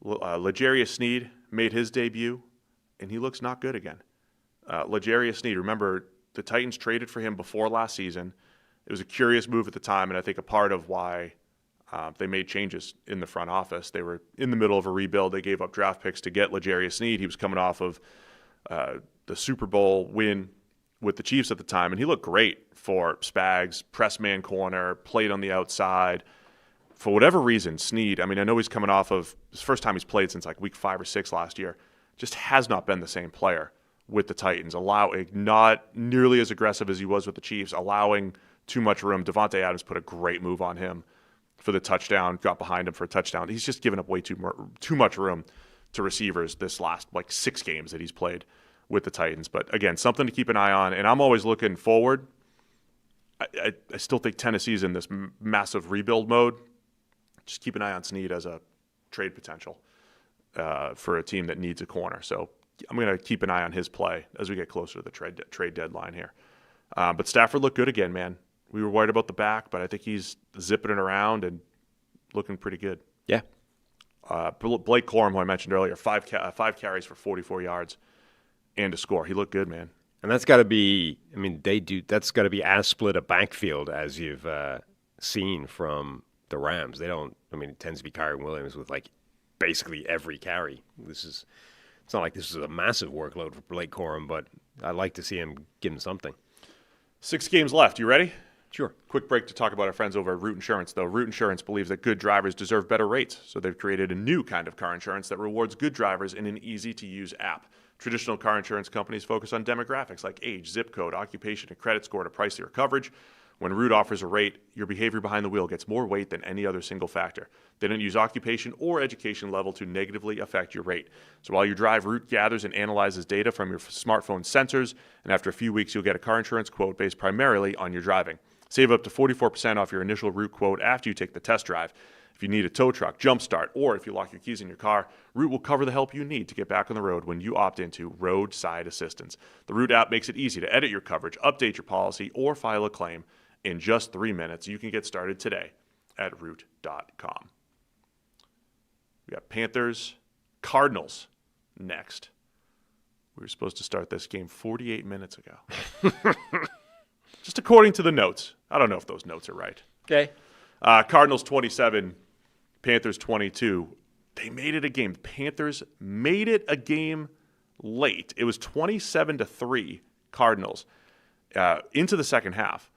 S1: L'Jarius Sneed made his debut, and he looks not good again. L'Jarius Sneed, remember, the Titans traded for him before last season. It was a curious move at the time, and I think a part of why they made changes in the front office. They were in the middle of a rebuild. They gave up draft picks to get L'Jarius Sneed. He was coming off of the Super Bowl win with the Chiefs at the time, and he looked great for Spags, press man corner, played on the outside. For whatever reason, Sneed, I mean, I know he's coming off of his first time he's played since like week 5 or 6 last year, just has not been the same player with the Titans, not nearly as aggressive as he was with the Chiefs, allowing too much room. Devontae Adams put a great move on him for the touchdown, got behind him for a touchdown. He's just given up way too much room to receivers this last like 6 games that he's played with the Titans. But again, something to keep an eye on, and I'm always looking forward. I still think Tennessee's in this massive rebuild mode. Just keep an eye on Sneed as a trade potential for a team that needs a corner. So I'm going to keep an eye on his play as we get closer to the trade deadline here. But Stafford looked good again, man. We were worried about the back, but I think he's zipping it around and looking pretty good.
S2: Yeah.
S1: Blake Corum, who I mentioned earlier, 5 carries for 44 yards and a score. He looked good, man.
S2: And that's got to be, I mean, that's got to be as split a backfield as you've seen from the Rams. It tends to be Kyren Williams with like basically every carry. It's not like this is a massive workload for Blake Corum, but I'd like to see him give him something.
S1: 6 games left. You ready?
S2: Sure.
S1: Quick break to talk about our friends over at Root Insurance, though. Root Insurance believes that good drivers deserve better rates, so they've created a new kind of car insurance that rewards good drivers in an easy-to-use app. Traditional car insurance companies focus on demographics like age, zip code, occupation, and credit score to price your coverage. When Root offers a rate, your behavior behind the wheel gets more weight than any other single factor. They don't use occupation or education level to negatively affect your rate. So while you drive, Root gathers and analyzes data from your smartphone sensors, and after a few weeks, you'll get a car insurance quote based primarily on your driving. Save up to 44% off your initial Root quote after you take the test drive. If you need a tow truck, jump start, or if you lock your keys in your car, Root will cover the help you need to get back on the road when you opt into roadside assistance. The Root app makes it easy to edit your coverage, update your policy, or file a claim in just 3 minutes. You can get started today at Root.com. We got Panthers, Cardinals next. We were supposed to start this game 48 minutes ago. Just according to the notes. I don't know if those notes are right.
S2: Okay.
S1: Cardinals 27, Panthers 22. They made it a game. Panthers made it a game late. It was 27-3 Cardinals into the second half.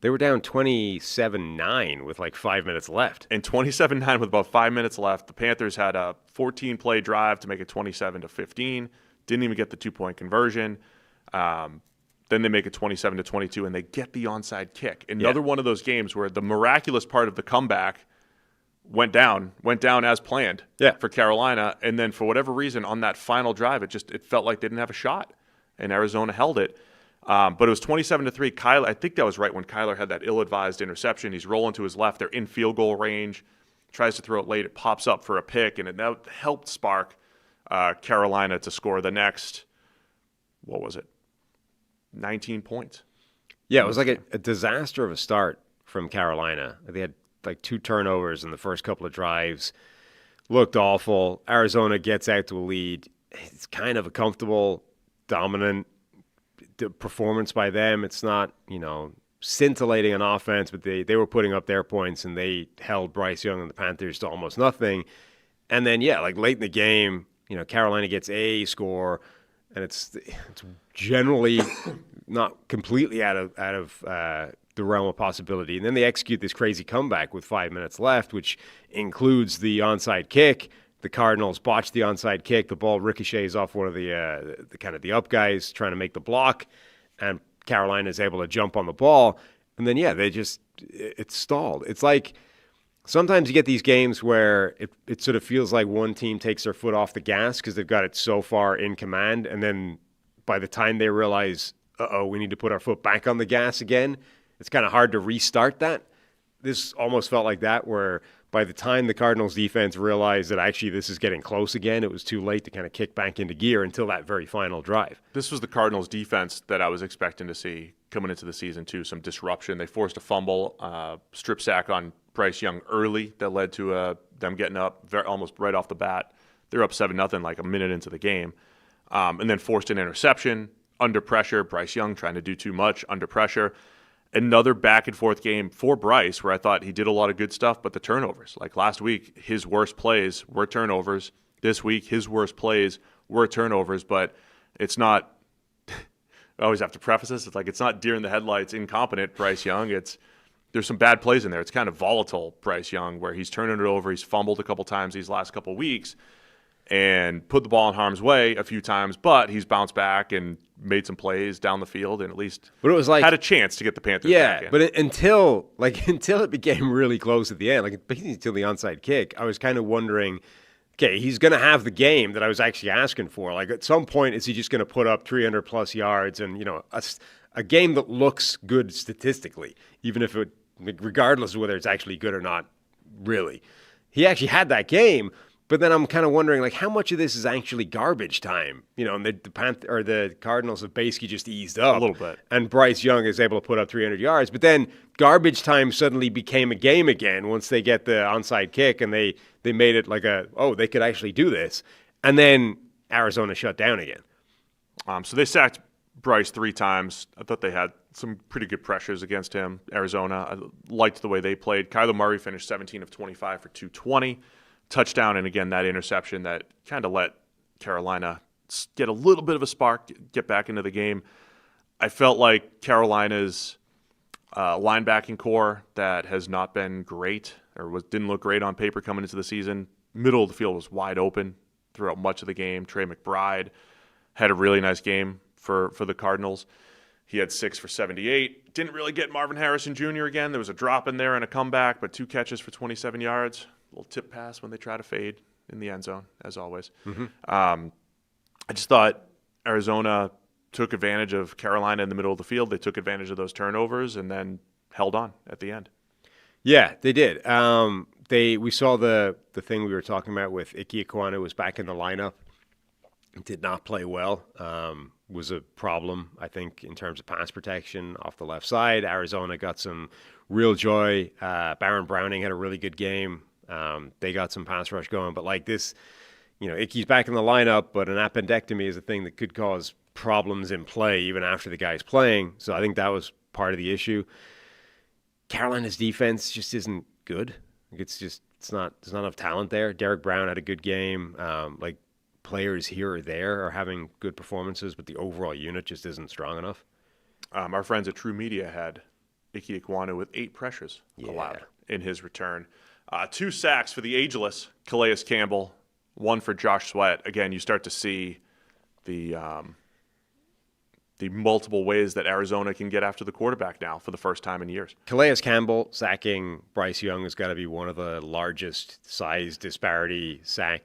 S2: They were down 27-9 with like 5 minutes left.
S1: And 27-9 with about 5 minutes left. The Panthers had a 14-play drive to make it 27-15. Didn't even get the 2-point conversion. Then they make it 27-22, and they get the onside kick. Another one of those games where the miraculous part of the comeback went down as planned for Carolina. And then for whatever reason, on that final drive, it felt like they didn't have a shot, and Arizona held it. But it was 27-3. Kyler, I think that was right when Kyler had that ill-advised interception. He's rolling to his left. They're in field goal range. Tries to throw it late. It pops up for a pick, and it helped spark Carolina to score the next, 19 points.
S2: Yeah, it was like a disaster of a start from Carolina. They had like 2 turnovers in the first couple of drives. Looked awful. Arizona gets out to a lead. It's kind of a comfortable, dominant performance by them. It's not, scintillating on offense, but they were putting up their points, and they held Bryce Young and the Panthers to almost nothing. And then, like late in the game, Carolina gets a score, and it's generally not completely out of the realm of possibility. And then they execute this crazy comeback with 5 minutes left, which includes the onside kick. The Cardinals botch the onside kick. The ball ricochets off one of the up guys trying to make the block, and Carolina is able to jump on the ball. And then, it stalled. It's like sometimes you get these games where it sort of feels like one team takes their foot off the gas because they've got it so far in command. And then by the time they realize, we need to put our foot back on the gas again, it's kind of hard to restart that. This almost felt like that, where by the time the Cardinals defense realized that actually this is getting close again, it was too late to kind of kick back into gear until that very final drive.
S1: This was the Cardinals defense that I was expecting to see coming into the season too. Some disruption. They forced a fumble, strip sack on Bryce Young early that led to them getting up almost right off the bat. They're up 7-0 like a minute into the game, and then forced an interception under pressure. Bryce Young trying to do too much under pressure. Another back-and-forth game for Bryce where I thought he did a lot of good stuff, but the turnovers. Like last week, his worst plays were turnovers. This week, his worst plays were turnovers, but it's not – I always have to preface this. It's like it's not deer in the headlights, incompetent Bryce Young. There's some bad plays in there. It's kind of volatile Bryce Young where he's turning it over. He's fumbled a couple times these last couple weeks and put the ball in harm's way a few times, but he's bounced back and made some plays down the field and at least
S2: but it was like,
S1: had a chance to get the Panthers back in.
S2: But until it became really close at the end, like basically until the onside kick, I was kind of wondering, okay, he's going to have the game that I was actually asking for. Like at some point, is he just going to put up 300-plus yards and, a game that looks good statistically, even if it, regardless of whether it's actually good or not, really. He actually had that game. But then I'm kind of wondering, like, how much of this is actually garbage time? And the Cardinals have basically just eased up
S1: a little bit,
S2: and Bryce Young is able to put up 300 yards. But then garbage time suddenly became a game again once they get the onside kick and they made it like they could actually do this. And then Arizona shut down again.
S1: So they sacked Bryce 3 times. I thought they had some pretty good pressures against him. Arizona, I liked the way they played. Kyler Murray finished 17 of 25 for 220. Touchdown, and again, that interception that kind of let Carolina get a little bit of a spark, get back into the game. I felt like Carolina's linebacking core that has not been great or didn't look great on paper coming into the season. Middle of the field was wide open throughout much of the game. Trey McBride had a really nice game for the Cardinals. He had 6 for 78. Didn't really get Marvin Harrison Jr. again. There was a drop in there and a comeback, but 2 catches for 27 yards. Little tip pass when they try to fade in the end zone, as always. Mm-hmm. I just thought Arizona took advantage of Carolina in the middle of the field. They took advantage of those turnovers and then held on at the end. Yeah,
S2: they did. We saw the thing we were talking about with Ike Ekwonu was back in the lineup. Did not play well. Was a problem, I think, in terms of pass protection off the left side. Arizona got some real joy. Baron Browning had a really good game. They got some pass rush going, but like this, Ike's back in the lineup, but an appendectomy is a thing that could cause problems in play even after the guy's playing. So I think that was part of the issue. Carolina's defense just isn't good. It's not enough talent there. Derek Brown had a good game. Players here or there are having good performances, but the overall unit just isn't strong enough.
S1: Our friends at True Media had Ike Ekwonu with 8 pressures allowed in his return. 2 sacks for the ageless Calais Campbell, 1 for Josh Sweat. Again, you start to see the multiple ways that Arizona can get after the quarterback now for the first time in years.
S2: Calais Campbell sacking Bryce Young has got to be one of the largest size disparity sack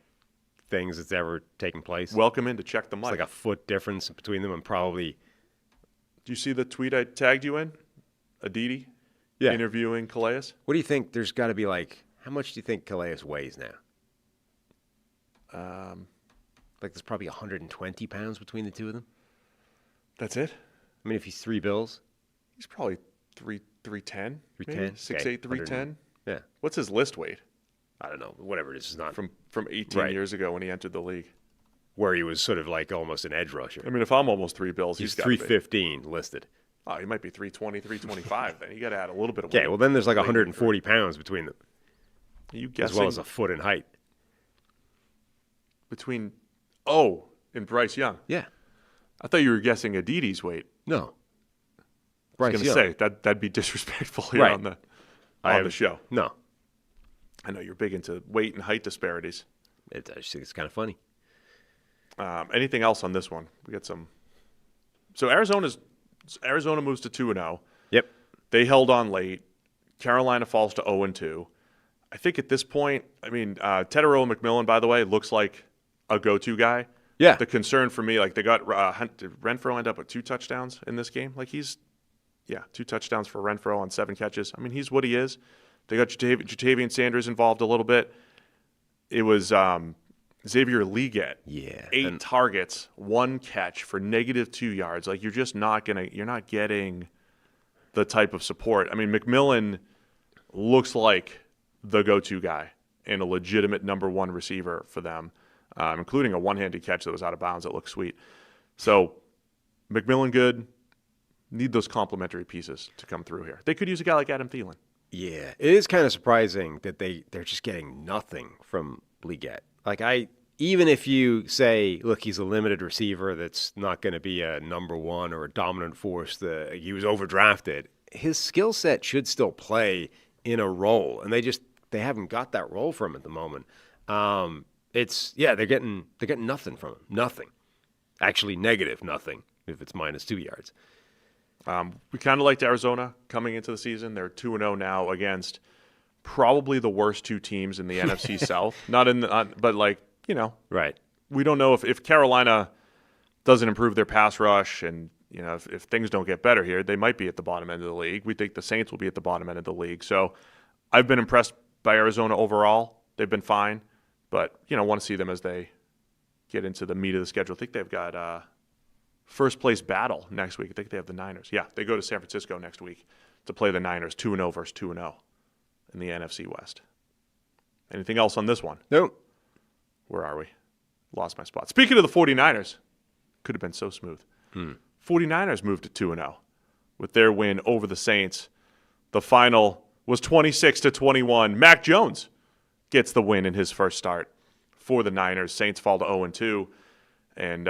S2: things that's ever taken place.
S1: Welcome in to check the mic.
S2: It's like a foot difference between them and probably.
S1: Do you see the tweet I tagged you in? Aditi interviewing Calais?
S2: What do you think? There's got to be how much do you think Calais weighs now? There's probably 120 pounds between the two of them.
S1: That's it?
S2: I mean, if he's $3 bills.
S1: He's probably 310.
S2: 310?
S1: 6'8", 310.
S2: Yeah.
S1: What's his list weight?
S2: I don't know. Whatever it is. It's not.
S1: From 18 years ago when he entered the league.
S2: Where he was sort of almost an edge rusher.
S1: I mean, if I'm almost $3 bills,
S2: he's 315 listed.
S1: Oh, he might be 320, 325 then. You got to add a little bit of weight.
S2: Okay, well then there's 140 pounds between them.
S1: Are you guessing?
S2: As well as a foot in height.
S1: Between and Bryce Young?
S2: Yeah.
S1: I thought you were guessing Aditi's weight.
S2: No.
S1: I was going to say, that'd be disrespectful here on the show.
S2: No.
S1: I know you're big into weight and height disparities.
S2: I just think it's kind of funny.
S1: Anything else on this one? We got some. So Arizona moves to 2-0.
S2: Yep.
S1: They held on late. Carolina falls to 0-2. I think at this point, Teterow McMillan, by the way, looks like a go-to guy.
S2: Yeah.
S1: The concern for me, they got did Renfrow end up with 2 touchdowns in this game? 2 touchdowns for Renfrow on 7 catches. He's what he is. They got Jatavian Sanders involved a little bit. It was Xavier Leggett.
S2: Yeah.
S1: 8 targets, 1 catch for -2 yards. You're just you're not getting the type of support. McMillan looks like the go-to guy and a legitimate number 1 receiver for them, including a one-handed catch that was out of bounds that looked sweet. So McMillan good. Need those complementary pieces to come through here. They could use a guy like Adam Thielen.
S2: Yeah, it is kind of surprising that they're just getting nothing from Leggett. Even if you say, look, he's a limited receiver that's not going to be a number 1 or a dominant force, he was overdrafted, his skill set should still play in a role, and they haven't got that role from him at the moment. They're getting nothing from him. Nothing. Actually, negative nothing if it's -2 yards.
S1: We kind of liked Arizona coming into the season. They're 2-0 now against probably the worst 2 teams in the NFC South.
S2: Right.
S1: We don't know if Carolina doesn't improve their pass rush and, if things don't get better here, they might be at the bottom end of the league. We think the Saints will be at the bottom end of the league. So I've been impressed by Arizona overall. They've been fine, but, want to see them as they get into the meat of the schedule. I think they've got first place battle next week. I think they have the Niners. Yeah, they go to San Francisco next week to play the Niners, 2-0 versus 2-0 in the NFC West. Anything else on this one?
S2: Nope.
S1: Where are we? Lost my spot. Speaking of the 49ers, could have been so smooth. 49ers moved to 2-0 with their win over the Saints. The final was 26-21. Mac Jones gets the win in his first start for the Niners. Saints fall to 0-2. And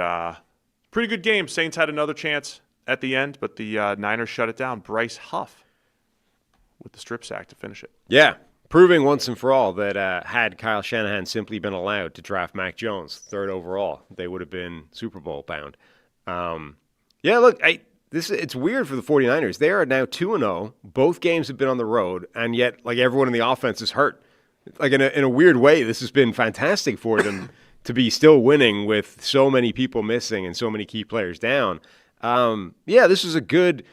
S1: pretty good game. Saints had another chance at the end, but the Niners shut it down. Bryce Huff with the strip sack to finish it.
S2: Yeah, proving once and for all that had Kyle Shanahan simply been allowed to draft Mac Jones 3rd overall, they would have been Super Bowl bound. It's weird for the 49ers. They are now 2-0. Both games have been on the road, and yet everyone in the offense is hurt. In a weird way, this has been fantastic for them to be still winning with so many people missing and so many key players down. This was a good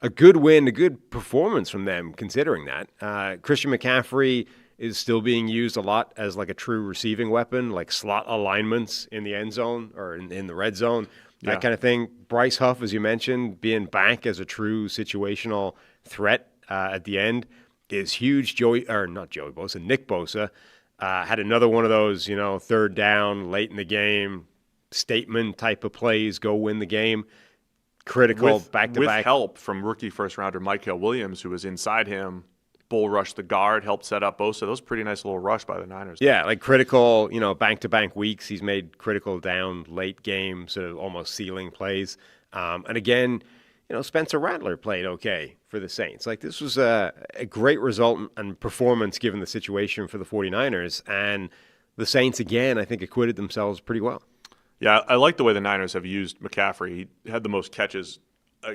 S2: win, a good performance from them, considering that. Christian McCaffrey is still being used a lot as a true receiving weapon, slot alignments in the end zone or in the red zone, that kind of thing. Bryce Huff, as you mentioned, being back as a true situational threat at the end is huge. Nick Bosa had another one of those, 3rd down, late in the game, statement type of plays, go win the game. Critical back-to-back.
S1: With help from rookie first-rounder Micah Williams, who was inside him, bull rushed the guard, helped set up Bosa. That was a pretty nice little rush by the Niners.
S2: Yeah, critical, back-to-back weeks. He's made critical down, late game, sort of almost ceiling plays. And again, Spencer Rattler played okay for the Saints. This was a great result and performance given the situation for the 49ers. And the Saints, again, I think acquitted themselves pretty well.
S1: Yeah, I like the way the Niners have used McCaffrey. He had the most catches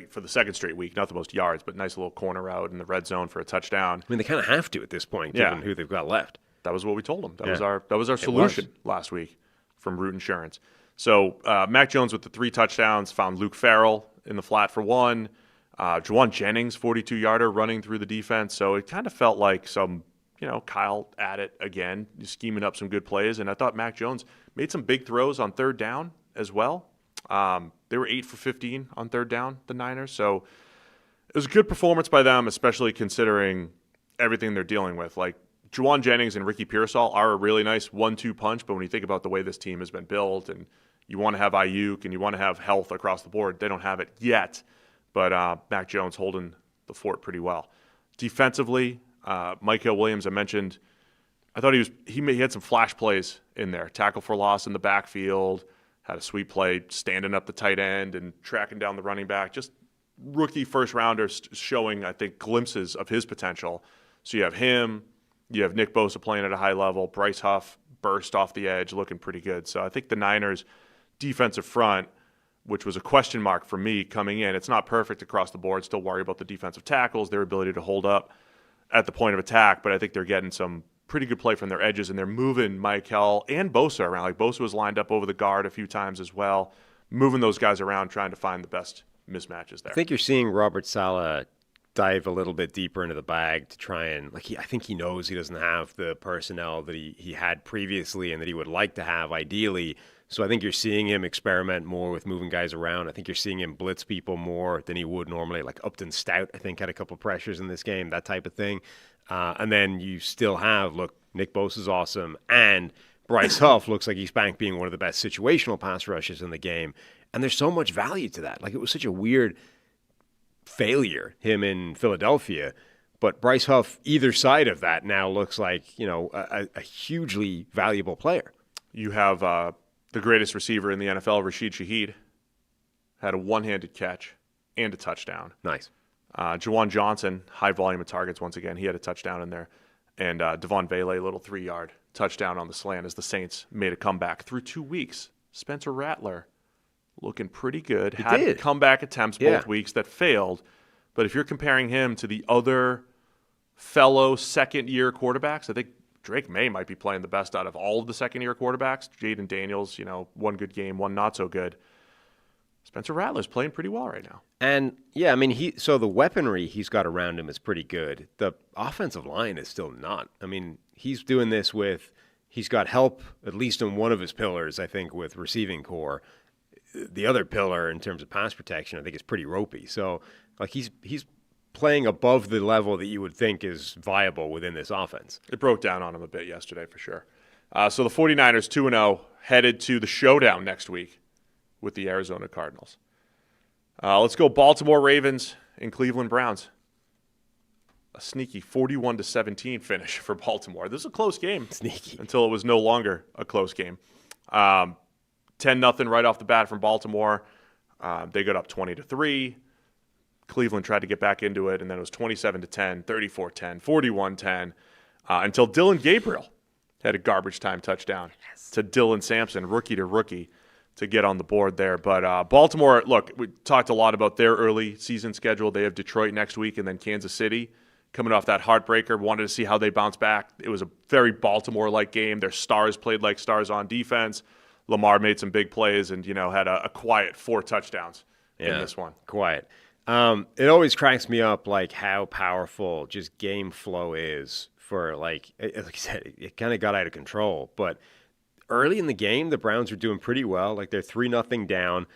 S1: for the 2nd straight week, not the most yards, but nice little corner out in the red zone for a touchdown.
S2: They kind of have to at this point, given who they've got left.
S1: That was what we told them. That was our solution last week from Root Insurance. So Mac Jones with the 3 touchdowns found Luke Farrell in the flat for 1. Juwan Jennings, 42-yarder, running through the defense. So it kind of felt like some, Kyle at it again, scheming up some good plays. And I thought Mac Jones made some big throws on 3rd down as well. They were 8 for 15 on 3rd down, the Niners. So it was a good performance by them, especially considering everything they're dealing with. Juwan Jennings and Ricky Pearsall are a really nice 1-2 punch, but when you think about the way this team has been built and you want to have Ayuk and you want to have health across the board, they don't have it yet. But Mac Jones holding the fort pretty well. Defensively, Micah Williams, I mentioned, I thought he had some flash plays in there. Tackle for loss in the backfield, had a sweet play standing up the tight end and tracking down the running back. Just rookie first-rounder showing, I think, glimpses of his potential. So you have him, you have Nick Bosa playing at a high level, Bryce Huff burst off the edge, looking pretty good. So I think the Niners' defensive front which was a question mark for me coming in. It's not perfect across the board. Still worry about the defensive tackles, their ability to hold up at the point of attack, but I think they're getting some pretty good play from their edges, and they're moving Michael and Bosa around. Like Bosa was lined up over the guard a few times as well, moving those guys around, trying to find the best mismatches there.
S2: I think you're seeing Robert Saleh dive a little bit deeper into the bag to try and, I think he knows he doesn't have the personnel that he had previously and that he would like to have ideally. So I think you're seeing him experiment more with moving guys around. I think you're seeing him blitz people more than he would normally. Like Upton Stout, I think, had a couple of pressures in this game, that type of thing. And then you still have, Nick Bosa's awesome, and Bryce Huff looks like he's back being one of the best situational pass rushers in the game. And there's so much value to that. It was such a weird failure, him in Philadelphia. But Bryce Huff, either side of that, now looks like, a hugely valuable player.
S1: You have the greatest receiver in the NFL, Rashid Shaheed, had a one-handed catch and a touchdown.
S2: Nice.
S1: Jawan Johnson, high volume of targets once again. He had a touchdown in there. And Devon Bailey, a little 3-yard touchdown on the slant as the Saints made a comeback through 2 weeks. Spencer Rattler looking pretty good. Had comeback attempts both weeks that failed. But if you're comparing him to the other fellow second-year quarterbacks, I think Drake May might be playing the best out of all of the second-year quarterbacks. Jaden Daniels, one good game, one not so good. Spencer Rattler's playing pretty well right now.
S2: And, so the weaponry he's got around him is pretty good. The offensive line is still not. He's doing this he's got help, at least in one of his pillars, I think, with receiving core. The other pillar, in terms of pass protection, I think is pretty ropey. So, he's playing above the level that you would think is viable within this offense.
S1: It broke down on him a bit yesterday, for sure. So the 49ers, 2-0, headed to the showdown next week with the Arizona Cardinals. Let's go Baltimore Ravens and Cleveland Browns. A sneaky 41-17 finish for Baltimore. This is a close game.
S2: Sneaky.
S1: Until it was no longer a close game. 10-0 right off the bat from Baltimore. They got up 20-3. Cleveland tried to get back into it, and then it was 27-10, 34-10, 41-10, until Dylan Gabriel had a garbage time touchdown to Dylan Sampson, rookie to rookie, to get on the board there. But Baltimore, look, we talked a lot about their early season schedule. They have Detroit next week and then Kansas City coming off that heartbreaker. Wanted to see how they bounce back. It was a very Baltimore-like game. Their stars played like stars on defense. Lamar made some big plays and, had a quiet 4 touchdowns in this one.
S2: Quiet. It always cracks me up, how powerful just game flow is for, like I said, it kind of got out of control. But early in the game, the Browns are doing pretty well. They're 3-0 down.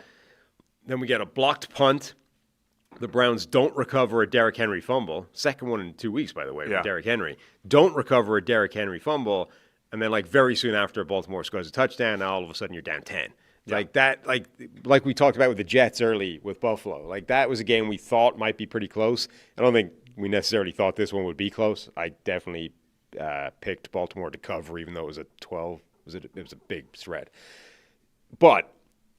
S2: Then we get a blocked punt. The Browns don't recover a Derrick Henry fumble. Second one in 2 weeks, by the way, for Derrick Henry. Don't recover a Derrick Henry fumble. And then, very soon after, Baltimore scores a touchdown. Now all of a sudden you're down 10. Yeah. Like we talked about with the Jets early with Buffalo. That was a game we thought might be pretty close. I don't think we necessarily thought this one would be close. I definitely picked Baltimore to cover, even though it was a 12. It was a big spread. But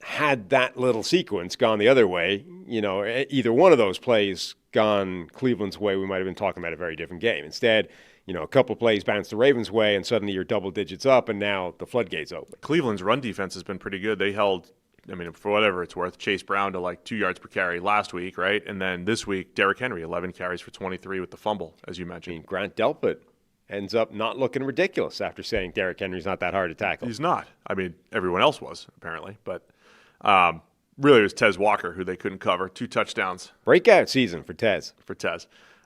S2: had that little sequence gone the other way, either one of those plays gone Cleveland's way, we might have been talking about a very different game. Instead, a couple of plays bounced the Ravens' way, and suddenly you're double digits up, and now the floodgates open.
S1: Cleveland's run defense has been pretty good. They held, for whatever it's worth, Chase Brown to 2 yards per carry last week, right? And then this week, Derrick Henry, 11 carries for 23 with the fumble, as you mentioned.
S2: Grant Delpit ends up not looking ridiculous after saying Derrick Henry's not that hard to tackle.
S1: He's not. Everyone else was, apparently. But really, it was Tez Walker who they couldn't cover. 2 touchdowns.
S2: Breakout season for Tez.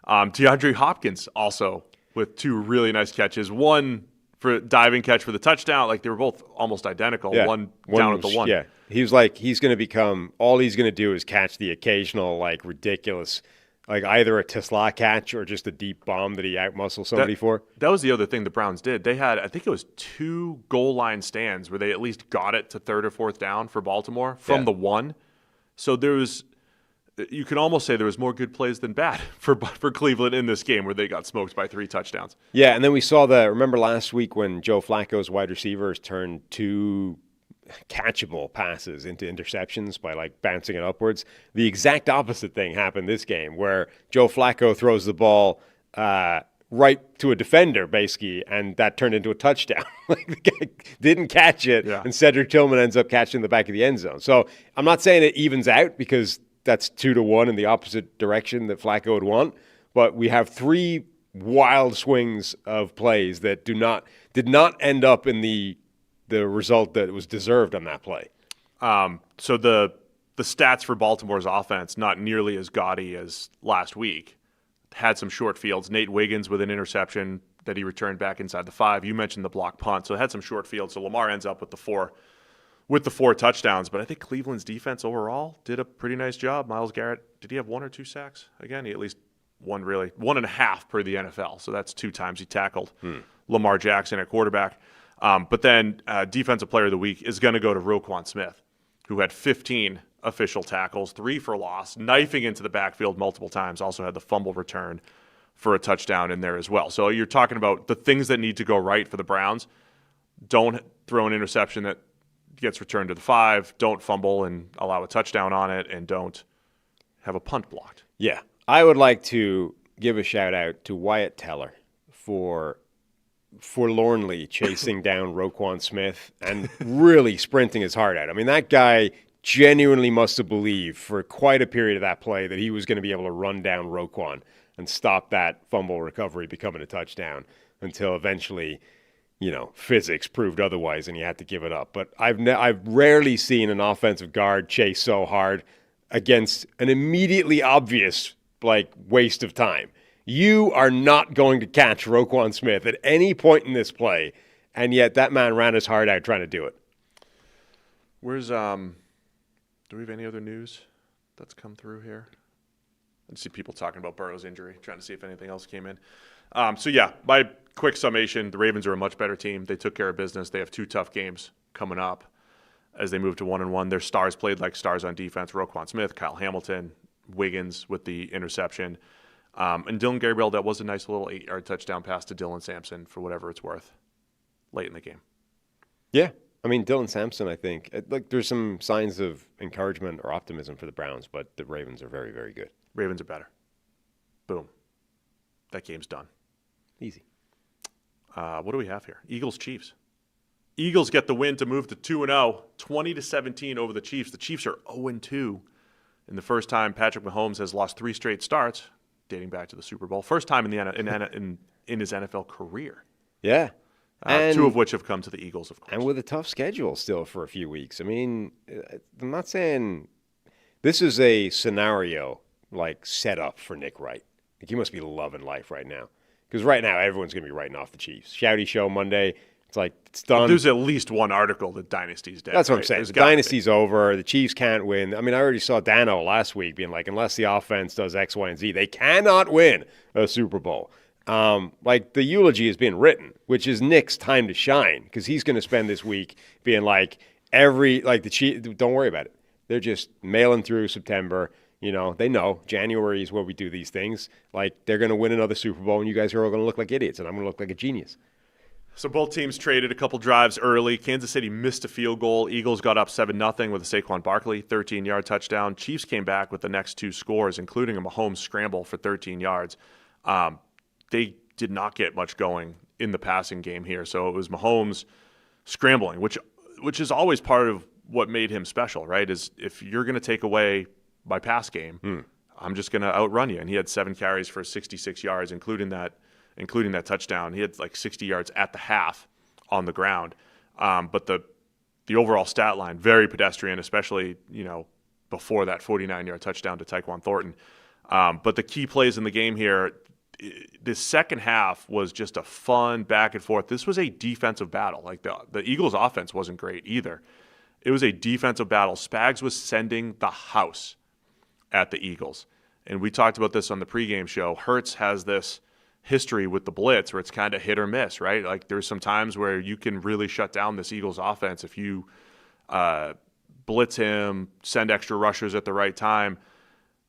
S1: DeAndre Hopkins also with 2 really nice catches. One for diving catch for the touchdown. They were both almost identical.
S2: Yeah.
S1: One down at the one.
S2: Yeah. He was he's going to become, all he's going to do is catch the occasional, ridiculous, either a Tesla catch or just a deep bomb that he outmuscled somebody for.
S1: That was the other thing the Browns did. They had, I think it was 2 goal line stands where they at least got it to 3rd or 4th down for Baltimore from the 1. So you can almost say there was more good plays than bad for Cleveland in this game where they got smoked by 3 touchdowns.
S2: Yeah, and then we saw remember last week when Joe Flacco's wide receivers turned 2 catchable passes into interceptions by bouncing it upwards. The exact opposite thing happened this game where Joe Flacco throws the ball right to a defender, basically, and that turned into a touchdown. Like the guy didn't catch it, and Cedric Tillman ends up catching the back of the end zone. So I'm not saying it evens out because that's 2-1 in the opposite direction that Flacco would want, but we have 3 wild swings of plays that did not end up in the result that was deserved on that play.
S1: So the stats for Baltimore's offense, not nearly as gaudy as last week. Had some short fields. Nate Wiggins with an interception that he returned back inside the 5. You mentioned the block punt, so it had some short fields. So Lamar ends up with the 4 touchdowns. But I think Cleveland's defense overall did a pretty nice job. Myles Garrett, did he have 1 or 2 sacks? Again, he at least 1.5 per the NFL. So that's 2 times he tackled Lamar Jackson at quarterback. But then Defensive Player of the Week is going to go to Roquan Smith, who had 15 official tackles, 3 for loss, knifing into the backfield multiple times, also had the fumble return for a touchdown in there as well. So you're talking about the things that need to go right for the Browns. Don't throw an interception that gets returned to the 5, don't fumble and allow a touchdown on it, and don't have a punt blocked.
S2: Yeah. I would like to give a shout out to Wyatt Teller for forlornly chasing down Roquan Smith and really sprinting his heart out. I mean, that guy genuinely must have believed for quite a period of that play that he was going to be able to run down Roquan and stop that fumble recovery becoming a touchdown until eventually, physics proved otherwise and he had to give it up. But I've rarely seen an offensive guard chase so hard against an immediately obvious waste of time. You are not going to catch Roquan Smith at any point in this play, and yet that man ran his heart out trying to do it.
S1: Where's do we have any other news that's come through here? I see people talking about Burrow's injury, trying to see if anything else came in. My quick summation, the Ravens are a much better team. They took care of business. They have 2 tough games coming up as they move to 1-1. Their stars played like stars on defense. Roquan Smith, Kyle Hamilton, Wiggins with the interception. And Dylan Gabriel, that was a nice little 8-yard touchdown pass to Dylan Sampson for whatever it's worth late in the game.
S2: Yeah. I mean, Dylan Sampson, I think, there's some signs of encouragement or optimism for the Browns, but the Ravens are very, very good.
S1: Ravens are better. Boom. That game's done.
S2: Easy.
S1: What do we have here? Eagles-Chiefs. Eagles get the win to move to 2-0, 20-17 over the Chiefs. The Chiefs are 0-2 in the first time Patrick Mahomes has lost 3 straight starts, dating back to the Super Bowl. First time in his NFL career.
S2: Yeah.
S1: 2 of which have come to the Eagles, of course.
S2: And with a tough schedule still for a few weeks. I mean, I'm not saying this is a scenario set up for Nick Wright. He must be loving life right now. Because right now, everyone's going to be writing off the Chiefs. Shouty show Monday. It's done.
S1: There's at least one article that Dynasty's dead.
S2: That's what I'm saying. The Dynasty's over. The Chiefs can't win. I mean, I already saw Dano last week being unless the offense does X, Y, and Z, they cannot win a Super Bowl. The eulogy is being written, which is Nick's time to shine because he's going to spend this week being the Chiefs, don't worry about it. They're just mailing through September. They know January is where we do these things. They're going to win another Super Bowl and you guys are all going to look like idiots and I'm going to look like a genius.
S1: So both teams traded a couple drives early. Kansas City missed a field goal. Eagles got up 7-0 with a Saquon Barkley 13-yard touchdown. Chiefs came back with the next 2 scores, including a Mahomes scramble for 13 yards. They did not get much going in the passing game here. So it was Mahomes scrambling, which is always part of what made him special, right? Is if you're going to take away my pass game, I'm just going to outrun you. And he had 7 carries for 66 yards, including that touchdown. He had 60 yards at the half on the ground. But the overall stat line, very pedestrian, especially, before that 49-yard touchdown to Tyquan Thornton. But the key plays in the game here, the second half was just a fun back and forth. This was a defensive battle. The Eagles' offense wasn't great either. It was a defensive battle. Spags was sending the house at the Eagles. And we talked about this on the pregame show. Hurts has this history with the blitz where it's kind of hit or miss, right? There's some times where you can really shut down this Eagles offense if you blitz him, send extra rushers at the right time.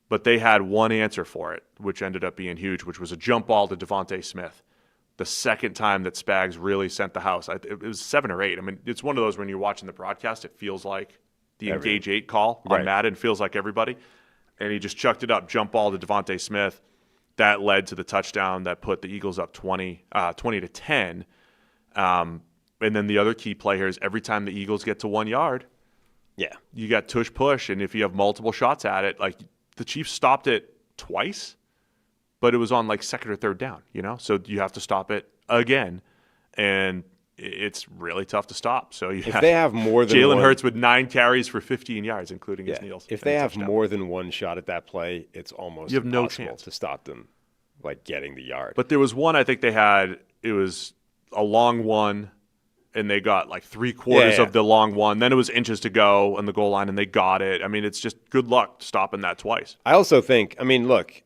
S1: But they had one answer for it, which ended up being huge, which was a jump ball to Devontae Smith. The second time that Spags really sent the house. It was 7 or 8. I mean, it's one of those when you're watching the broadcast, it feels like the Engage 8 call on Madden. Feels like everybody. And he just chucked it up, jump ball to Devontae Smith. That led to the touchdown that put the Eagles up 20-10. And then the other key play here is every time the Eagles get to 1 yard, you got tush push, and if you have multiple shots at it, like the Chiefs stopped it twice, but it was on like second or third down, so you have to stop it again, and it's really tough to stop. So
S2: if they have more than
S1: Jalen Hurts with 9 carries for 15 yards, including his kneels.
S2: If they have more than one shot at that play, it's almost impossible to stop them, like getting the yard.
S1: But there was one I think they had. It was a long one, and they got like 3/4 of the long one. Then it was inches to go on the goal line, and they got it. I mean, it's just good luck stopping that twice.
S2: I also think, look,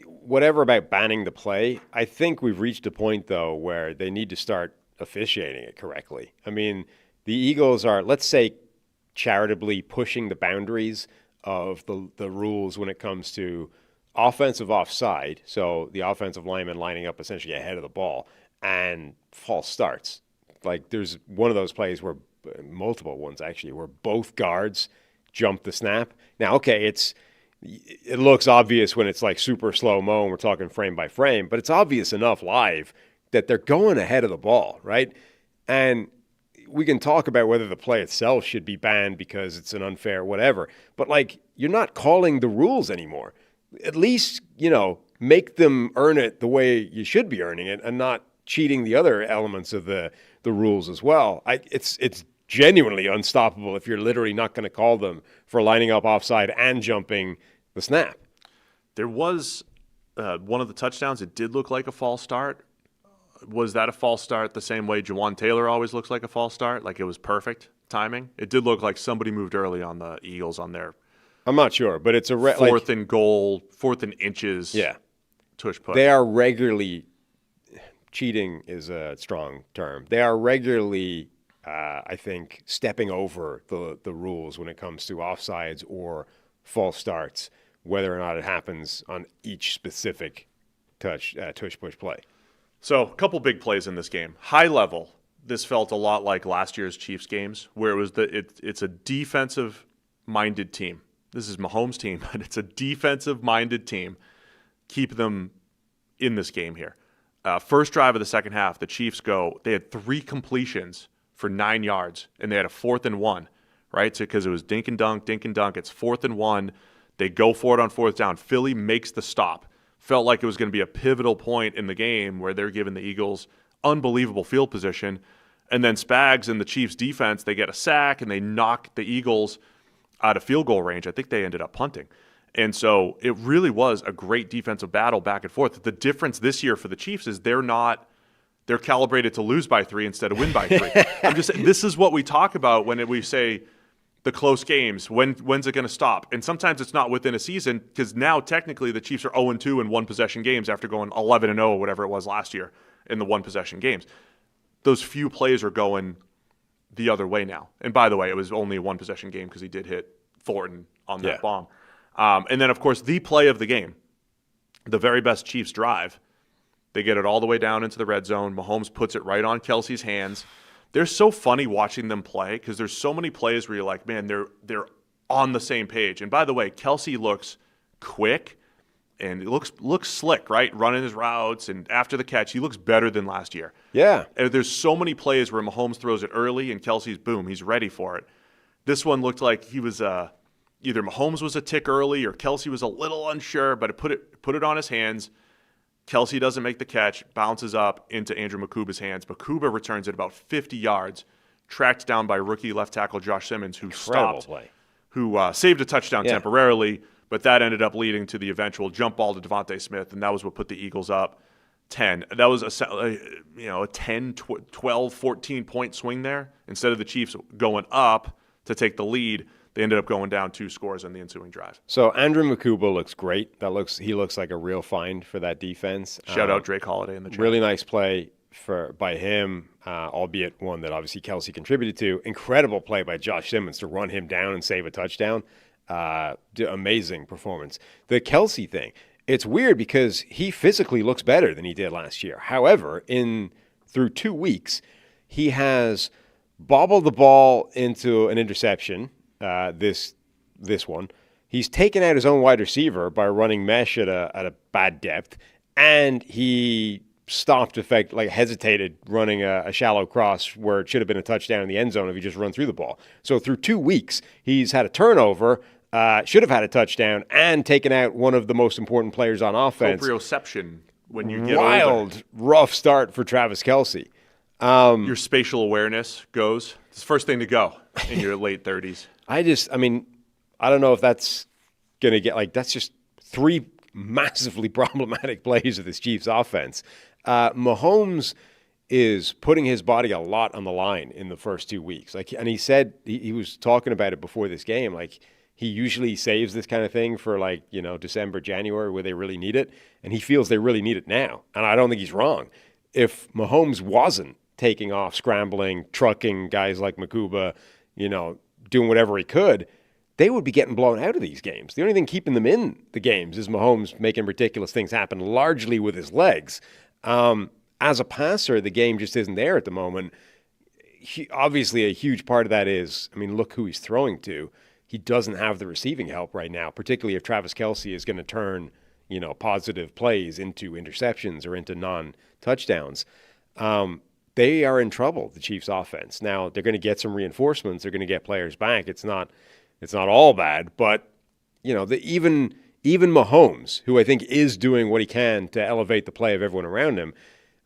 S2: whatever about banning the play, I think we've reached a point, though, where they need to start officiating it correctly. I mean, the Eagles are, let's say, charitably pushing the boundaries of the rules when it comes to offensive offside, so the offensive lineman lining up essentially ahead of the ball, and false starts. Like there's one of those plays where, multiple ones actually, where both guards jump the snap. Now, okay, it looks obvious when it's like super slow-mo and we're talking frame by frame, but it's obvious enough live that they're going ahead of the ball, right? And we can talk about whether the play itself should be banned because it's an unfair whatever, but like you're not calling the rules anymore. At least, make them earn it the way you should be earning it and not cheating the other elements of the rules as well. It's genuinely unstoppable if you're literally not going to call them for lining up offside and jumping the snap.
S1: There was one of the touchdowns. It did look like a false start. Was that a false start the same way Jawan Taylor always looks like a false start? Like it was perfect timing? It did look like somebody moved early on the Eagles on their
S2: I'm not sure, but it's a
S1: fourth and goal, 4th and inches.
S2: Yeah.
S1: Tush push.
S2: They are regularly cheating is a strong term. They are regularly, I think, stepping over the rules when it comes to offsides or false starts, whether or not it happens on each specific tush push play.
S1: So a couple big plays in this game. High level, this felt a lot like last year's Chiefs games, where it was it's a defensive-minded team. This is Mahomes' team, but it's a defensive-minded team. Keep them in this game here. First drive of the second half, the Chiefs they had 3 completions for 9 yards, and they had a 4th and 1, right? So because it was dink and dunk. It's 4th and 1. They go for it on 4th down. Philly makes the stop. Felt like it was going to be a pivotal point in the game where they're giving the Eagles unbelievable field position. And then Spags and the Chiefs defense, they get a sack, and they knock the Eagles out of field goal range. I think they ended up punting. And so it really was a great defensive battle back and forth. The difference this year for the Chiefs is they're calibrated to lose by 3 instead of win by 3. This is what we talk about when we say the close games. When's it going to stop? And sometimes it's not within a season, because now technically the Chiefs are 0-2 in one-possession games after going 11-0 or whatever it was last year in the one-possession games. Those few plays are going the other way now. And by the way, it was only a one-possession game because he did hit Thornton on that bomb. And then, of course, the play of the game, the very best Chiefs drive. They get it all the way down into the red zone. Mahomes puts it right on Kelsey's hands. They're so funny watching them play because there's so many plays where you're like, man, they're on the same page. And by the way, Kelsey looks quick and it looks slick, right? Running his routes, and after the catch, he looks better than last year.
S2: Yeah.
S1: And there's so many plays where Mahomes throws it early and Kelsey's boom, he's ready for it. This one looked like he was either Mahomes was a tick early or Kelsey was a little unsure, but it put it on his hands. Kelsey doesn't make the catch, bounces up into Andrew Makuba's hands. Makuba returns it about 50 yards, tracked down by rookie left tackle Josh Simmons, who saved a touchdown temporarily, but that ended up leading to the eventual jump ball to Devontae Smith, and that was what put the Eagles up 10. That was a 10, 12, 14-point swing there. Instead of the Chiefs going up to take the lead, they ended up going down 2 scores on the ensuing drive.
S2: So Andrew Makuba looks great. He looks like a real find for that defense.
S1: Shout out Drake Holiday in the chat.
S2: Really nice play by him, albeit one that obviously Kelsey contributed to. Incredible play by Josh Simmons to run him down and save a touchdown. Amazing performance. The Kelsey thing, it's weird because he physically looks better than he did last year. However, through 2 weeks, he has bobbled the ball into an interception. This one, He's taken out his own wide receiver by running mesh at a bad depth, and he hesitated running a shallow cross where it should have been a touchdown in the end zone if he just run through the ball. So through 2 weeks, he's had a turnover, should have had a touchdown, and taken out one of the most important players on offense.
S1: Proprioception when you get
S2: Wild,
S1: older.
S2: rough start for Travis Kelce.
S1: Your spatial awareness goes. It's the first thing to go in your late 30s.
S2: I don't know if that's going to get, that's just 3 massively problematic plays of this Chiefs offense. Mahomes is putting his body a lot on the line in the first 2 weeks. And he said, he was talking about it before this game, he usually saves this kind of thing for December, January, where they really need it. And he feels they really need it now. And I don't think he's wrong. If Mahomes wasn't taking off, scrambling, trucking guys like Makuba, doing whatever he could, they would be getting blown out of these games. The only thing keeping them in the games is Mahomes making ridiculous things happen, largely with his legs. As a passer, the game just isn't there at the moment. Obviously, a huge part of that is, look who he's throwing to. He doesn't have the receiving help right now, particularly if Travis Kelce is going to turn, positive plays into interceptions or into non-touchdowns. They are in trouble, the Chiefs offense. Now, they're going to get some reinforcements. They're going to get players back. It's not all bad, but, even Mahomes, who I think is doing what he can to elevate the play of everyone around him,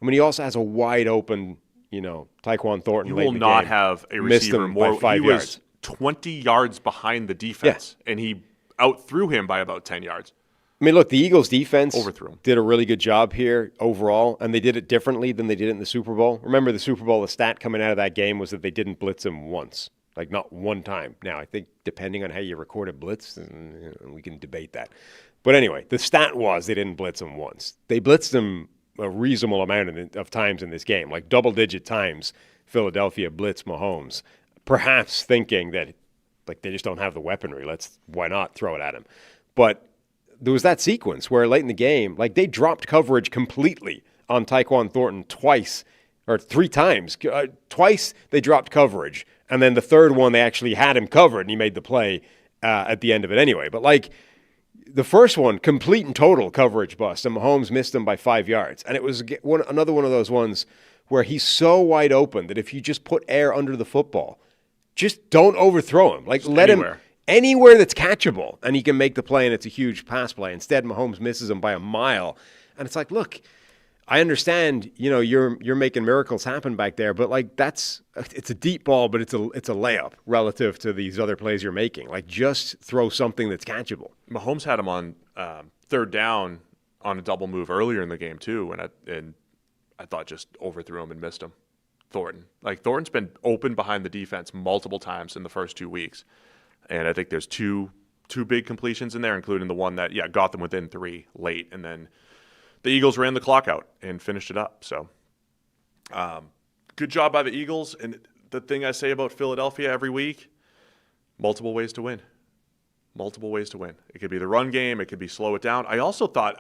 S2: he also has a wide open, Tyquan Thornton.
S1: You will not have a receiver more.
S2: 5 yards.
S1: Was 20 yards behind the defense, and he outthrew him by about 10 yards.
S2: Look, the Eagles' defense
S1: overthrew him.
S2: Did a really good job here overall, and they did it differently than they did it in the Super Bowl. Remember the Super Bowl, the stat coming out of that game was that they didn't blitz him once. Not one time. Now, I think depending on how you record a blitz, we can debate that. But anyway, the stat was they didn't blitz him once. They blitzed him a reasonable amount of times in this game, double-digit times Philadelphia blitzed Mahomes, perhaps thinking that they just don't have the weaponry. Why not throw it at him? But there was that sequence where late in the game, they dropped coverage completely on Tyquan Thornton twice or 3 times. Twice they dropped coverage. And then the third one, they actually had him covered, and he made the play at the end of it anyway. But the first one, complete and total coverage bust, and Mahomes missed him by 5 yards. And it was another one of those ones where he's so wide open that if you just put air under the football, just don't overthrow him. Let
S1: anywhere.
S2: Him anywhere that's catchable, and he can make the play, and it's a huge pass play. Instead, Mahomes misses him by a mile. And it's look, I understand, you're making miracles happen back there, but it's a deep ball, but it's a layup relative to these other plays you're making. Just throw something that's catchable.
S1: Mahomes had him on third down on a double move earlier in the game too, and I thought just overthrew him and missed him. Thornton, Thornton's been open behind the defense multiple times in the first 2 weeks, and I think there's two big completions in there, including the one that got them within 3 late, and then the Eagles ran the clock out and finished it up. So, good job by the Eagles. And the thing I say about Philadelphia every week, multiple ways to win. Multiple ways to win. It could be the run game. It could be slow it down. I also thought,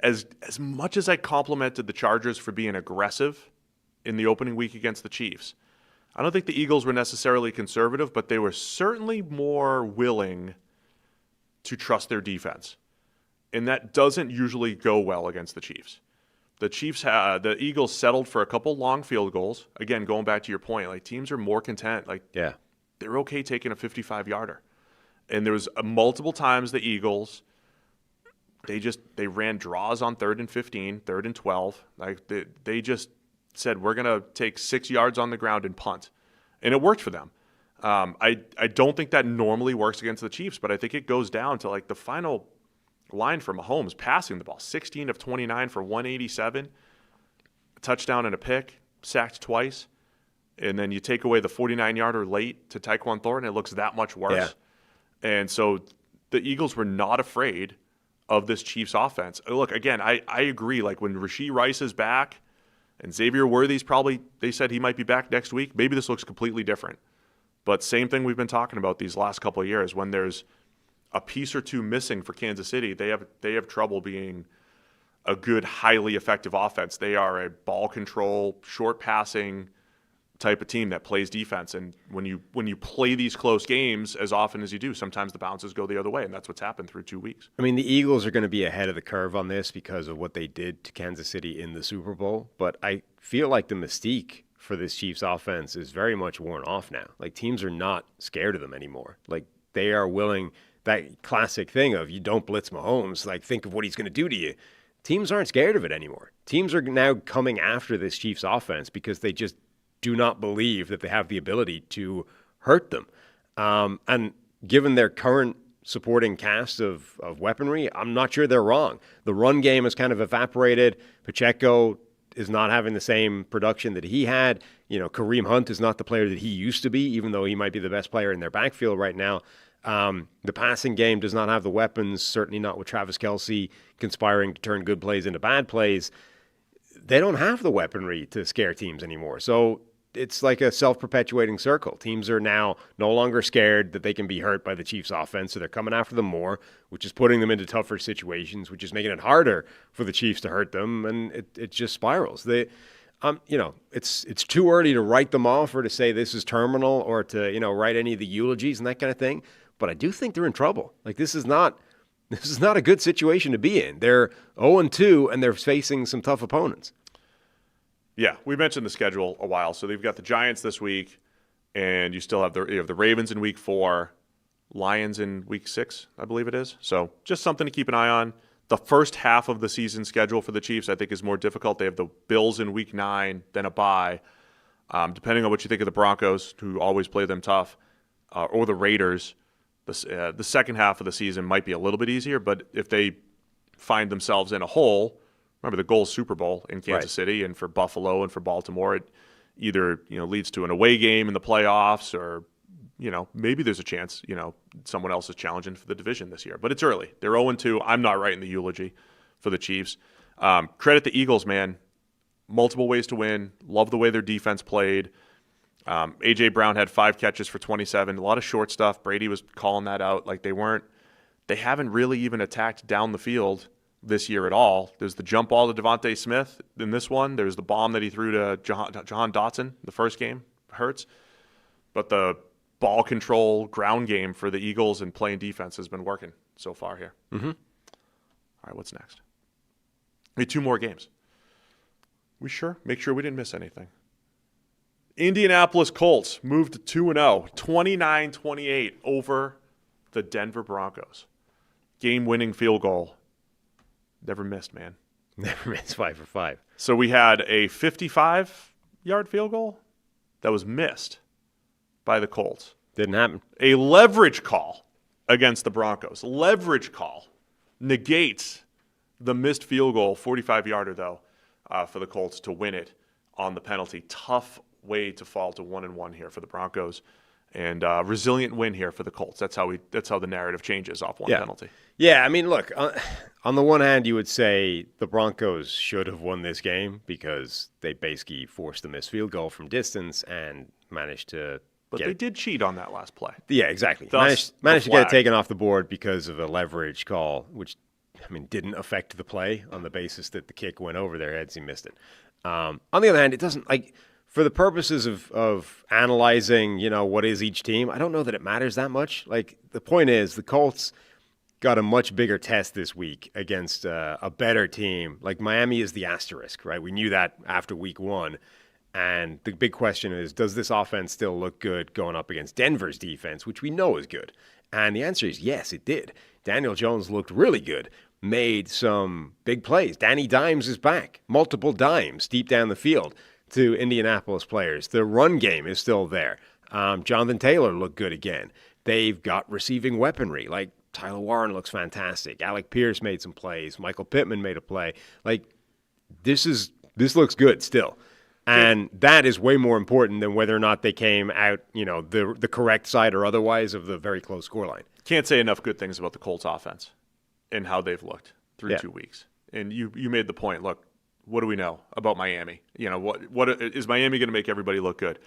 S1: as much as I complimented the Chargers for being aggressive in the opening week against the Chiefs, I don't think the Eagles were necessarily conservative, but they were certainly more willing to trust their defense. And that doesn't usually go well against the Chiefs. The Eagles settled for a couple long field goals. Again, going back to your point, teams are more content. They're okay taking a 55-yarder. And there was multiple times the Eagles, they ran draws on 3rd and 15, 3rd and 12. They just said, we're going to take 6 yards on the ground and punt. And it worked for them. I don't think that normally works against the Chiefs, but I think it goes down to the final line for Mahomes passing the ball, 16 of 29 for 187, a touchdown and a pick, sacked twice, and then you take away the 49-yarder late to Tyquan Thornton, it looks that much worse. Yeah. And so the Eagles were not afraid of this Chiefs offense. Look, again, I agree. When Rashee Rice is back and Xavier Worthy's they said he might be back next week, maybe this looks completely different. But same thing we've been talking about these last couple of years. When there's a piece or two missing for Kansas City, they have trouble being a good, highly effective offense. They are a ball control, short passing type of team that plays defense. And when you play these close games as often as you do, sometimes the bounces go the other way, and that's what's happened through 2 weeks.
S2: I mean, the Eagles are going to be ahead of the curve on this because of what they did to Kansas City in the Super Bowl. But I feel like the mystique for this Chiefs offense is very much worn off now. Like, teams are not scared of them anymore. Like, they are willing, that classic thing of you don't blitz Mahomes, like, think of what he's going to do to you. Teams aren't scared of it anymore. Teams are now coming after this Chiefs offense because they just do not believe that they have the ability to hurt them. And given their current supporting cast of weaponry, I'm not sure they're wrong. The run game has kind of evaporated. Pacheco is not having the same production that he had. You know, Kareem Hunt is not the player that he used to be, even though he might be the best player in their backfield right now. The passing game does not have the weapons, certainly not with Travis Kelce conspiring to turn good plays into bad plays. They don't have the weaponry to scare teams anymore. So it's like a self-perpetuating circle. Teams are now no longer scared that they can be hurt by the Chiefs offense, so they're coming after them more, which is putting them into tougher situations, which is making it harder for the Chiefs to hurt them, and it just spirals. It's too early to write them off or to say this is terminal or to, write any of the eulogies and that kind of thing. But I do think they're in trouble. Like, this is not a good situation to be in. They're 0-2 and they're facing some tough opponents.
S1: Yeah, we mentioned the schedule a while. So they've got the Giants this week, and you still have the Ravens in week 4, Lions in week 6, I believe it is. So just something to keep an eye on. The first half of the season schedule for the Chiefs, I think, is more difficult. They have the Bills in week 9, then a bye. Depending on what you think of the Broncos, who always play them tough, or the Raiders, the second half of the season might be a little bit easier. But if they find themselves in a hole, remember the goal is Super Bowl in Kansas City, and for Buffalo and for Baltimore, it either leads to an away game in the playoffs, or maybe there's a chance someone else is challenging for the division this year. But it's early. They're 0-2. I'm not writing the eulogy for the Chiefs. Credit the Eagles, man. Multiple ways to win. Love the way their defense played. A.J. Brown had 5 catches for 27. A lot of short stuff. Brady was calling that out. Like, they haven't really even attacked down the field this year at all. There's the jump ball to Devontae Smith in this one. There's the bomb that he threw to Jahan Dotson the first game. Hurts. But the ball control ground game for the Eagles and playing defense has been working so far here. Mm-hmm. All right, what's next? We have 2 more games. We sure? Make sure we didn't miss anything. Indianapolis Colts moved to 2-0, 29-28 over the Denver Broncos. Game-winning field goal. Never missed, man.
S2: Never missed, 5 for 5.
S1: So we had a 55-yard field goal that was missed by the Colts.
S2: Didn't happen.
S1: A leverage call against the Broncos. Leverage call negates the missed field goal, 45-yarder though, for the Colts to win it on the penalty. Tough way to fall to 1-1 here for the Broncos, and resilient win here for the Colts. That's how the narrative changes off one penalty.
S2: Yeah, I mean, look, on the one hand, you would say the Broncos should have won this game because they basically forced the missed field goal from distance and managed to.
S1: But they did cheat on that last play.
S2: Yeah, exactly. Managed to get it taken off the board because of a leverage call, which, didn't affect the play on the basis that the kick went over their heads. He missed it. On the other hand, it doesn't, for the purposes of analyzing, what is each team, I don't know that it matters that much. The point is the Colts got a much bigger test this week against a better team. Miami is the asterisk, right? We knew that after week 1. And the big question is, does this offense still look good going up against Denver's defense, which we know is good? And the answer is yes, it did. Daniel Jones looked really good, made some big plays. Danny Dimes is back, multiple dimes deep down the field to Indianapolis players. The run game is still there. Jonathan Taylor looked good again. They've got receiving weaponry. Tyler Warren looks fantastic. Alec Pierce made some plays. Michael Pittman made a play. This looks good still. And that is way more important than whether or not they came out, the correct side or otherwise of the very close scoreline.
S1: Can't say enough good things about the Colts offense and how they've looked through 2 weeks. And you made the point, look, what do we know about Miami? What is Miami going to make everybody look good?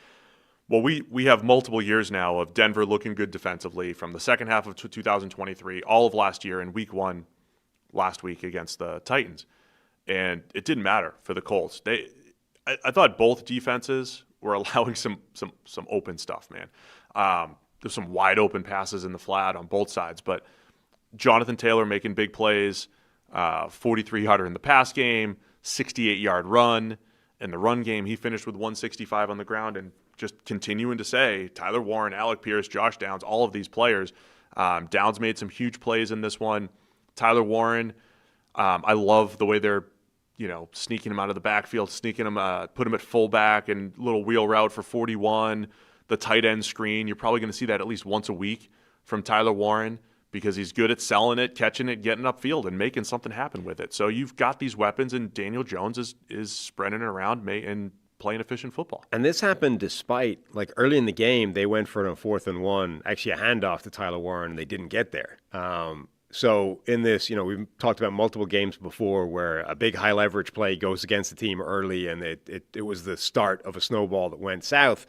S1: Well, we have multiple years now of Denver looking good defensively from the second half of 2023, all of last year, and week 1 last week against the Titans. And it didn't matter for the Colts. I thought both defenses were allowing some open stuff, man. There's some wide open passes in the flat on both sides, but Jonathan Taylor making big plays, 43-yarder in the pass game, 68-yard run. In the run game, he finished with 165 on the ground, and just continuing to say, Tyler Warren, Alec Pierce, Josh Downs, all of these players. Downs made some huge plays in this one. Tyler Warren, I love the way they're, sneaking him out of the backfield, sneaking him, put him at fullback and little wheel route for 41, the tight end screen. You're probably going to see that at least once a week from Tyler Warren because he's good at selling it, catching it, getting upfield, and making something happen with it. So you've got these weapons, and Daniel Jones is spreading it around and playing efficient football.
S2: And this happened despite, early in the game, they went for a 4th and 1, actually a handoff to Tyler Warren, and they didn't get there. So in this, we've talked about multiple games before where a big high leverage play goes against the team early, and it was the start of a snowball that went south.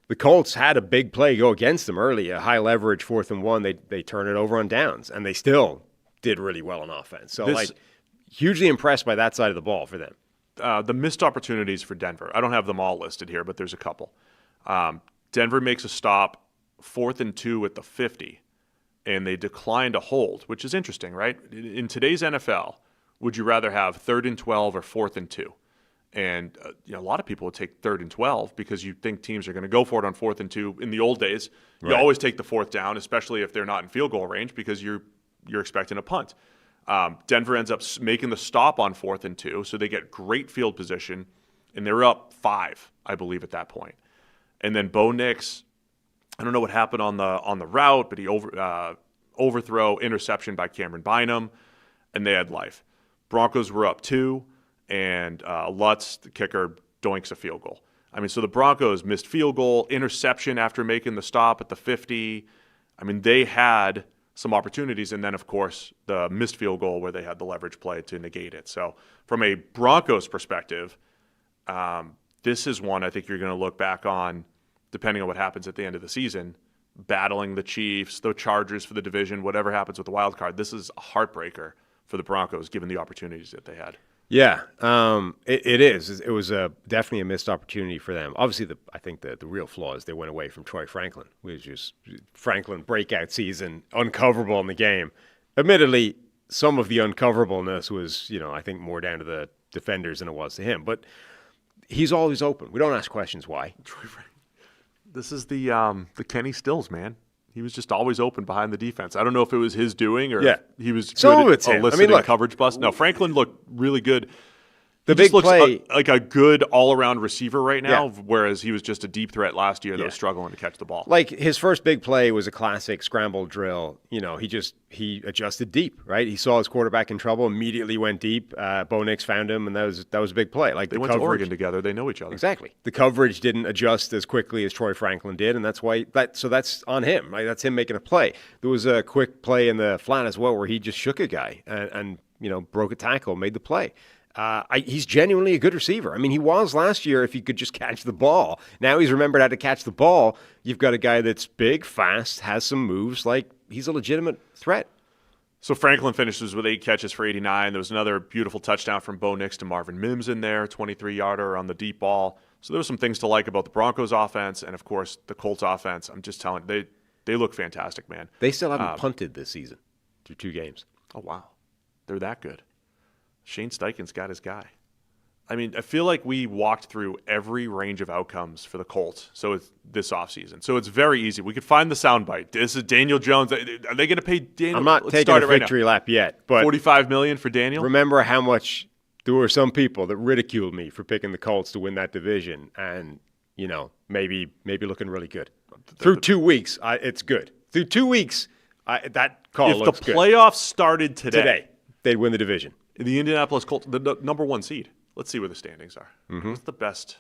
S2: The Colts had a big play go against them early, a high leverage 4th and 1. They turn it over on downs, and they still did really well on offense. So, hugely impressed by that side of the ball for them.
S1: The missed opportunities for Denver. I don't have them all listed here, but there's a couple. Denver makes a stop, 4th and 2 at the 50, and they declined a hold, which is interesting, right? In today's NFL, would you rather have 3rd and 12 or 4th and 2? And a lot of people would take 3rd and 12 because you think teams are going to go for it on 4th and 2. In the old days, you always take the 4th down, especially if they're not in field goal range because you're expecting a punt. Denver ends up making the stop on 4th and 2, so they get great field position, and they're up 5, I believe, at that point. And then Bo Nix, I don't know what happened on the route, but he overthrow, interception by Cameron Bynum, and they had life. Broncos were up 2. And Lutz, the kicker, doinks a field goal. So the Broncos missed field goal, interception after making the stop at the 50. They had some opportunities, and then, of course, the missed field goal where they had the leverage play to negate it. So from a Broncos perspective, this is one I think you're going to look back on, depending on what happens at the end of the season, battling the Chiefs, the Chargers for the division, whatever happens with the wild card. This is a heartbreaker for the Broncos, given the opportunities that they had.
S2: Yeah, it is. It was definitely a missed opportunity for them. Obviously, I think the real flaw is they went away from Troy Franklin, which is Franklin breakout season, uncoverable in the game. Admittedly, some of the uncoverableness was, I think more down to the defenders than it was to him. But he's always open. We don't ask questions why.
S1: Troy Franklin. This is the Kenny Stills, man. He was just always open behind the defense. I don't know if it was his doing or he was good at eliciting coverage bust. No, Franklin looked really good.
S2: The big
S1: looks
S2: play,
S1: like a good all-around receiver right now, whereas he was just a deep threat last year that was struggling to catch the ball.
S2: His first big play was a classic scramble drill. He adjusted deep, right? He saw his quarterback in trouble, immediately went deep. Bo Nix found him, and that was a big play.
S1: They went to Oregon together. They know each other.
S2: Exactly. The coverage didn't adjust as quickly as Troy Franklin did, and that's why. So that's on him, right? That's him making a play. There was a quick play in the flat as well where he just shook a guy and broke a tackle, made the play. He's genuinely a good receiver. He was last year if he could just catch the ball. Now he's remembered how to catch the ball. You've got a guy that's big, fast, has some moves. He's a legitimate threat.
S1: So Franklin finishes with 8 catches for 89. There was another beautiful touchdown from Bo Nix to Marvin Mims in there, 23-yarder on the deep ball. So there were some things to like about the Broncos offense and, of course, the Colts offense. I'm just telling you, they look fantastic, man.
S2: They still haven't punted this season through 2 games.
S1: Oh, wow. They're that good. Shane Steichen's got his guy. I feel like we walked through every range of outcomes for the Colts this offseason. So it's very easy. We could find the soundbite. This is Daniel Jones. Are they going to pay Daniel?
S2: I'm not taking a victory lap yet. But
S1: $45 million for Daniel?
S2: Remember how much there were some people that ridiculed me for picking the Colts to win that division. And, maybe looking really good. Through 2 weeks, it's good. Through 2 weeks, that call looks good.
S1: If the playoffs started today,
S2: they'd win the division.
S1: The Indianapolis Colts, the number 1 seed. Let's see where the standings are.
S2: Mm-hmm.
S1: What's the best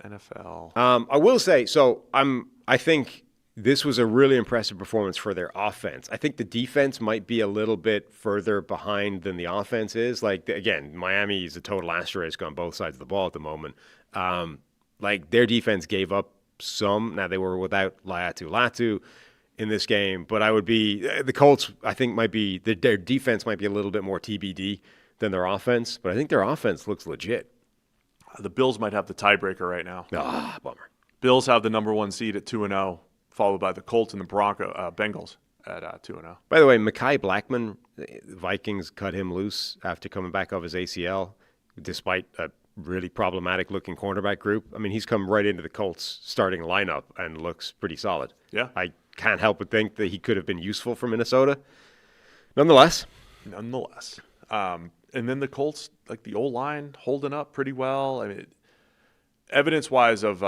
S1: NFL?
S2: I will say, I think this was a really impressive performance for their offense. I think the defense might be a little bit further behind than the offense is. Again, Miami is a total asterisk on both sides of the ball at the moment. Their defense gave up some. Now, they were without Latu in this game, but the Colts, I think, their defense might be a little bit more TBD than their offense, but I think their offense looks legit.
S1: The Bills might have the tiebreaker right now.
S2: Ah, bummer.
S1: Bills have the number 1 seed at 2-0, followed by the Colts and the Bengals at 2-0.
S2: By the way, Mekhi Blackman, the Vikings cut him loose after coming back off his ACL, despite a really problematic-looking cornerback group. I mean, he's come right into the Colts starting lineup and looks pretty solid.
S1: Yeah.
S2: I can't help but think that he could have been useful for Minnesota. Nonetheless.
S1: And then the Colts, like the O-line, holding up pretty well. I mean, evidence-wise of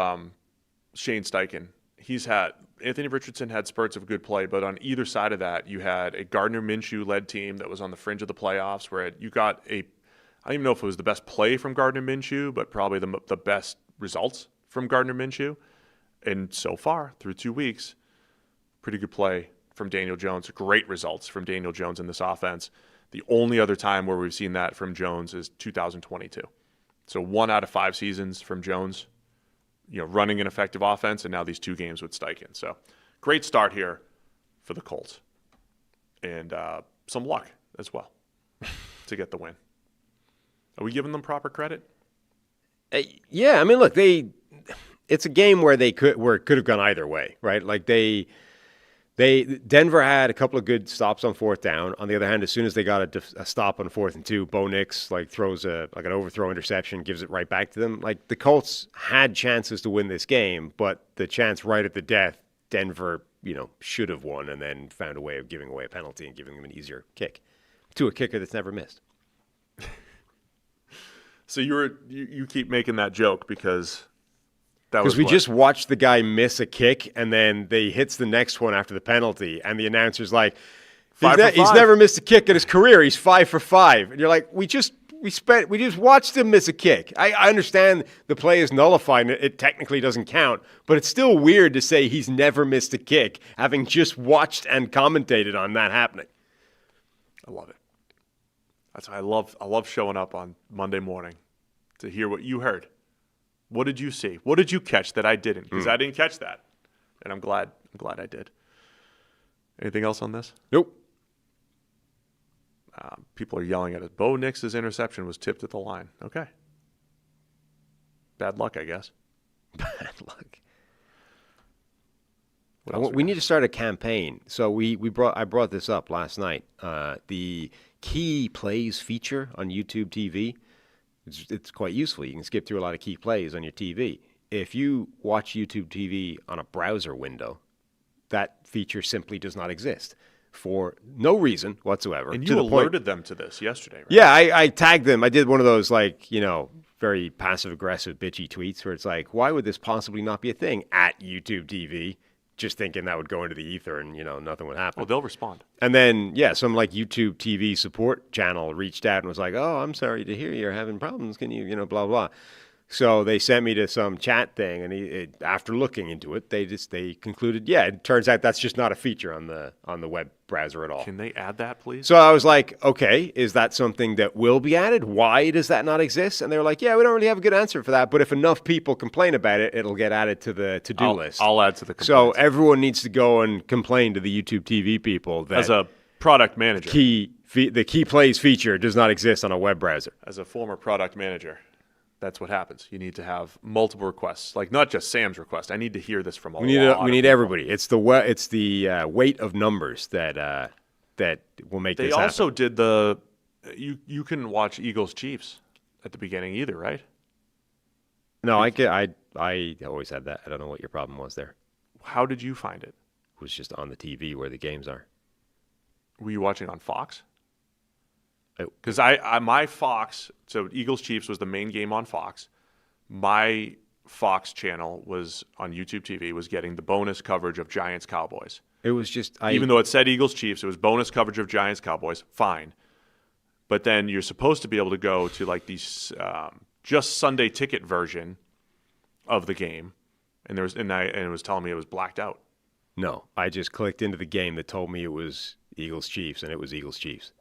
S1: Shane Steichen, Anthony Richardson had spurts of good play, but on either side of that, you had a Gardner Minshew-led team that was on the fringe of the playoffs where you got I don't even know if it was the best play from Gardner Minshew, but probably the best results from Gardner Minshew. And so far, through 2 weeks, pretty good play from Daniel Jones. Great results from Daniel Jones in this offense. The only other time where we've seen that from Jones is 2022. So 1 out of 5 seasons from Jones, running an effective offense, and now these 2 games with Steichen. So great start here for the Colts. And some luck as well to get the win. Are we giving them proper credit?
S2: Yeah, I mean, look, it's a game where it could have gone either way, right? Like Denver had a couple of good stops on 4th down. On the other hand, as soon as they got a stop on 4th and 2, Bo Nix throws an overthrow interception, gives it right back to them. Like the Colts had chances to win this game, but the chance right at the death, Denver, should have won and then found a way of giving away a penalty and giving them an easier kick to a kicker that's never missed.
S1: So you keep making that joke because
S2: we just watched the guy miss a kick, and then they hits the next one after the penalty, and the announcer's like, he's never missed a kick in his career. He's 5 for 5. And you're like, we just watched him miss a kick. I understand the play is nullified and it technically doesn't count, but it's still weird to say he's never missed a kick, having just watched and commentated on that happening.
S1: I love it. That's why I love showing up on Monday morning to hear what you heard. What did you see? What did you catch that I didn't? Because I didn't catch that, and I'm glad I did. Anything else on this?
S2: Nope.
S1: People are yelling at us. Bo Nix's interception was tipped at the line. Okay. Bad luck, I guess.
S2: Bad luck. We need to start a campaign. So I brought this up last night. The key plays feature on YouTube TV. It's quite useful. You can skip through a lot of key plays on your TV. If you watch YouTube TV on a browser window, that feature simply does not exist for no reason whatsoever.
S1: And you alerted them to this yesterday, right?
S2: Yeah, I tagged them. I did one of those very passive-aggressive, bitchy tweets where it's like, why would this possibly not be a thing at YouTube TV? Just thinking that would go into the ether and, nothing would happen.
S1: Well, they'll respond.
S2: And then, some YouTube TV support channel reached out and was like, oh, I'm sorry to hear you're having problems. Can you, blah, blah. So they sent me to some chat thing, and after looking into it, they concluded, it turns out that's just not a feature on the web browser at all.
S1: Can they add that, please?
S2: So I was like, okay, is that something that will be added? Why does that not exist? And they were like, we don't really have a good answer for that, but if enough people complain about it, it'll get added to the to-do list.
S1: I'll add to the complaints.
S2: So everyone needs to go and complain to the YouTube TV people that
S1: as a product manager,
S2: the key plays feature does not exist on a web browser.
S1: As a former product manager, that's what happens. You need to have multiple requests, like not just Sam's request. I need to hear this from a lot. We need
S2: everybody. It's the weight of numbers that will make this happen.
S1: They also did you couldn't watch Eagles Chiefs at the beginning either, right?
S2: No, I always had that. I don't know what your problem was there.
S1: How did you find it?
S2: It was just on the TV where the games are.
S1: Were you watching on Fox? Because my Fox, so Eagles Chiefs was the main game on Fox. My Fox channel was on YouTube TV, was getting the bonus coverage of Giants Cowboys.
S2: It was just
S1: even though it said Eagles Chiefs, it was bonus coverage of Giants Cowboys. Fine, but then you're supposed to be able to go to these just Sunday ticket version of the game, and it was telling me it was blacked out.
S2: No, I just clicked into the game that told me it was Eagles Chiefs, and it was Eagles Chiefs.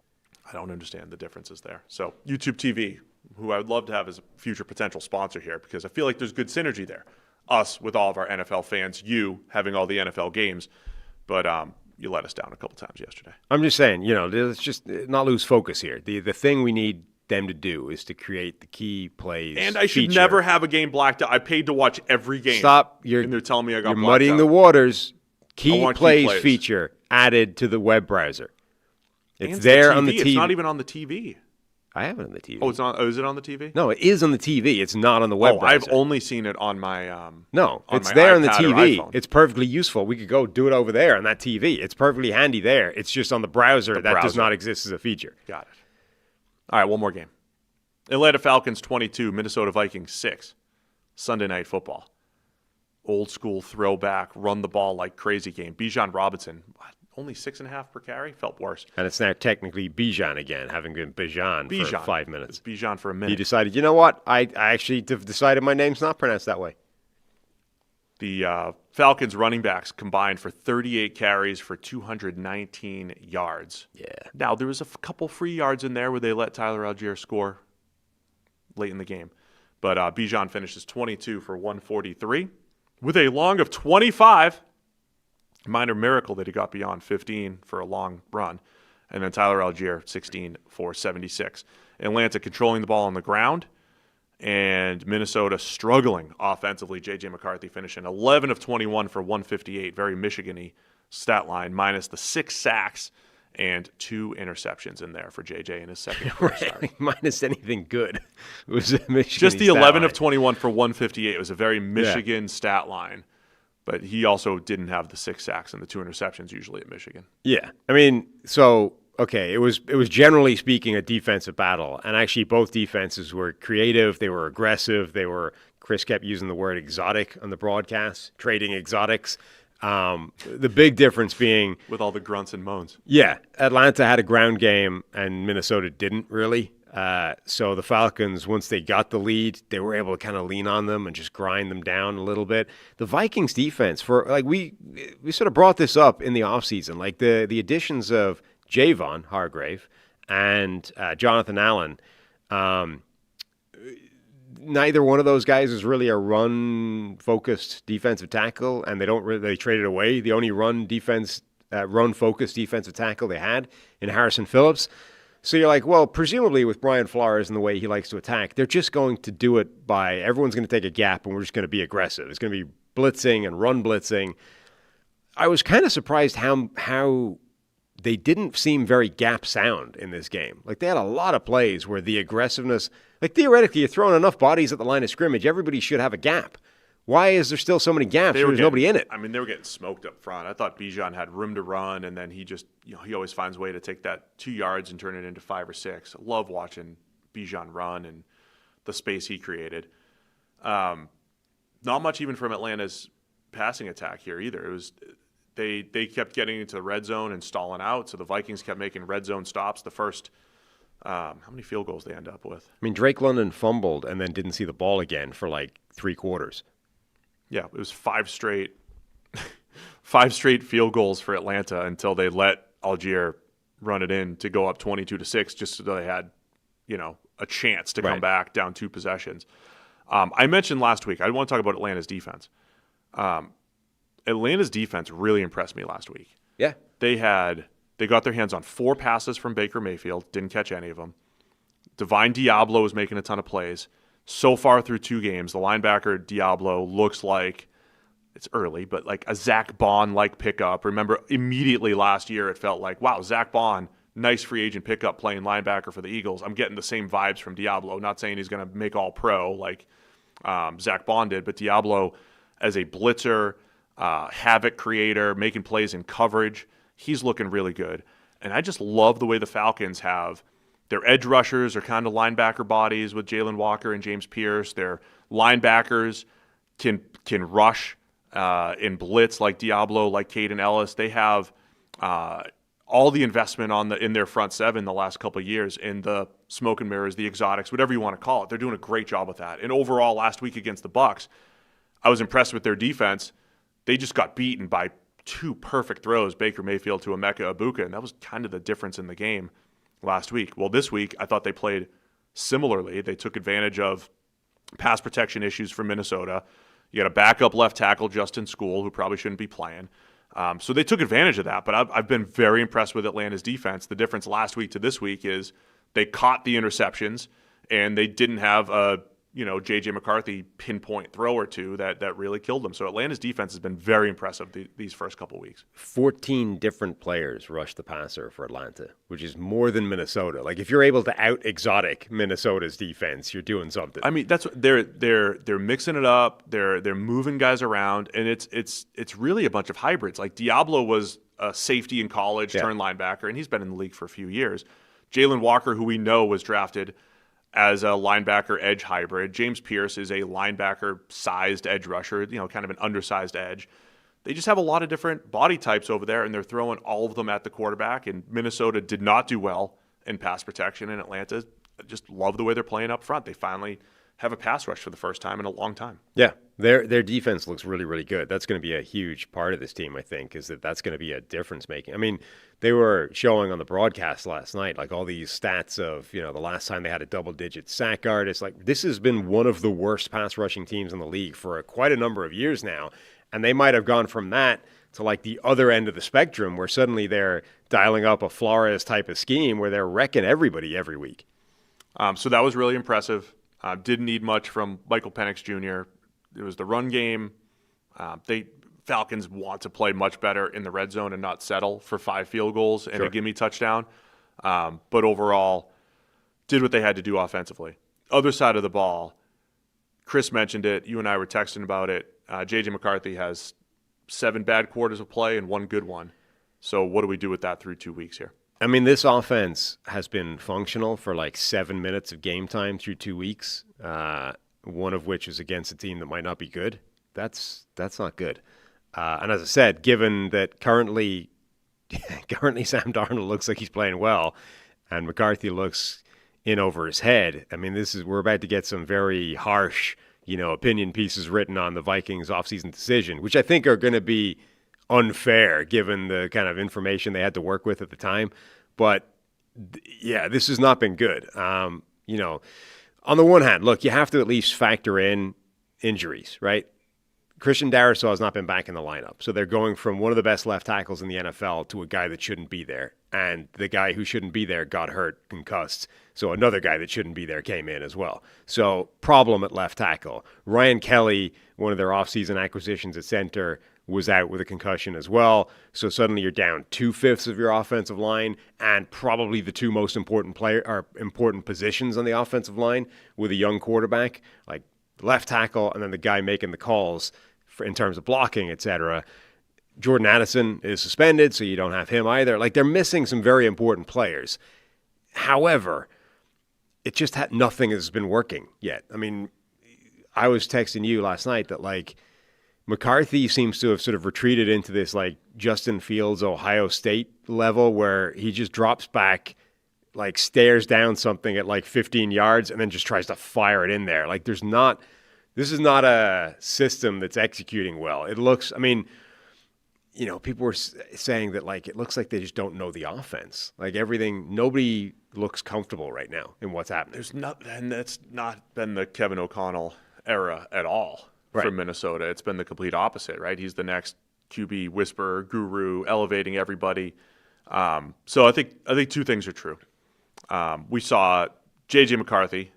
S1: I don't understand the differences there. So YouTube TV, who I would love to have as a future potential sponsor here, because I feel like there's good synergy there. Us with all of our NFL fans, you having all the NFL games, but you let us down a couple times yesterday.
S2: I'm just saying, let's just not lose focus here. The thing we need them to do is to create the key plays.
S1: And I should
S2: feature.
S1: never have a game blacked out. I paid to watch every game.
S2: Stop.
S1: And they're telling me I got
S2: you're
S1: blacked
S2: muddying
S1: out.
S2: the waters. Key
S1: want key
S2: plays
S1: plays.
S2: feature added to the web browser. It's
S1: And
S2: there
S1: TV.
S2: on the TV.
S1: It's not even on the TV.
S2: I have it on the TV.
S1: Oh, it's on. Oh, is it on the TV?
S2: No, it is on the TV. It's not on the web browser.
S1: I've only seen it on my.
S2: No,
S1: on
S2: it's
S1: my
S2: there on the
S1: iPad or
S2: TV.
S1: iPhone.
S2: It's perfectly useful. We could go do it over there on that TV. It's perfectly handy there. It's just on the browser that does
S1: browser.
S2: not exist as a feature.
S1: Got it. All right, one more game. Atlanta Falcons 22, Minnesota Vikings 6. Sunday Night Football. Old school throwback, run the ball like crazy game. Bijan Robinson, only 6.5 per carry? Felt worse.
S2: And it's now technically Bijan again, having been Bijan for 5 minutes.
S1: It's Bijan for a minute.
S2: He decided, you know what? I actually decided my name's not pronounced that way.
S1: The Falcons running backs combined for 38 carries for 219 yards.
S2: Yeah.
S1: Now, there was a couple free yards in there where they let Tyler Algier score late in the game. But Bijan finishes 22 for 143 with a long of 25. Minor miracle that he got beyond 15 for a long run. And then Tyler Algier, 16 for 76. Atlanta controlling the ball on the ground. And Minnesota struggling offensively. J.J. McCarthy finishing 11 of 21 for 158. Very Michigan-y stat line, minus the 6 sacks and 2 interceptions in there for J.J. in his second start.
S2: Minus anything good. It was a Michigan.
S1: Just the 11 of 21 for 158. It was a very Michigan stat line. But he also didn't have the 6 sacks and the 2 interceptions usually at Michigan.
S2: Yeah. I mean, so, okay, it was generally speaking a defensive battle. And actually both defenses were creative. They were aggressive. Chris kept using the word exotic on the broadcast, trading exotics. The big difference being...
S1: with all the grunts and moans.
S2: Yeah. Atlanta had a ground game and Minnesota didn't really. So the Falcons, once they got the lead, they were able to kind of lean on them and just grind them down a little bit. The Vikings defense, we sort of brought this up in the offseason, like the additions of Javon Hargrave and Jonathan Allen. Neither one of those guys is really a run-focused defensive tackle, and they traded away the only run-focused defensive tackle they had in Harrison Phillips. So you're like, well, presumably with Brian Flores and the way he likes to attack, they're just going to do it by everyone's going to take a gap and we're just going to be aggressive. It's going to be blitzing and run blitzing. I was kind of surprised how they didn't seem very gap sound in this game. Like they had a lot of plays where the aggressiveness, like theoretically you're throwing enough bodies at the line of scrimmage, everybody should have a gap. Why is there still so many gaps where there's nobody in it?
S1: I mean, they were getting smoked up front. I thought Bijan had room to run, and then he just, he always finds a way to take that 2 yards and turn it into 5 or 6. I love watching Bijan run and the space he created. Not much even from Atlanta's passing attack here either. It was they kept getting into the red zone and stalling out, so the Vikings kept making red zone stops. The first, how many field goals they end up with?
S2: I mean, Drake London fumbled and then didn't see the ball again for like 3 quarters.
S1: Yeah, it was 5 straight field goals for Atlanta until they let Algier run it in to go up 22-6, just so they had, a chance to come back down 2 possessions. I mentioned last week, I want to talk about Atlanta's defense. Atlanta's defense really impressed me last week.
S2: Yeah.
S1: They got their hands on 4 passes from Baker Mayfield, didn't catch any of them. Divine Diablo was making a ton of plays. So far through 2 games, the linebacker Diablo looks like, it's early, but like a Zach Bond-like pickup. Remember, immediately last year it felt like, wow, Zach Bond, nice free agent pickup playing linebacker for the Eagles. I'm getting the same vibes from Diablo. Not saying he's going to make all pro like Zach Bond did, but Diablo as a blitzer, havoc creator, making plays in coverage, he's looking really good. And I just love the way the Falcons have their edge rushers are kind of linebacker bodies with Jalen Walker and James Pierce. Their linebackers can rush in blitz like Diablo, like Caden Ellis. They have all the investment in their front 7 the last couple of years in the smoke and mirrors, the exotics, whatever you want to call it. They're doing a great job with that. And overall, last week against the Bucs, I was impressed with their defense. They just got beaten by 2 perfect throws, Baker Mayfield to Emeka Egbuka, and that was kind of the difference in the game last week. Well, this week, I thought they played similarly. They took advantage of pass protection issues from Minnesota. You got a backup left tackle, Justin School, who probably shouldn't be playing. So they took advantage of that, but I've been very impressed with Atlanta's defense. The difference last week to this week is They caught the interceptions, and they didn't have a J.J. McCarthy pinpoint throw or two that really killed them. So Atlanta's defense has been very impressive these first couple weeks.
S2: 14 different players rushed the passer for Atlanta, which is more than Minnesota. Like, if you're able to out-exotic Minnesota's defense, you're doing something.
S1: I mean, that's they're mixing it up. They're moving guys around, and it's really a bunch of hybrids. Like, Diablo was a safety in college, turned linebacker, and he's been in the league for a few years. Jalen Walker, who we know was drafted as a linebacker edge hybrid. James Pierce is a linebacker-sized edge rusher, kind of an undersized edge. They just have a lot of different body types over there, and they're throwing all of them at the quarterback. And Minnesota did not do well in pass protection, and Atlanta just love the way they're playing up front. They finally have a pass rush for the first time in a long time.
S2: Yeah, their defense looks really, really good. That's going to be a huge part of this team, I think, is that's going to be a difference-making. I mean, they were showing on the broadcast last night, like, all these stats of, the last time they had a double-digit sack guard. It's like, this has been one of the worst pass-rushing teams in the league for quite a number of years now, and they might have gone from that to, like, the other end of the spectrum, where suddenly they're dialing up a Flores type of scheme where they're wrecking everybody every week.
S1: So that was really impressive. Didn't need much from Michael Penix Jr. It was the run game. Falcons want to play much better in the red zone and not settle for 5 field goals and a gimme touchdown. But overall, did what they had to do offensively. Other side of the ball, Chris mentioned it. You and I were texting about it. J.J. McCarthy has 7 bad quarters of play and 1 good one. So what do we do with that through 2 weeks here?
S2: I mean, this offense has been functional for like 7 minutes of game time through 2 weeks, one of which is against a team that might not be good. That's not good. And as I said, given that currently Sam Darnold looks like he's playing well and McCarthy looks in over his head, I mean, we're about to get some very harsh, opinion pieces written on the Vikings offseason decision, which I think are going to be unfair given the kind of information they had to work with at the time. But yeah, this has not been good. On the one hand, look, you have to at least factor in injuries, right? Christian Darrisaw has not been back in the lineup. So they're going from one of the best left tackles in the NFL to a guy that shouldn't be there. And the guy who shouldn't be there got hurt, concussed. So another guy that shouldn't be there came in as well. So problem at left tackle. Ryan Kelly, one of their offseason acquisitions at center, was out with a concussion as well. So suddenly you're down 2/5 of your offensive line and probably the 2 most important important positions on the offensive line with a young quarterback, like left tackle and then the guy making the calls in terms of blocking, etc. Jordan Addison is suspended, so you don't have him either. Like, they're missing some very important players. However, it just nothing has been working yet. I mean, I was texting you last night that, like, McCarthy seems to have sort of retreated into this, like, Justin Fields, Ohio State level where he just drops back, like, stares down something at, like, 15 yards and then just tries to fire it in there. Like, this is not a system that's executing well. It looks, I mean, people were saying that, like, it looks like they just don't know the offense. Like, nobody looks comfortable right now in what's happening.
S1: And that's not been the Kevin O'Connell era at all. Right. For Minnesota. It's been the complete opposite, right? He's the next QB whisperer, guru, elevating everybody. So I think 2 things are true. We saw J.J. McCarthy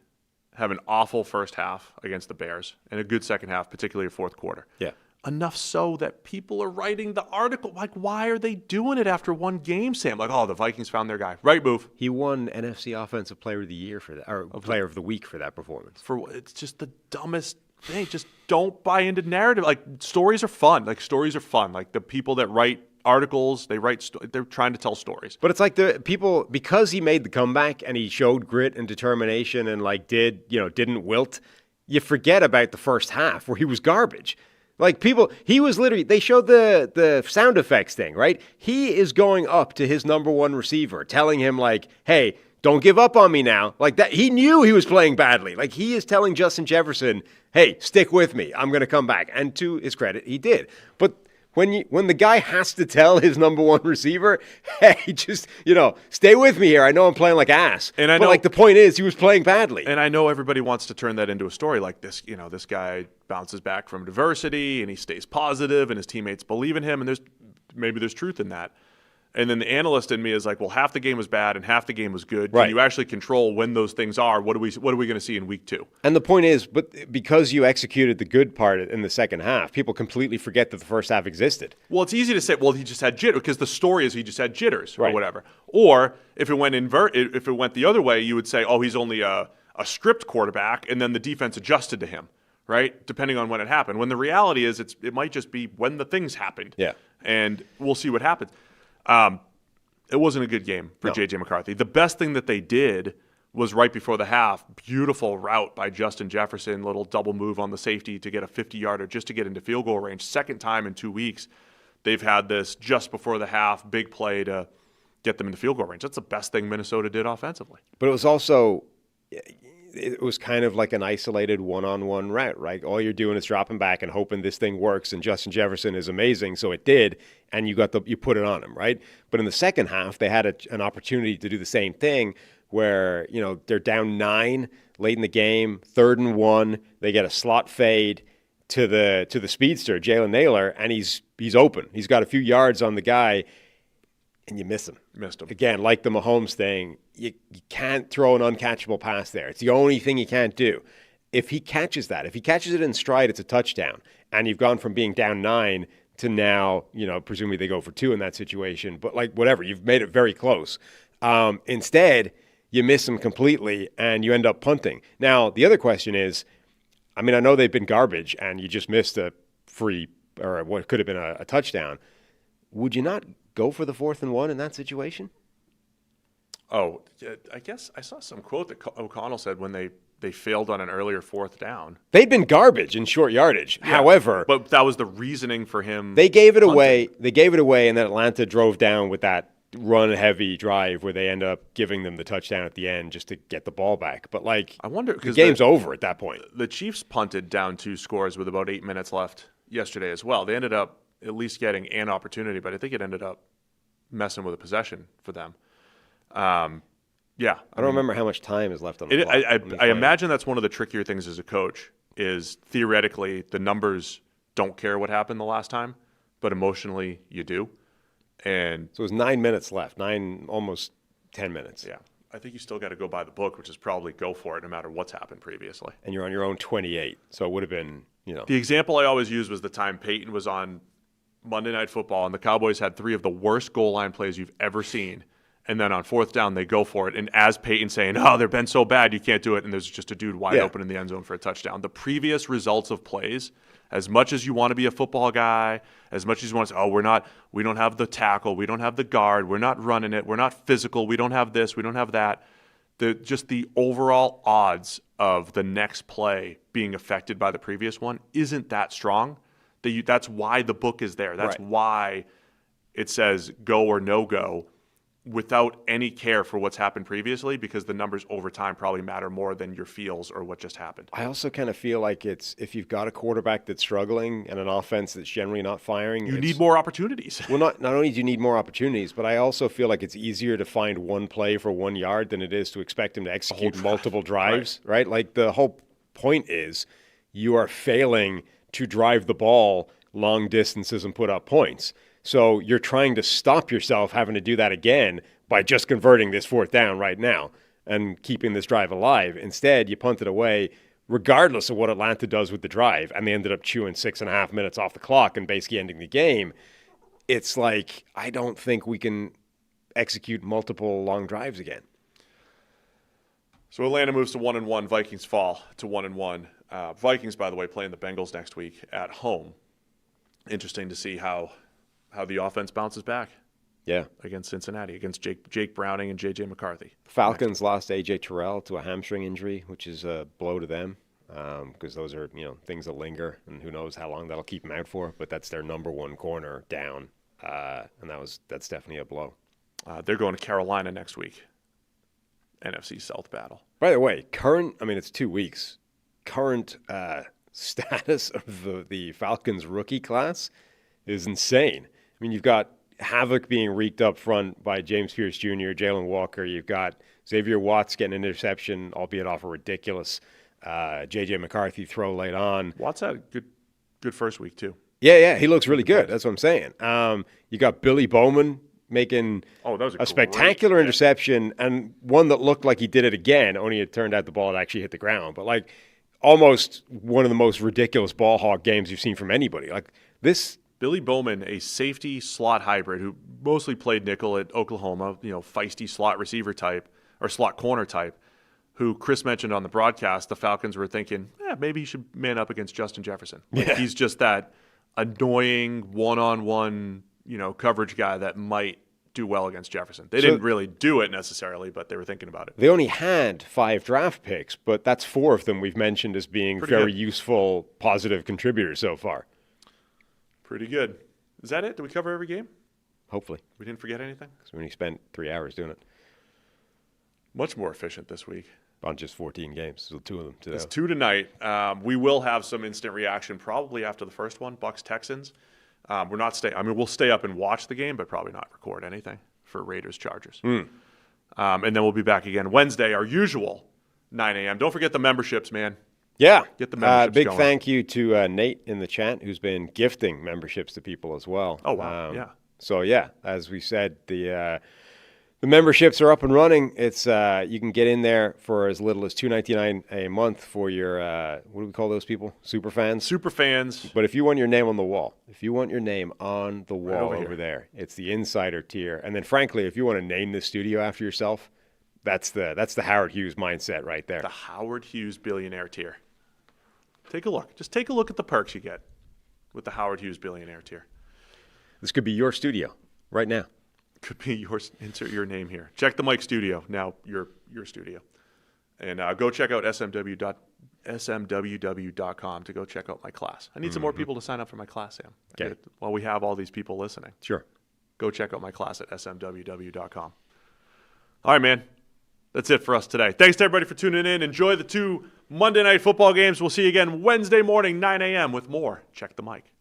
S1: have an awful first half against the Bears and a good second half, particularly the fourth quarter.
S2: Yeah.
S1: Enough so that people are writing the article, like, why are they doing it after one game, Sam? Like, the Vikings found their guy. Right move.
S2: He won NFC Offensive Player of the Year for that, or Player of the Week for that performance.
S1: It's just the dumbest thing. Just don't buy into narrative. Like, stories are fun. Like, the people that write articles, they're trying to tell stories.
S2: But it's like the people, because he made the comeback and he showed grit and determination and, like, didn't wilt, you forget about the first half where he was garbage. Like, they showed the sound effects thing, right? He is going up to his number 1 receiver, telling him, like, hey, don't give up on me now. Like that, he knew he was playing badly. Like, he is telling Justin Jefferson, hey, stick with me. I'm going to come back. And to his credit, he did. But when the guy has to tell his number 1 receiver, hey, just, stay with me here. I know I'm playing like ass. And the point is he was playing badly.
S1: And I know everybody wants to turn that into a story like this. This guy bounces back from adversity and he stays positive and his teammates believe in him. And maybe there's truth in that. And then the analyst in me is like, well, half the game was bad and half the game was good.
S2: Right.
S1: Can you actually control when those things are? What are we going to see in week 2?
S2: And the point is, but because you executed the good part in the second half, people completely forget that the first half existed.
S1: Well, it's easy to say, well, he just had jitters, because the story is he just had jitters or
S2: Right.
S1: whatever. Or if it went the other way, you would say, oh, he's only a script quarterback, and then the defense adjusted to him, right? Depending on when it happened. When the reality is, it might just be when the things happened.
S2: Yeah.
S1: And we'll see what happens. It wasn't a good game for J.J. McCarthy. The best thing that they did was right before the half, beautiful route by Justin Jefferson, little double move on the safety to get a 50-yarder just to get into field goal range. Second time in 2 weeks they've had this just before the half, big play to get them into field goal range. That's the best thing Minnesota did offensively.
S2: But it was also, it was kind of like an isolated one-on-one route, right? All you're doing is dropping back and hoping this thing works, and Justin Jefferson is amazing, so it did, and you put it on him, right? But in the second half, they had an opportunity to do the same thing where, they're down 9 late in the game, 3rd and 1, they get a slot fade to the speedster, Jalen Naylor, and he's open. He's got a few yards on the guy, and you miss him.
S1: Missed him.
S2: Again, like the Mahomes thing, you can't throw an uncatchable pass there. It's the only thing you can't do. If he catches it in stride, it's a touchdown. And you've gone from being down 9 to now, presumably they go for 2 in that situation. But whatever, you've made it very close. Instead, you miss him completely and you end up punting. Now, the other question is, I know they've been garbage and you just missed a free or what could have been a touchdown. Would you not go for the 4th and 1 in that situation?
S1: Oh, I guess I saw some quote that O'Connell said when they failed on an earlier 4th down.
S2: They'd been garbage in short yardage.
S1: Yeah,
S2: however,
S1: but that was the reasoning for him.
S2: They gave it away. They gave it away, and then Atlanta drove down with that run-heavy drive where they end up giving them the touchdown at the end just to get the ball back. But
S1: I wonder,
S2: the game's over at that point.
S1: The Chiefs punted down 2 scores with about 8 minutes left yesterday as well. They ended up at least getting an opportunity, but I think it ended up messing with a possession for them. I
S2: don't remember how much time is left on the clock.
S1: I imagine that's one of the trickier things as a coach is theoretically the numbers don't care what happened the last time, but emotionally you do. And
S2: so it was 9 minutes left, almost 10 minutes.
S1: Yeah. I think you still got to go by the book, which is probably go for it no matter what's happened previously.
S2: And you're on your own 28, so it would have been,
S1: The example I always use was the time Peyton was on Monday Night Football, and the Cowboys had 3 of the worst goal line plays you've ever seen. And then on 4th down, they go for it. And as Peyton's saying, oh, they've been so bad, you can't do it. And there's just a dude wide open in the end zone for a touchdown. The previous results of plays, as much as you want to be a football guy, as much as you want to say, we don't have the tackle, we don't have the guard, we're not running it, we're not physical, we don't have this, we don't have that. Just the overall odds of the next play being affected by the previous one isn't that strong. That's why the book is there. That's why it says go or no go without any care for what's happened previously, because the numbers over time probably matter more than your feels or what just happened.
S2: I also kind of feel like it's if you've got a quarterback that's struggling and an offense that's generally not firing,
S1: you need more opportunities.
S2: Well, not only do you need more opportunities, but I also feel like it's easier to find one play for 1 yard than it is to expect him to execute multiple drives, right? Like the whole point is you are failing to drive the ball long distances and put up points. So you're trying to stop yourself having to do that again by just converting this 4th down right now and keeping this drive alive. Instead, you punt it away regardless of what Atlanta does with the drive, and they ended up chewing 6.5 minutes off the clock and basically ending the game. It's like, I don't think we can execute multiple long drives again.
S1: So Atlanta moves to 1-1. Vikings fall to 1-1. Vikings, by the way, playing the Bengals next week at home. Interesting to see how the offense bounces back.
S2: Yeah.
S1: Against Cincinnati, against Jake Browning and J.J. McCarthy.
S2: Falcons lost A.J. Terrell to a hamstring injury, which is a blow to them because those are things that linger, and who knows how long that'll keep them out for. But that's their number 1 corner down, and that's definitely a blow.
S1: They're going to Carolina next week. NFC South battle.
S2: By the way, it's 2 weeks. Current status of the Falcons rookie class is insane. You've got havoc being wreaked up front by James Pierce Jr., Jalen Walker. You've got Xavier Watts getting an interception, albeit off a ridiculous J.J. McCarthy throw late on.
S1: Watts had a good first week, too.
S2: Yeah, he looks really good. That's what I'm saying. You got Billy Bowman making
S1: that was
S2: a spectacular interception and one that looked like he did it again, only it turned out the ball had actually hit the ground. But like almost one of the most ridiculous ball hawk games you've seen from anybody. Like this.
S1: Billy Bowman, a safety slot hybrid who mostly played nickel at Oklahoma, feisty slot receiver type or slot corner type, who Chris mentioned on the broadcast, the Falcons were thinking, maybe he should man up against Justin Jefferson. He's just that annoying one-on-one, coverage guy that might do well against Jefferson. They didn't really do it necessarily, but they were thinking about it.
S2: They only had 5 draft picks, but that's 4 of them we've mentioned as being very useful, positive contributors so far.
S1: Pretty good. Is that it? Did we cover every game?
S2: Hopefully.
S1: We didn't forget anything?
S2: Because we only spent 3 hours doing it.
S1: Much more efficient this week.
S2: On just 14 games, so 2 of them today.
S1: It's 2 tonight. We will have some instant reaction probably after the first one, Bucs-Texans. We're not staying. I mean, we'll stay up and watch the game, but probably not record anything for Raiders-Chargers. And then we'll be back again Wednesday, our usual 9 a.m. Don't forget the memberships, man.
S2: Yeah.
S1: Get the memberships
S2: big
S1: going.
S2: thank you to Nate in the chat, who's been gifting memberships to people as well.
S1: Oh, wow. Yeah.
S2: So, as we said, the memberships are up and running. It's you can get in there for as little as $2.99 a month for your what do we call those people? Super fans.
S1: Super fans.
S2: But if you want your name on the wall, right over
S1: here.
S2: there, it's the insider tier. And then, frankly, if you want to name this studio after yourself, that's the Howard Hughes mindset right there.
S1: The Howard Hughes billionaire tier. Take a look. Just take a look at the perks you get with the Howard Hughes billionaire tier.
S2: This could be your studio right now.
S1: Could be yours. Insert your name here. Check the Mike Studio. Now your studio. And go check out smww.com to go check out my class. I need some more people to sign up for my class, Sam.
S2: Okay.
S1: While we have all these people listening.
S2: Sure.
S1: Go check out my class at smww.com. All right, man. That's it for us today. Thanks to everybody for tuning in. Enjoy the 2 Monday Night Football games. We'll see you again Wednesday morning, 9 a.m. with more Check the Mic.